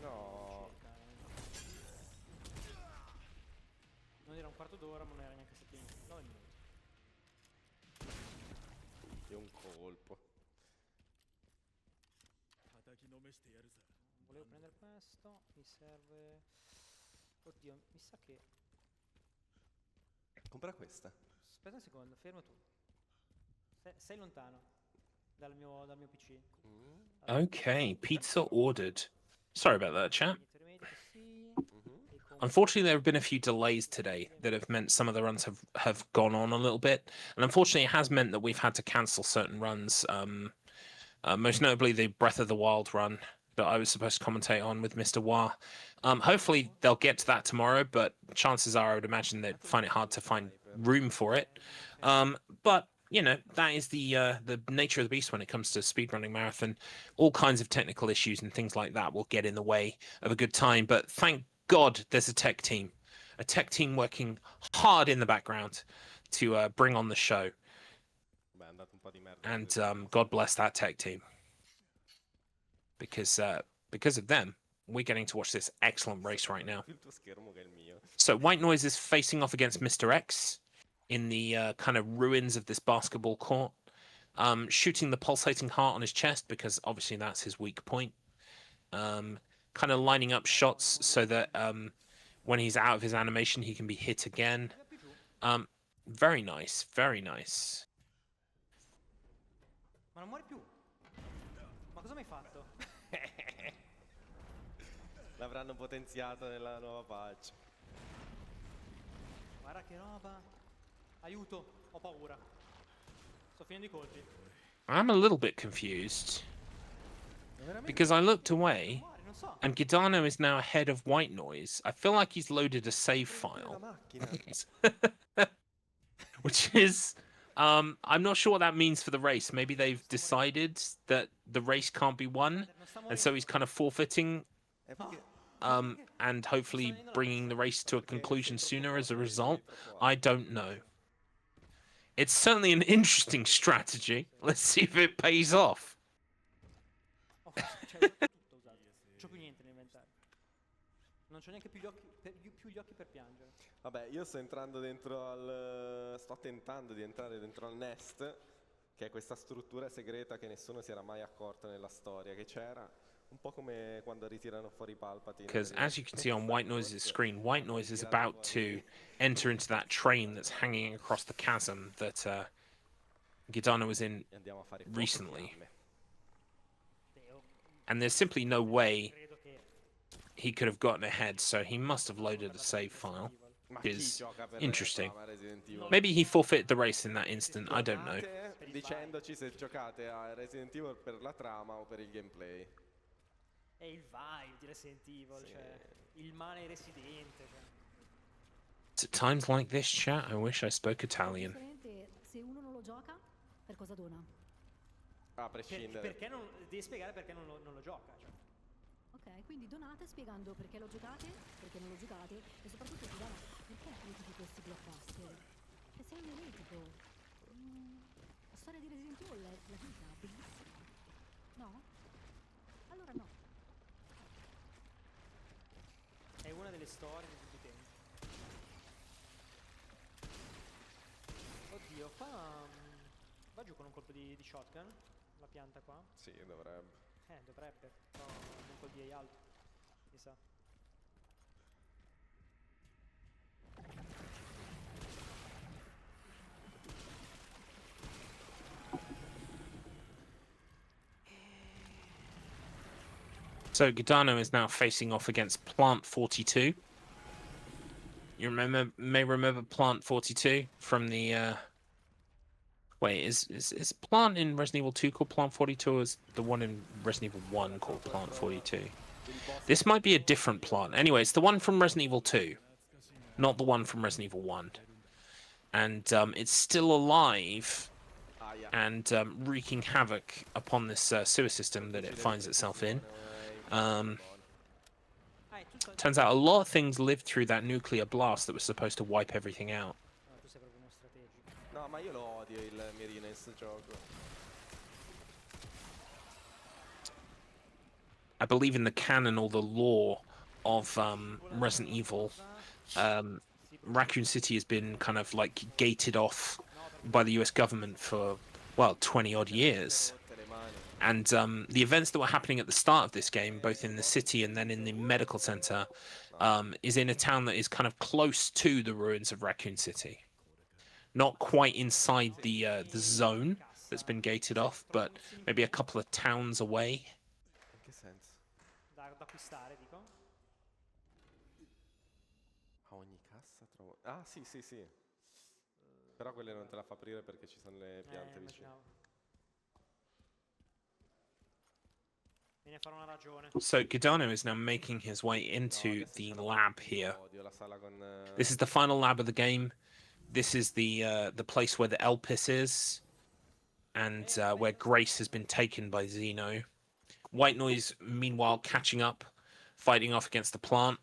S2: No,
S3: Non era un quarto d'ora, ma non era neanche 7 minuti. 9 minuti.
S2: è un colpo.
S3: Volevo prendere questo. Mi serve... Oddio, mi sa che...
S2: Compra questa.
S3: Aspetta un secondo, fermo tu. Sei lontano dal mio PC.
S1: Okay, pizza ordered. Sorry about that, chat.
S3: Intermedi sì.
S1: Unfortunately, there have been a few delays today that have meant some of the runs have gone on a little bit. And unfortunately, it has meant that we've had to cancel certain runs. Most notably, the Breath of the Wild run that I was supposed to commentate on with Mr. Wah. Hopefully, they'll get to that tomorrow, but chances are I would imagine they'd find it hard to find room for it. But you know, that is the nature of the beast when it comes to speedrunning marathon. All kinds of technical issues and things like that will get in the way of a good time. But thank God there's a tech team working hard in the background to bring on the show.
S2: Beh, è andato un po' di merda.
S1: And God bless that tech team. Because of them, we're getting to watch this excellent race right now.
S2: Il tuo schermo che è il mio.
S1: So White Noise is facing off against Mr. X in the kind of ruins of this basketball court, shooting the pulsating heart on his chest because obviously that's his weak point. Kind of lining up shots so that when he's out of his animation, he can be hit again. Very nice, very nice.
S3: Ma non muore più. Ma cosa mi hai fatto?
S2: L'avranno potenziato nella nuova patch.
S3: Guarda che roba. Aiuto, ho paura. Sto finendo i colpi.
S1: I'm a little bit confused because I looked away
S3: Muore, non so.
S1: and Gidano is now ahead of White Noise. I feel like he's loaded a save file. Which is I'm not sure what that means for the race. Maybe they've decided that the race can't be won, and so he's kind of forfeiting and hopefully bringing the race to a conclusion sooner as a result. I don't know. It's certainly an interesting strategy. Let's see if it pays off.
S3: Ho tutto usato. Non c'ho più niente nell'inventario. Non c'ho neanche più gli occhi per piangere.
S2: Vabbè, io sto entrando dentro al... sto tentando di entrare dentro al Nest, che è questa struttura segreta che nessuno si era mai accorto nella storia che c'era. Un po' come quando ritirano fuori Palpatine.
S1: Because as you can see on White Noise's screen, White Noise is about to enter into that train that's hanging across the chasm that Gidano was in
S2: Andiamo a fare
S1: recently.
S2: fiamme.
S1: And there's simply no way he could have gotten ahead, so he must have loaded a save file.
S2: Ma chi
S1: Is
S2: gioca per
S1: interesting.
S2: Resident Evil?
S1: Maybe he forfeited the race in that instant, I don't know.
S2: Chiamate dicendoci se giocate a Resident Evil per la trama o per il gameplay.
S3: È il vibe di Resident Evil,
S2: Sì.
S3: cioè il male residente. Cioè.
S1: It's at times like this, chat, I wish I spoke Italian.
S4: Differente, se uno non lo gioca, per cosa dona?
S2: A prescindere.
S3: Perché non devi spiegare perché non lo gioca. Cioè.
S4: Ok, quindi donate spiegando perché lo giocate, perché non lo giocate e soprattutto perché critichi questi blockbuster. Che sei un eretico. La storia di Resident Evil è la vita, bellissima. No? Allora no.
S3: È una delle storie di tutti i tempi. Oddio, qua va giù con un colpo di shotgun, la pianta qua.
S2: Sì, dovrebbe.
S3: Dovrebbe, però non col DA alto, mi sa.
S1: So Giordano is now facing off against Plant 42. You may remember Plant 42 from the wait, is Plant in Resident Evil 2 called Plant 42, or is the one in Resident Evil 1 called Plant 42? This might be a different Plant. Anyway, it's the one from Resident Evil 2, not the one from Resident Evil 1. And it's still alive and wreaking havoc upon this sewer system that it finds itself in. Turns out a lot of things lived through that nuclear blast that was supposed to wipe everything out.
S3: Tu sei proprio uno strategico.
S2: No, ma io lo odio il mirino in sto gioco.
S1: I believe in the canon or the lore of Resident Evil, Raccoon City has been kind of like gated off by the US government for, well, 20 odd years. And the events that were happening at the start of this game, both in the city and then in the medical center, is in a town that is kind of close to the ruins of Raccoon City. Not quite inside the zone that's been gated off, but maybe a couple of towns away.
S2: In che senso?
S3: Da acquistare, dico.
S2: A ogni cassa trovo... Ah, sì, sì, sì. Però quelle non te la fa aprire perché ci sono le piante vicine.
S3: Immaginavo. Viene a fare una ragione.
S1: So Giordano is now making his way into the lab here.
S2: Odio la sala con...
S1: This is the final lab of the game. This is the place where the Elpis is, and where Grace has been taken by Xeno. White Noise, meanwhile, catching up, fighting off against the plant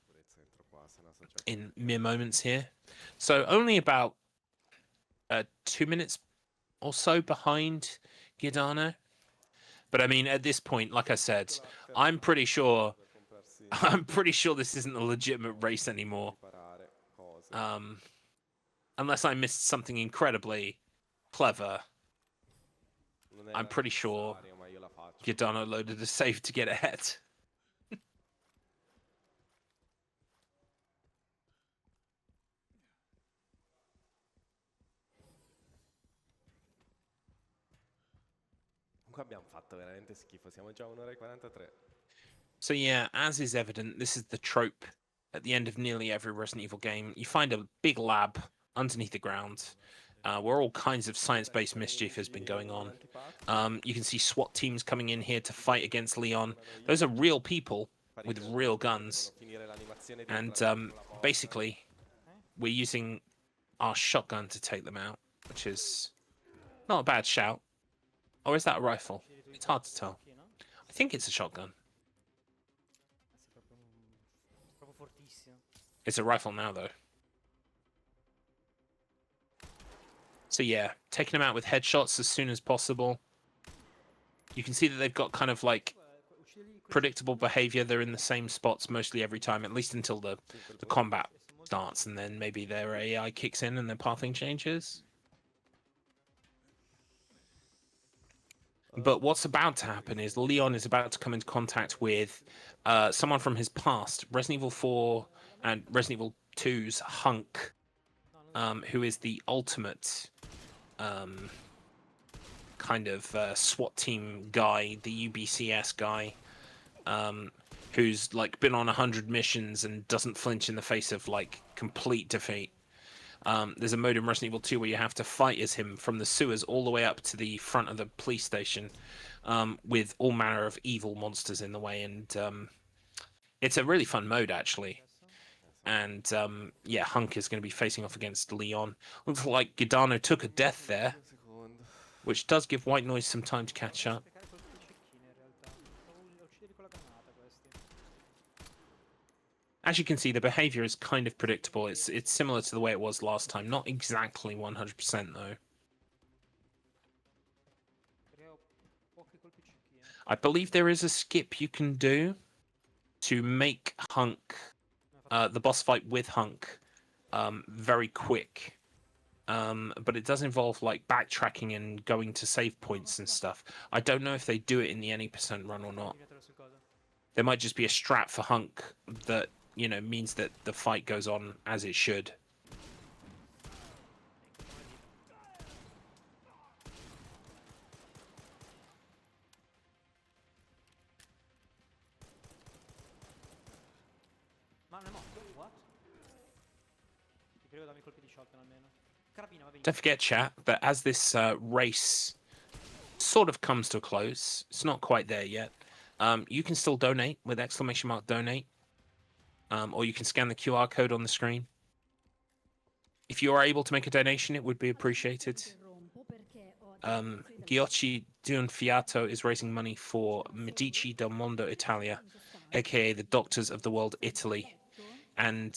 S1: in mere moments here. So only about 2 minutes or so behind Giordano. But I mean, at this point, like I said, I'm pretty sure this isn't a legitimate race anymore. Unless I missed something incredibly clever, I'm pretty sure Giordano loaded a save to get ahead.
S2: Comunque abbiamo fatto veramente schifo, siamo già a 1 ora e 43.
S1: So yeah, as is evident, this is the trope at the end of nearly every Resident Evil game. You find a big lab underneath the ground, where all kinds of science-based mischief has been going on. You can see SWAT teams coming in here to fight against Leon. Those are real people with real guns. And basically, we're using our shotgun to take them out, which is not a bad shout. Or is that a rifle? It's hard to tell. I think it's a shotgun.
S3: Proprio fortissimo.
S1: It's a rifle now, though. So yeah, taking them out with headshots as soon as possible. You can see that they've got kind of like predictable behavior. They're in the same spots mostly every time, at least until the combat starts, and then maybe their AI kicks in and their pathing changes. But what's about to happen is Leon is about to come into contact with someone from his past, Resident Evil 4 and Resident Evil 2's Hunk, who is the ultimate kind of SWAT team guy, the UBCS guy, who's like been on 100 missions and doesn't flinch in the face of like complete defeat. There's a mode in Resident Evil 2 where you have to fight as him from the sewers all the way up to the front of the police station, with all manner of evil monsters in the way, and it's a really fun mode actually. And yeah, Hunk is going to be facing off against Leon. Looks like Giordano took a death there, which does give White Noise some time to catch up. As you can see, the behavior is kind of predictable. It's similar to the way it was last time. Not exactly 100% though. I believe there is a skip you can do to make Hunk, the boss fight with Hunk, very quick. But it does involve like backtracking and going to save points and stuff. I don't know if they do it in the any % run or not. There might just be a strat for Hunk that, you know, means that the fight goes on as it should.
S3: Ma non è morto? What? Ti prego dammi colpi di shotgun almeno. Carabina, va bene.
S1: Don't forget, chat, that as this race sort of comes to a close, it's not quite there yet. You can still donate with !donate, or you can scan the QR code on the screen. If you are able to make a donation, it would be appreciated. Giochi D'un Fiato is raising money for Medici del Mondo Italia, aka the Doctors of the World Italy. And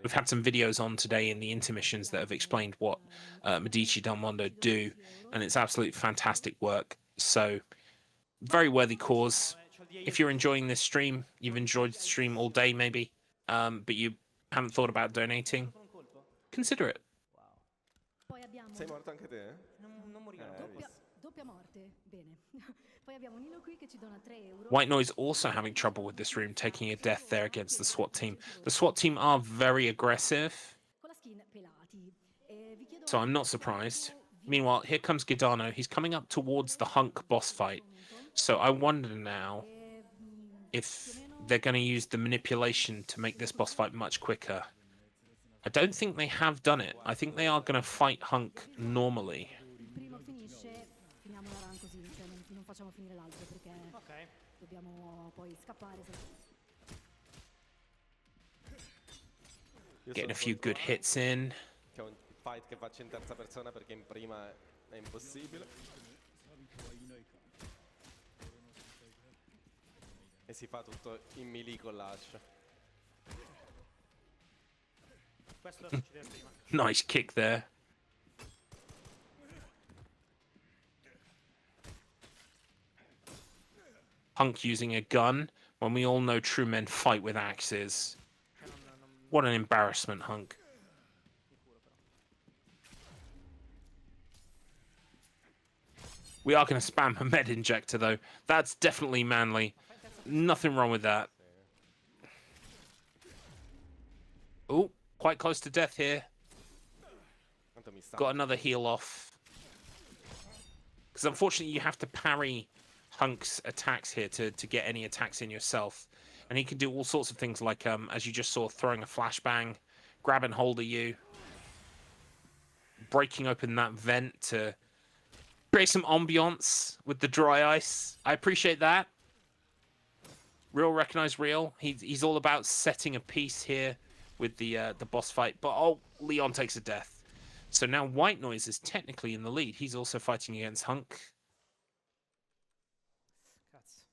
S1: we've had some videos on today in the intermissions that have explained what Medici del Mondo do, and it's absolutely fantastic work. So, very worthy cause. If you're enjoying this stream, you've enjoyed the stream all day maybe, but you haven't thought about donating, consider it.
S2: Sei morto anche te?
S3: Non morire.
S4: Doppia morte, bene. Poi abbiamo Nino qui che ci dona 3 euro.
S1: White Noise also having trouble with this room, taking a death there against the SWAT team. The SWAT team are very aggressive,
S4: Con la skin pelati. Vi chiedo
S1: so I'm not surprised. Meanwhile, here comes Gidano. He's coming up towards the Hunk boss fight. So I wonder now if they're going to use the manipulation to make this boss fight much quicker. I don't think they have done it. I think they are going to fight Hunk normally.
S4: il primo finisce, finiamo la run così, cioè non facciamo finire l'altro perché
S3: Ok.
S4: dobbiamo poi scappare.
S2: Io
S1: Getting a
S2: sono
S1: few good
S2: fortunato
S1: hits in.
S2: che è un fight che faccio in terza persona perché in prima è impossibile. E si fa tutto in melee con l'ascia.
S3: Questo lo succedeva prima.
S1: Nice kick there. Hunk using a gun when we all know true men fight with axes.
S3: Cioè non
S1: What an embarrassment, Hunk.
S3: sicuro però.
S1: We are going to spam a med injector, though. That's definitely manly. Nothing wrong with that. Oh, quite close to death here.
S2: Quanto mi sta?
S1: Got another heal off. Because unfortunately, you have to parry Hunk's attacks here to get any attacks in yourself. And he can do all sorts of things like, as you just saw, throwing a flashbang, grab and hold of you, breaking open that vent to create some ambiance with the dry ice. I appreciate that. Real recognize real. He's all about setting a piece here with the boss fight. But oh, Leon takes a death. So now White Noise is technically in the lead. He's also fighting against Hunk.
S3: Cazzo.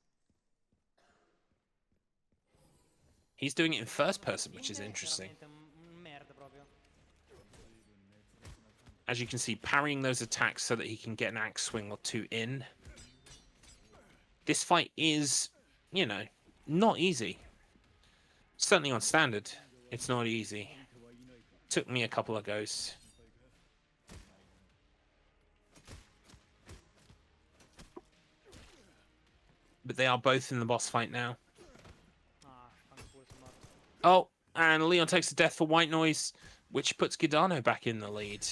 S1: He's doing it in first person, which is interesting.
S3: Veramente un merda proprio.
S1: As you can see, parrying those attacks so that he can get an axe swing or two in. This fight is, you know, not easy. Certainly on standard, it's not easy. Took me a couple of goes. But they are both in the boss fight now.
S3: Ah, fanculo, sono morto.
S1: Oh, and Leon takes the death for White Noise, which puts Gidano back in the lead.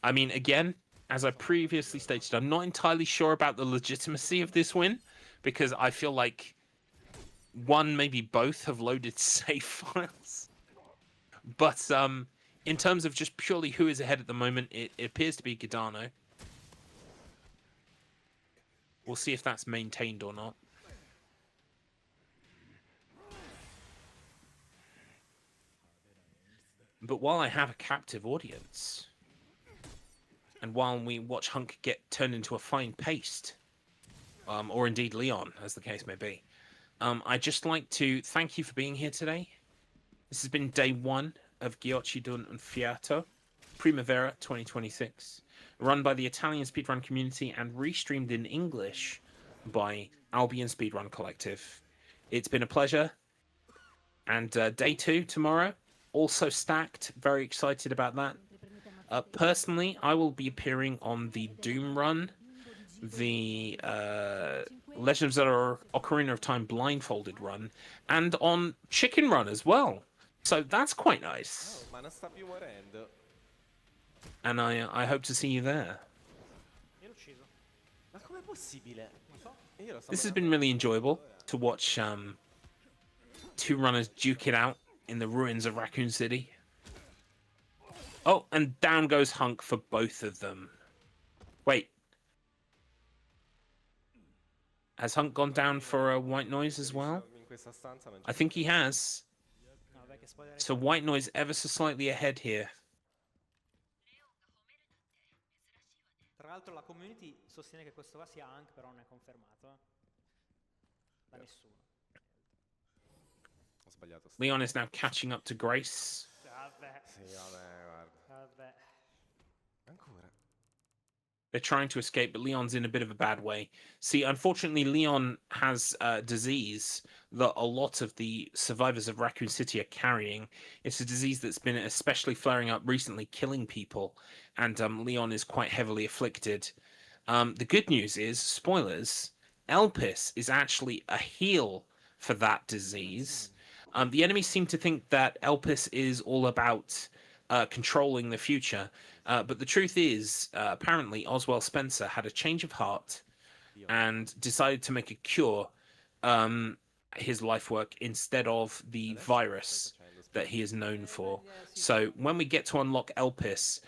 S1: I mean, again, as I previously stated, I'm not entirely sure about the legitimacy of this win, because I feel like one, maybe both have loaded save files. But in terms of just purely who is ahead at the moment, it appears to be Gidano. We'll see if that's maintained or not. But while I have a captive audience, and while we watch Hunk get turned into a fine paste, or indeed Leon, as the case may be, I'd just like to thank you for being here today. This has been day one of Giochi D'un Fiato Primavera 2026, run by the Italian speedrun community and restreamed in English by Albion Speedrun Collective. It's been a pleasure. And day two tomorrow, also stacked. Very excited about that. Personally, I will be appearing on the Doom run, the Legend of Zelda Ocarina of Time blindfolded run, and on Chicken Run as well. So that's quite nice.
S2: Oh, ma non sta più morendo.
S1: And I hope to see you there.
S3: Io l'ho ucciso.
S2: Ma com'è possibile?
S3: Non so.
S2: Io lo sto
S1: This has
S2: guardando
S1: been really enjoyable to watch Two runners duke it out in the ruins of Raccoon City. Oh, and down goes Hunk for both of them. Wait. Has Hunk gone down for a White Noise as well?
S2: In questa stanza non c'è
S1: I think he has.
S3: No, vabbè, che spoiler.
S1: So White Noise ever so slightly ahead here.
S3: Tra l'altro la community sostiene che questo qua sia Hank, però non è confermato. Da nessuno.
S2: Ho sbagliato.
S1: Leon is now catching up to Grace.
S3: Vabbè.
S2: Sì, vabbè, guarda.
S3: Vabbè.
S2: Ancora.
S1: They're trying to escape, but Leon's in a bit of a bad way. See, unfortunately, Leon has a disease that a lot of the survivors of Raccoon City are carrying. It's a disease that's been especially flaring up recently, killing people, and Leon is quite heavily afflicted. The good news is, spoilers, Elpis is actually a heal for that disease. The enemies seem to think that Elpis is all about controlling the future. But the truth is, apparently, Oswald Spencer had a change of heart and decided to make a cure his life work instead of the virus that he is known for. So when we get to unlock Elpis,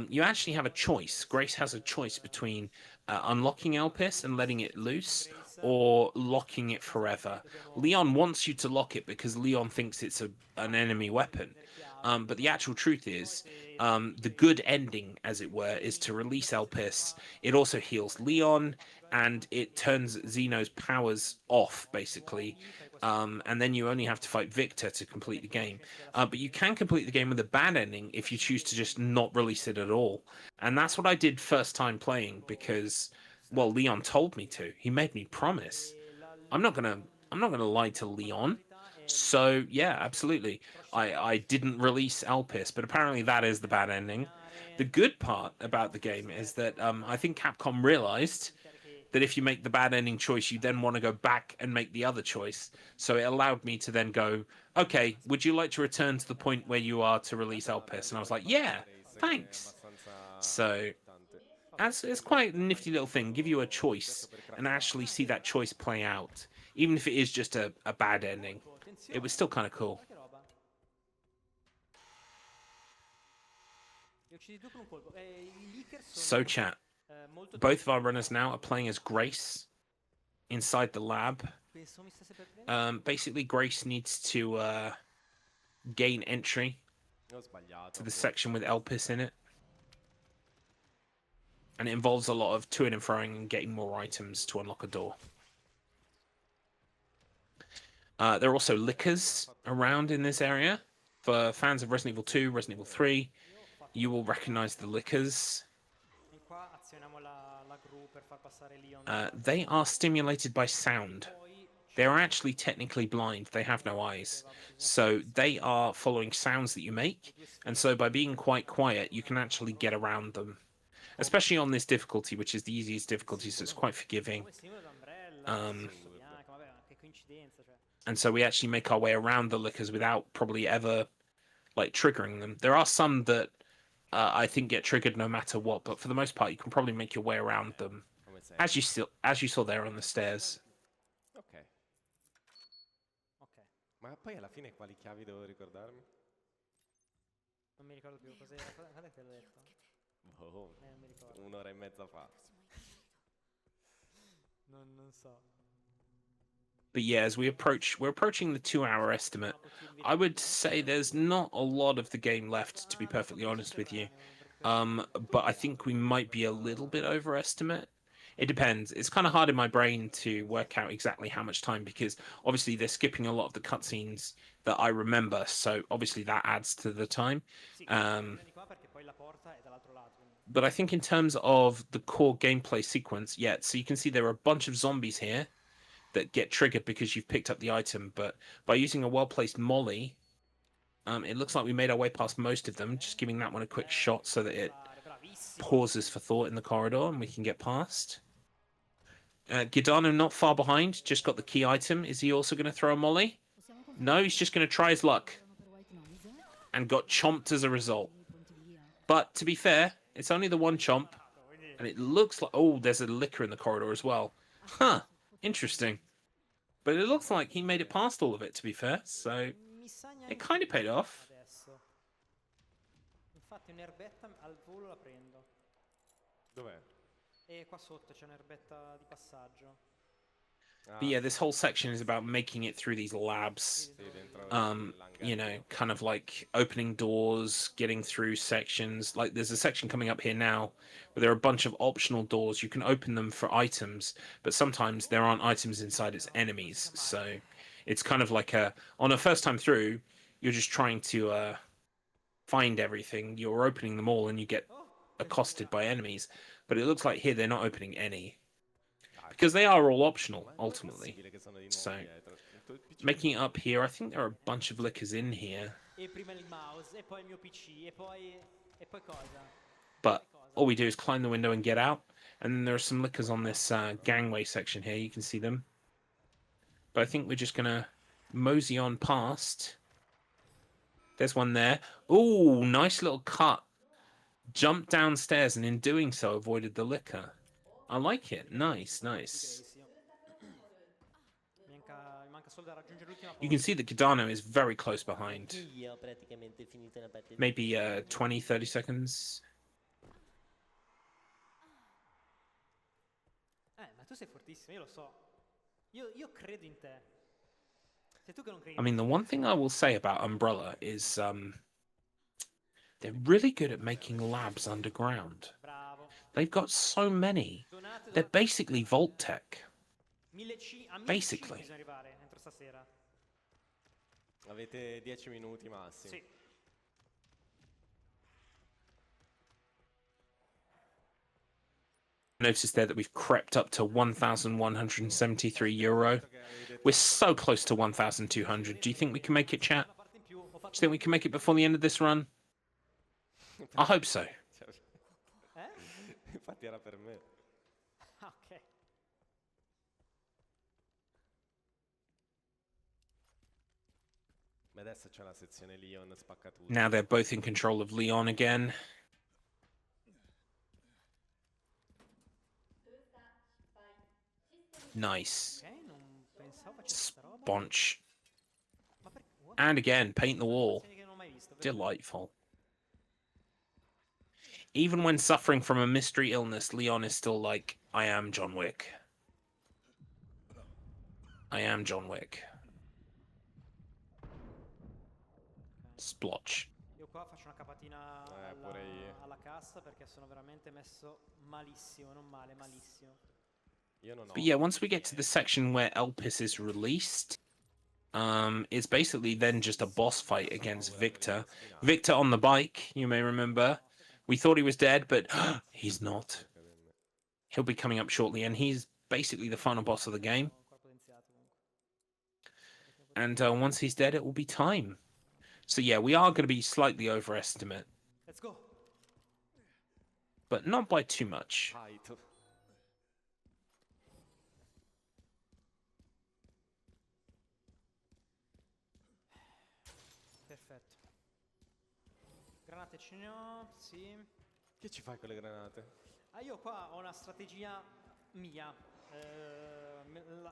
S1: you actually have a choice. Grace has a choice between unlocking Elpis and letting it loose, or locking it forever. Leon wants you to lock it because Leon thinks it's an enemy weapon. But the actual truth is, the good ending, as it were, is to release Elpis. It also heals Leon, and it turns Xeno's powers off, basically. And then you only have to fight Victor to complete the game. But you can complete the game with a bad ending if you choose to just not release it at all. And that's what I did first time playing because, well, Leon told me to. He made me promise. I'm not gonna lie to Leon. So yeah, absolutely. I didn't release Elpis, but apparently that is the bad ending. The good part about the game is that I think Capcom realized that if you make the bad ending choice, you then want to go back and make the other choice. So it allowed me to then go, okay, would you like to return to the point where you are to release Elpis? And I was like, yeah, thanks. So it's quite a nifty little thing. Give you a choice and actually see that choice play out. Even if it is just a bad ending. It was still kind of cool. So chat. Both of our runners now are playing as Grace inside the lab. Basically, Grace needs to gain entry to the section with Elpis in it. And it involves a lot of to-ing and froing and getting more items to unlock a door. There are also liquors around in this area. For fans of Resident Evil 2, Resident Evil 3, you will recognize the liquors. They are stimulated by sound. They are actually technically blind. They have no eyes. So they are following sounds that you make. And so by being quite quiet, you can actually get around them. Especially on this difficulty, which is the easiest difficulty, so it's quite forgiving. And so we actually make our way around the liquors without probably ever, like, triggering them. There are some that I think get triggered no matter what, but for the most part, you can probably make your way around them, as you saw there on the stairs.
S2: Ok. Ma poi alla fine quali chiavi devo ricordarmi?
S3: Non mi ricordo più cos'era. Qual è che l'ho detto?
S2: Oh,
S3: Non mi ricordo.
S2: un'ora e mezza fa.
S3: Non so.
S1: But yeah, as we're approaching the 2-hour estimate. I would say there's not a lot of the game left, to be perfectly honest with you. But I think we might be a little bit overestimate. It depends. It's kind of hard in my brain to work out exactly how much time because obviously they're skipping a lot of the cutscenes that I remember, so obviously that adds to the time. But I think in terms of the core gameplay sequence, yeah, so you can see there are a bunch of zombies here that get triggered because you've picked up the item, but by using a well-placed molly, it looks like we made our way past most of them, just giving that one a quick shot so that it pauses for thought in the corridor and we can get past. Gidano not far behind, just got the key item. Is he also going to throw a molly? No, he's just going to try his luck. And got chomped as a result. But to be fair, it's only the one chomp. And it looks like... Oh, there's a liquor in the corridor as well. Huh. Interesting. But it looks like he made it past all of it, to be fair. So
S3: Mi sa
S1: it
S3: neanche
S1: kind of paid off.
S3: adesso. Infatti un'erbetta al volo la prendo.
S2: Dov'è?
S3: E qua sotto c'è un'erbetta di passaggio.
S1: But yeah, this whole section is about making it through these labs.
S2: Sì, dentro
S1: You know, kind of like opening doors, getting through sections. Like there's a section coming up here now where there are a bunch of optional doors. You can open them for items, but sometimes there aren't items inside, it's enemies. So it's kind of like on a first time through, you're just trying to find everything. You're opening them all and you get accosted by enemies. But it looks like here they're not opening any. Because they are all optional, ultimately. So, making it up here, I think there are a bunch of lickers in here.
S3: E prima il mouse, e poi il mio PC, e poi cosa?
S1: But all we do is climb the window and get out. And then there are some lickers on this gangway section here. You can see them. But I think we're just going to mosey on past. There's one there. Ooh, nice little cut. Jumped downstairs and in doing so avoided the licker. I like it. Nice, nice.
S3: Mi manca solo da raggiungere l'ultima
S1: You can see that Gidano is very close behind.
S5: Io ho praticamente finito la partita.
S1: Maybe 20, 30 seconds.
S3: Ma tu sei fortissimo, io lo so. Io credo in te. Sei tu che non credi
S1: I
S3: in
S1: mean, the one thing I will say about Umbrella is they're really good at making labs underground.
S3: Bravo.
S1: They've got so many.
S3: Donate,
S1: They're basically Vault Tech.
S3: a 1500
S1: basically.
S3: bisogna arrivare entro stasera.
S2: Avete 10 minuti massimo.
S3: Sì.
S1: Notice there that we've crept up to €1,173. We're so close to 1,200. Do you think we can make it, chat?
S3: Una parte in più, ho
S1: Do you
S3: fatto
S1: think we can make it before the end of this run? I hope so.
S2: Infatti era per me.
S3: Ah, ok.
S2: Ma adesso c'è la sezione Leon spaccatura.
S1: Now they're both in control of Leon again. Nice.
S3: Ok, non pensavo facesse sta roba.
S1: Bonch.
S3: Ma perché? What?
S1: And again, paint the wall.
S3: Che non ho mai visto. vero?
S1: Delightful. Even when suffering from a mystery illness, Leon is still like, I am John Wick. I am John Wick. Splotch.
S3: Io qua faccio una capatina
S2: pure io.
S3: alla cassa perché sono veramente messo malissimo, non male, malissimo.
S2: Io non ho.
S1: But yeah, once we get to the section where Elpis is released, it's basically then just a boss fight against Victor. Victor on the bike, you may remember. We thought he was dead, but he's not. He'll be coming up shortly, and he's basically the final boss of the game.
S3: Ho ancora potenziato comunque.
S1: And once he's dead, it will be time. So yeah, we are going to be slightly overestimate,
S3: Let's go.
S1: but not by too much.
S2: Fight.
S3: Perfetto. Granate ce ne ho, sì.
S2: Che ci fai con le granate?
S3: Ah, io qua ho una strategia mia.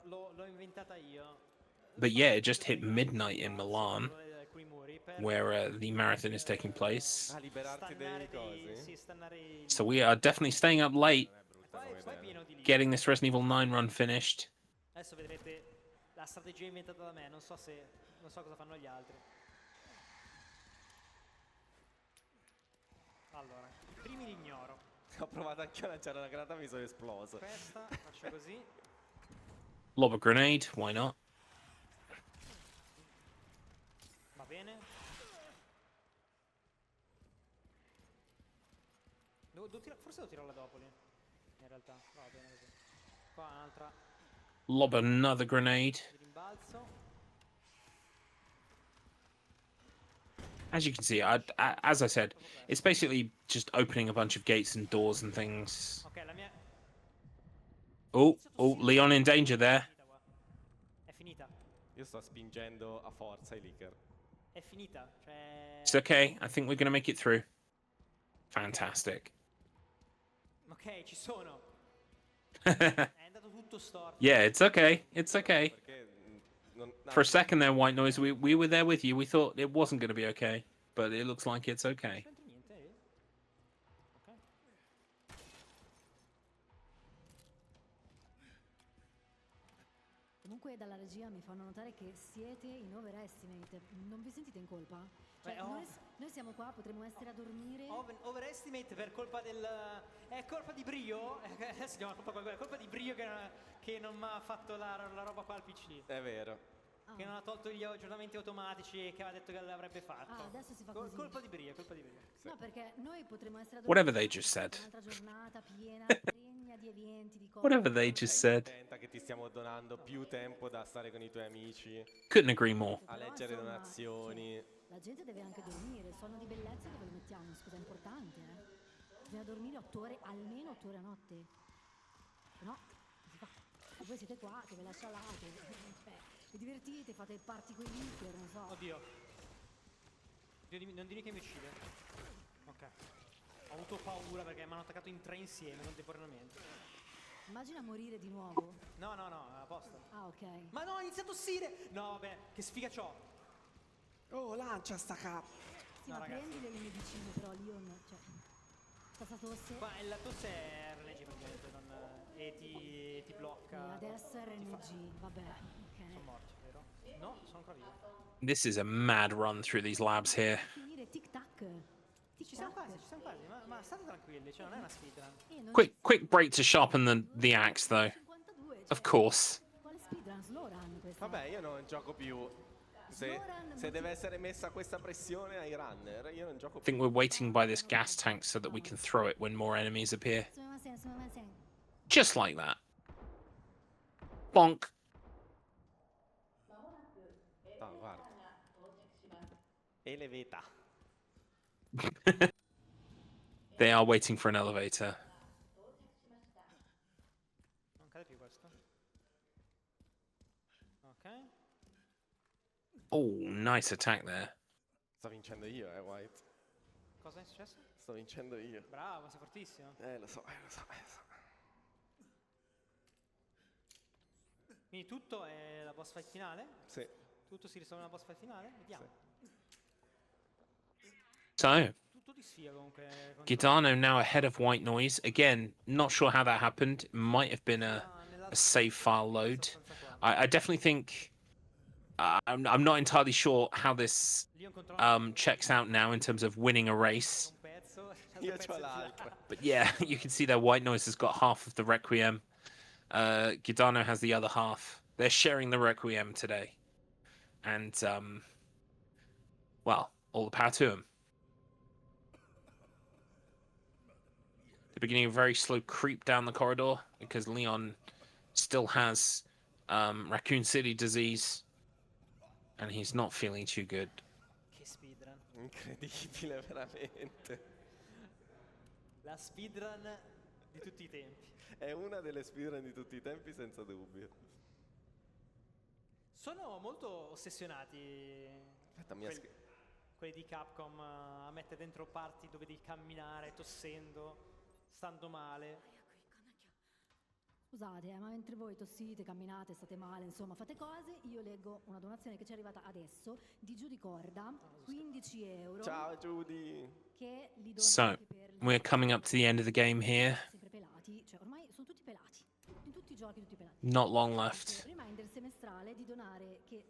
S3: L'ho inventata io.
S1: But yeah, it just hit midnight in Milan,
S3: Alcuni muri per
S1: where the marathon is taking place.
S2: Ah, liberarti dei cosi?
S3: sì, stannare i...
S1: So we are definitely staying up late,
S3: Qua è pieno di lì.
S1: getting this Resident Evil 9 run finished.
S3: Adesso vedrete la strategia inventata da me, non so cosa fanno gli altri. Allora, i primi li ignoro.
S2: Ho provato anche a lanciare una granata, mi sono esploso.
S3: Questa faccio così.
S1: Lob a grenade, why not?
S3: Va bene. Forse devo tirarla dopo lì. In realtà, va bene così. Qua un'altra
S1: Lob another grenade.
S3: di rimbalzo.
S1: As you can see, as I said, it's basically just opening a bunch of gates and doors and things.
S3: Ok, la mia...
S1: Oh, Leon in danger there.
S3: Finita qua. È finita.
S2: Io sto spingendo a forza i leaker.
S3: È finita. Cioè...
S1: It's okay. I think we're going to make it through. Fantastic.
S3: Ok, ci sono. È andato tutto storto.
S1: Yeah, it's okay. It's okay.
S2: Perché
S1: For a second there, White Noise, we were there with you. We thought it wasn't going to be okay, but it looks like it's okay.
S3: Non c'entra niente, Ok.
S4: Comunque dalla regia mi fanno notare che siete in overestimate. Non vi sentite in colpa? Cioè,
S3: Beh,
S4: noi siamo qua, potremmo essere a dormire.
S3: Overestimate per colpa del... È colpa di Brio? Adesso chiama colpa qualcuno. È colpa di Brio che non mi ha fatto la roba qua al PC.
S2: È vero.
S3: Che non ha tolto gli aggiornamenti automatici e che aveva detto che l'avrebbe fatto.
S4: Ah, adesso si fa così.
S3: Colpa di Brio, colpa di Brio.
S4: No, perché noi potremmo essere a dormire.
S1: Whatever they just said.
S4: Un'altra giornata piena, pregna di eventi, di cose.
S1: Whatever they just said.
S2: Contenta che ti stiamo donando più tempo da stare con i tuoi amici,
S1: Couldn't agree more.
S2: a
S4: Però,
S2: leggere
S4: insomma,
S2: donazioni.
S4: cioè, la gente deve anche dormire, il sonno di bellezza dove lo mettiamo? Scusa, è importante, eh? Bisogna dormire 8 ore, almeno 8 ore a notte. Se no, si fa. E voi siete qua che ve la scialate, cioè, vi divertite, fate party con i leaker, non so.
S3: Oddio. Non dirmi che mi uccide. Ok. Ho avuto paura perché mi hanno attaccato in 3 insieme contemporaneamente.
S4: Immagina morire di nuovo.
S3: No, a posto.
S4: Ah, ok.
S3: Ma no, inizia a tossire! No, vabbè, che sfiga c'ho.
S2: Oh, lancia sta cap.
S4: Sì,
S3: No,
S4: ma
S3: ragazzi.
S4: prendi le medicine però, Leon, cioè, sta tosse.
S3: Ma la tosse è RNG praticamente, e ti blocca.
S4: E adesso RNG, vabbè, ok.
S3: Sono morti, vero? No, sono ancora vivo.
S1: This is a mad run through these labs here.
S4: Finire tic tac.
S3: Ci siamo quasi, ma state tranquilli, cioè non è una speedrun.
S1: Quick break to sharpen the axe, though. Of course.
S4: Quale speedrun? Slow run questa?
S2: Vabbè, io non gioco più. Se deve essere messa questa pressione ai runner, io non gioco
S1: I think we're waiting by this gas tank so that we can throw it when more enemies appear. Just like that. Bonk.
S2: No, guarda. Elevata.
S1: They are waiting for an elevator.
S3: Non cade più questo. Ok.
S1: Oh, nice attack there.
S2: Sto vincendo io, White.
S3: Cosa è successo?
S2: Sto vincendo io.
S3: Bravo, sei fortissimo.
S2: Lo so.
S3: Quindi tutto è la boss fight finale?
S2: Sì.
S3: Tutto si risolve nella boss fight finale? Vediamo.
S1: So,
S3: Tutto di sfiga comunque.
S1: Gidano now ahead of White Noise. Again, not sure how that happened. It might have been a save file load. I definitely think... I'm not entirely sure how this checks out now in terms of winning a race.
S2: Io c'ho l'altra.
S1: But yeah, you can see there White Noise has got half of the Requiem. Gidano has the other half. They're sharing the Requiem today. And, well, all the power to them. They're beginning a very slow creep down the corridor because Leon still has Raccoon City disease. And he's not feeling too good.
S3: Che speedrun.
S2: Incredibile, veramente.
S3: La speedrun di tutti i tempi.
S2: È una delle speedrun di tutti i tempi, senza dubbio.
S3: Sono molto ossessionati
S2: Aspetta,
S3: quelli di Capcom a mettere dentro parti dove devi camminare, tossendo, stando male.
S4: Scusate, ma mentre voi tossite, camminate, state male, insomma, fate cose, io leggo una donazione che ci è arrivata adesso di Giudy Corda, 15 euro.
S2: Ciao Judy.
S4: Che li dona
S1: So,
S4: anche per
S1: we're coming up to the end of the game here.
S4: sempre pelati, cioè ormai sono tutti pelati. In tutti i giochi tutti pelati.
S1: Not long left.
S4: Reminder semestrale di donare che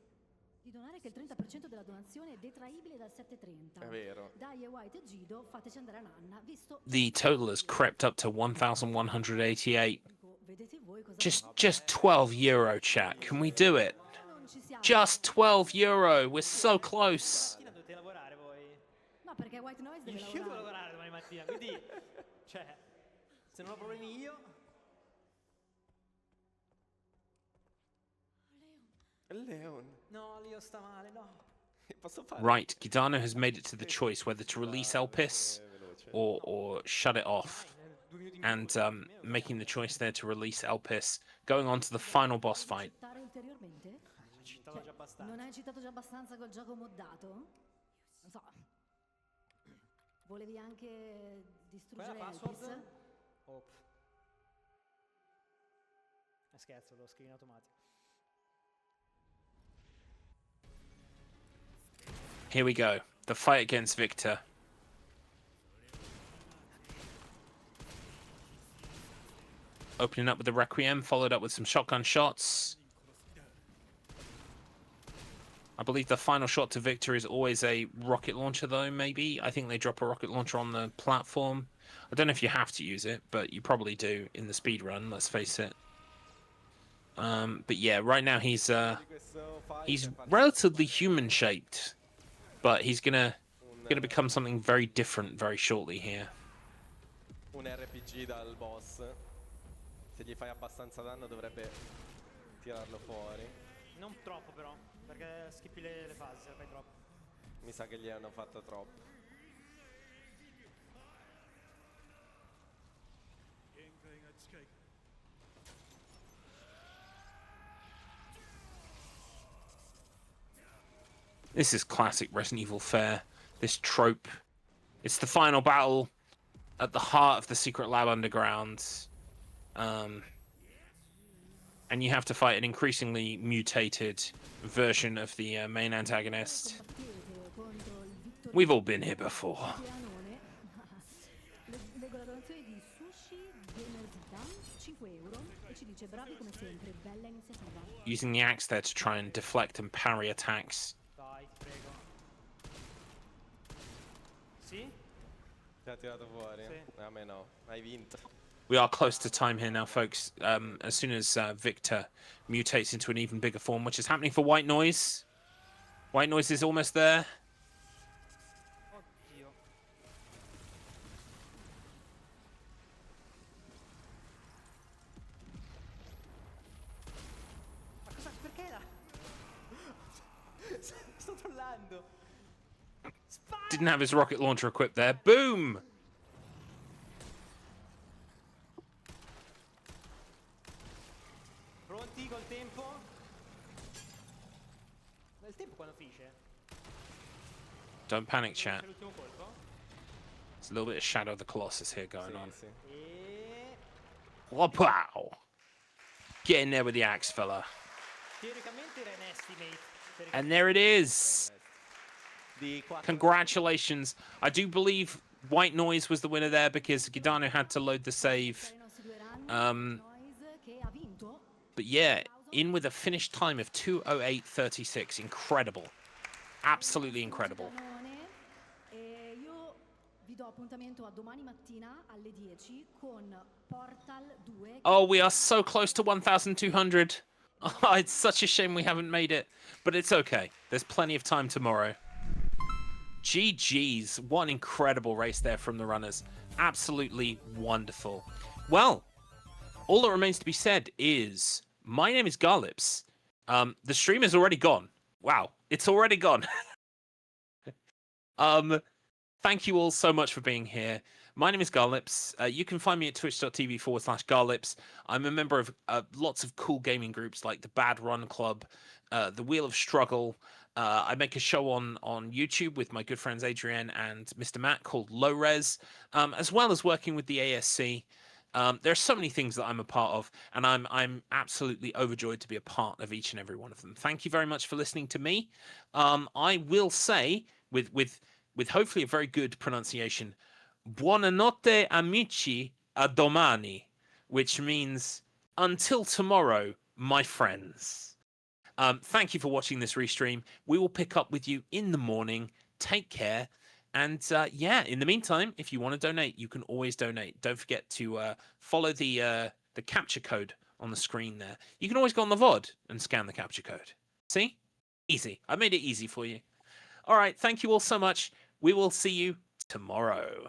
S4: il 30% della donazione è detraibile dal 7,30.
S2: È vero.
S4: Dai e White e Gido, fateci andare a nanna, visto
S1: The total has crept up to 1,188.
S4: vedete voi cosa
S1: Just 12 euro, chat. Can we do it?
S4: non ci siamo.
S1: Just 12 euro. We're so close.
S3: Mattina dovete lavorare voi.
S4: No, perché White Noise deve
S3: Io devo
S4: lavorare.
S3: lavorare domani mattina, quindi cioè se non ho problemi io.
S2: Leon.
S3: No, Leo sta male, no.
S2: Posso fare?
S1: Right, Gidano has made it to the choice whether to release Elpis or shut it off. And making the choice there to release Elpis, going on to the final boss fight.
S4: Citare ulteriormente?
S3: Ho citato già abbastanza.
S4: Non hai citato già abbastanza col gioco moddato? Non so. Volevi anche distruggere
S3: Qual è la password?
S4: Elpis?
S3: Oh. Scherzo, lo scrivo in automatico.
S1: Here we go. The fight against Victor. Opening up with the Requiem, followed up with some shotgun shots. I believe the final shot to Victor is always a rocket launcher, though, maybe. I think they drop a rocket launcher on the platform. I don't know if you have to use it, but you probably do in the speedrun, let's face it. But yeah, right now he's relatively human-shaped, but he's gonna become something very different very shortly here.
S2: Un RPG dal boss. Se gli fai abbastanza danno dovrebbe tirarlo fuori.
S3: Non troppo però, perché skippi le fasi se fai troppo.
S2: Mi sa che gli hanno fatto troppo.
S1: This is classic Resident Evil fare. This trope. It's the final battle at the heart of the secret lab underground. And you have to fight an increasingly mutated version of the main antagonist. We've all been here before. Using the axe there to try and deflect and parry attacks.
S3: Dai, ti prego. Sì?
S2: Ti ha tirato fuori?
S3: Sì.
S2: A me no, hai vinto.
S1: We are close to time here now, folks. As soon as Victor mutates into an even bigger form, which is happening for White Noise. White Noise is almost there.
S3: Oddio. Ma cosa? Perché la... Sto trollando. Spara!
S1: Didn't have his rocket launcher equipped there. Boom!
S3: Pronti col tempo? Il tempo quando finisce?
S1: Don't panic, chat.
S3: C'è l'ultimo colpo?
S1: There's a little bit of Shadow of the Colossus here going on.
S2: Sì.
S3: E...
S1: Wow! Get in there with the axe, fella.
S3: Teoricamente era an estimate.
S1: And there it is.
S2: Di 4
S1: Congratulations. I do believe White Noise was the winner there because Gidano had to load the save. But yeah, in with a finished time of 2:08:36. Incredible. Absolutely incredible. Oh, we are so close to 1,200. Oh, it's such a shame we haven't made it. But it's okay. There's plenty of time tomorrow. GG's. What an incredible race there from the runners. Absolutely wonderful. Well, all that remains to be said is, my name is Garlips. The stream is already gone. Wow, it's already gone. Thank you all so much for being here. My name is Garlips. You can find me at twitch.tv/Garlips. I'm a member of lots of cool gaming groups like the Bad Run Club, the Wheel of Struggle. I make a show on YouTube with my good friends Adrienne and Mr. Matt called Low Res, as well as working with the ASC. There are so many things that I'm a part of, and I'm absolutely overjoyed to be a part of each and every one of them. Thank you very much for listening to me. I will say, with hopefully a very good pronunciation, buonanotte amici, a domani, which means until tomorrow, my friends. Thank you for watching this restream. We will pick up with you in the morning. Take care. And yeah, in the meantime, if you want to donate, you can always donate. Don't forget to follow the capture code on the screen there. You can always go on the VOD and scan the capture code. See? Easy. I made it easy for you. All right. Thank you all so much. We will see you tomorrow.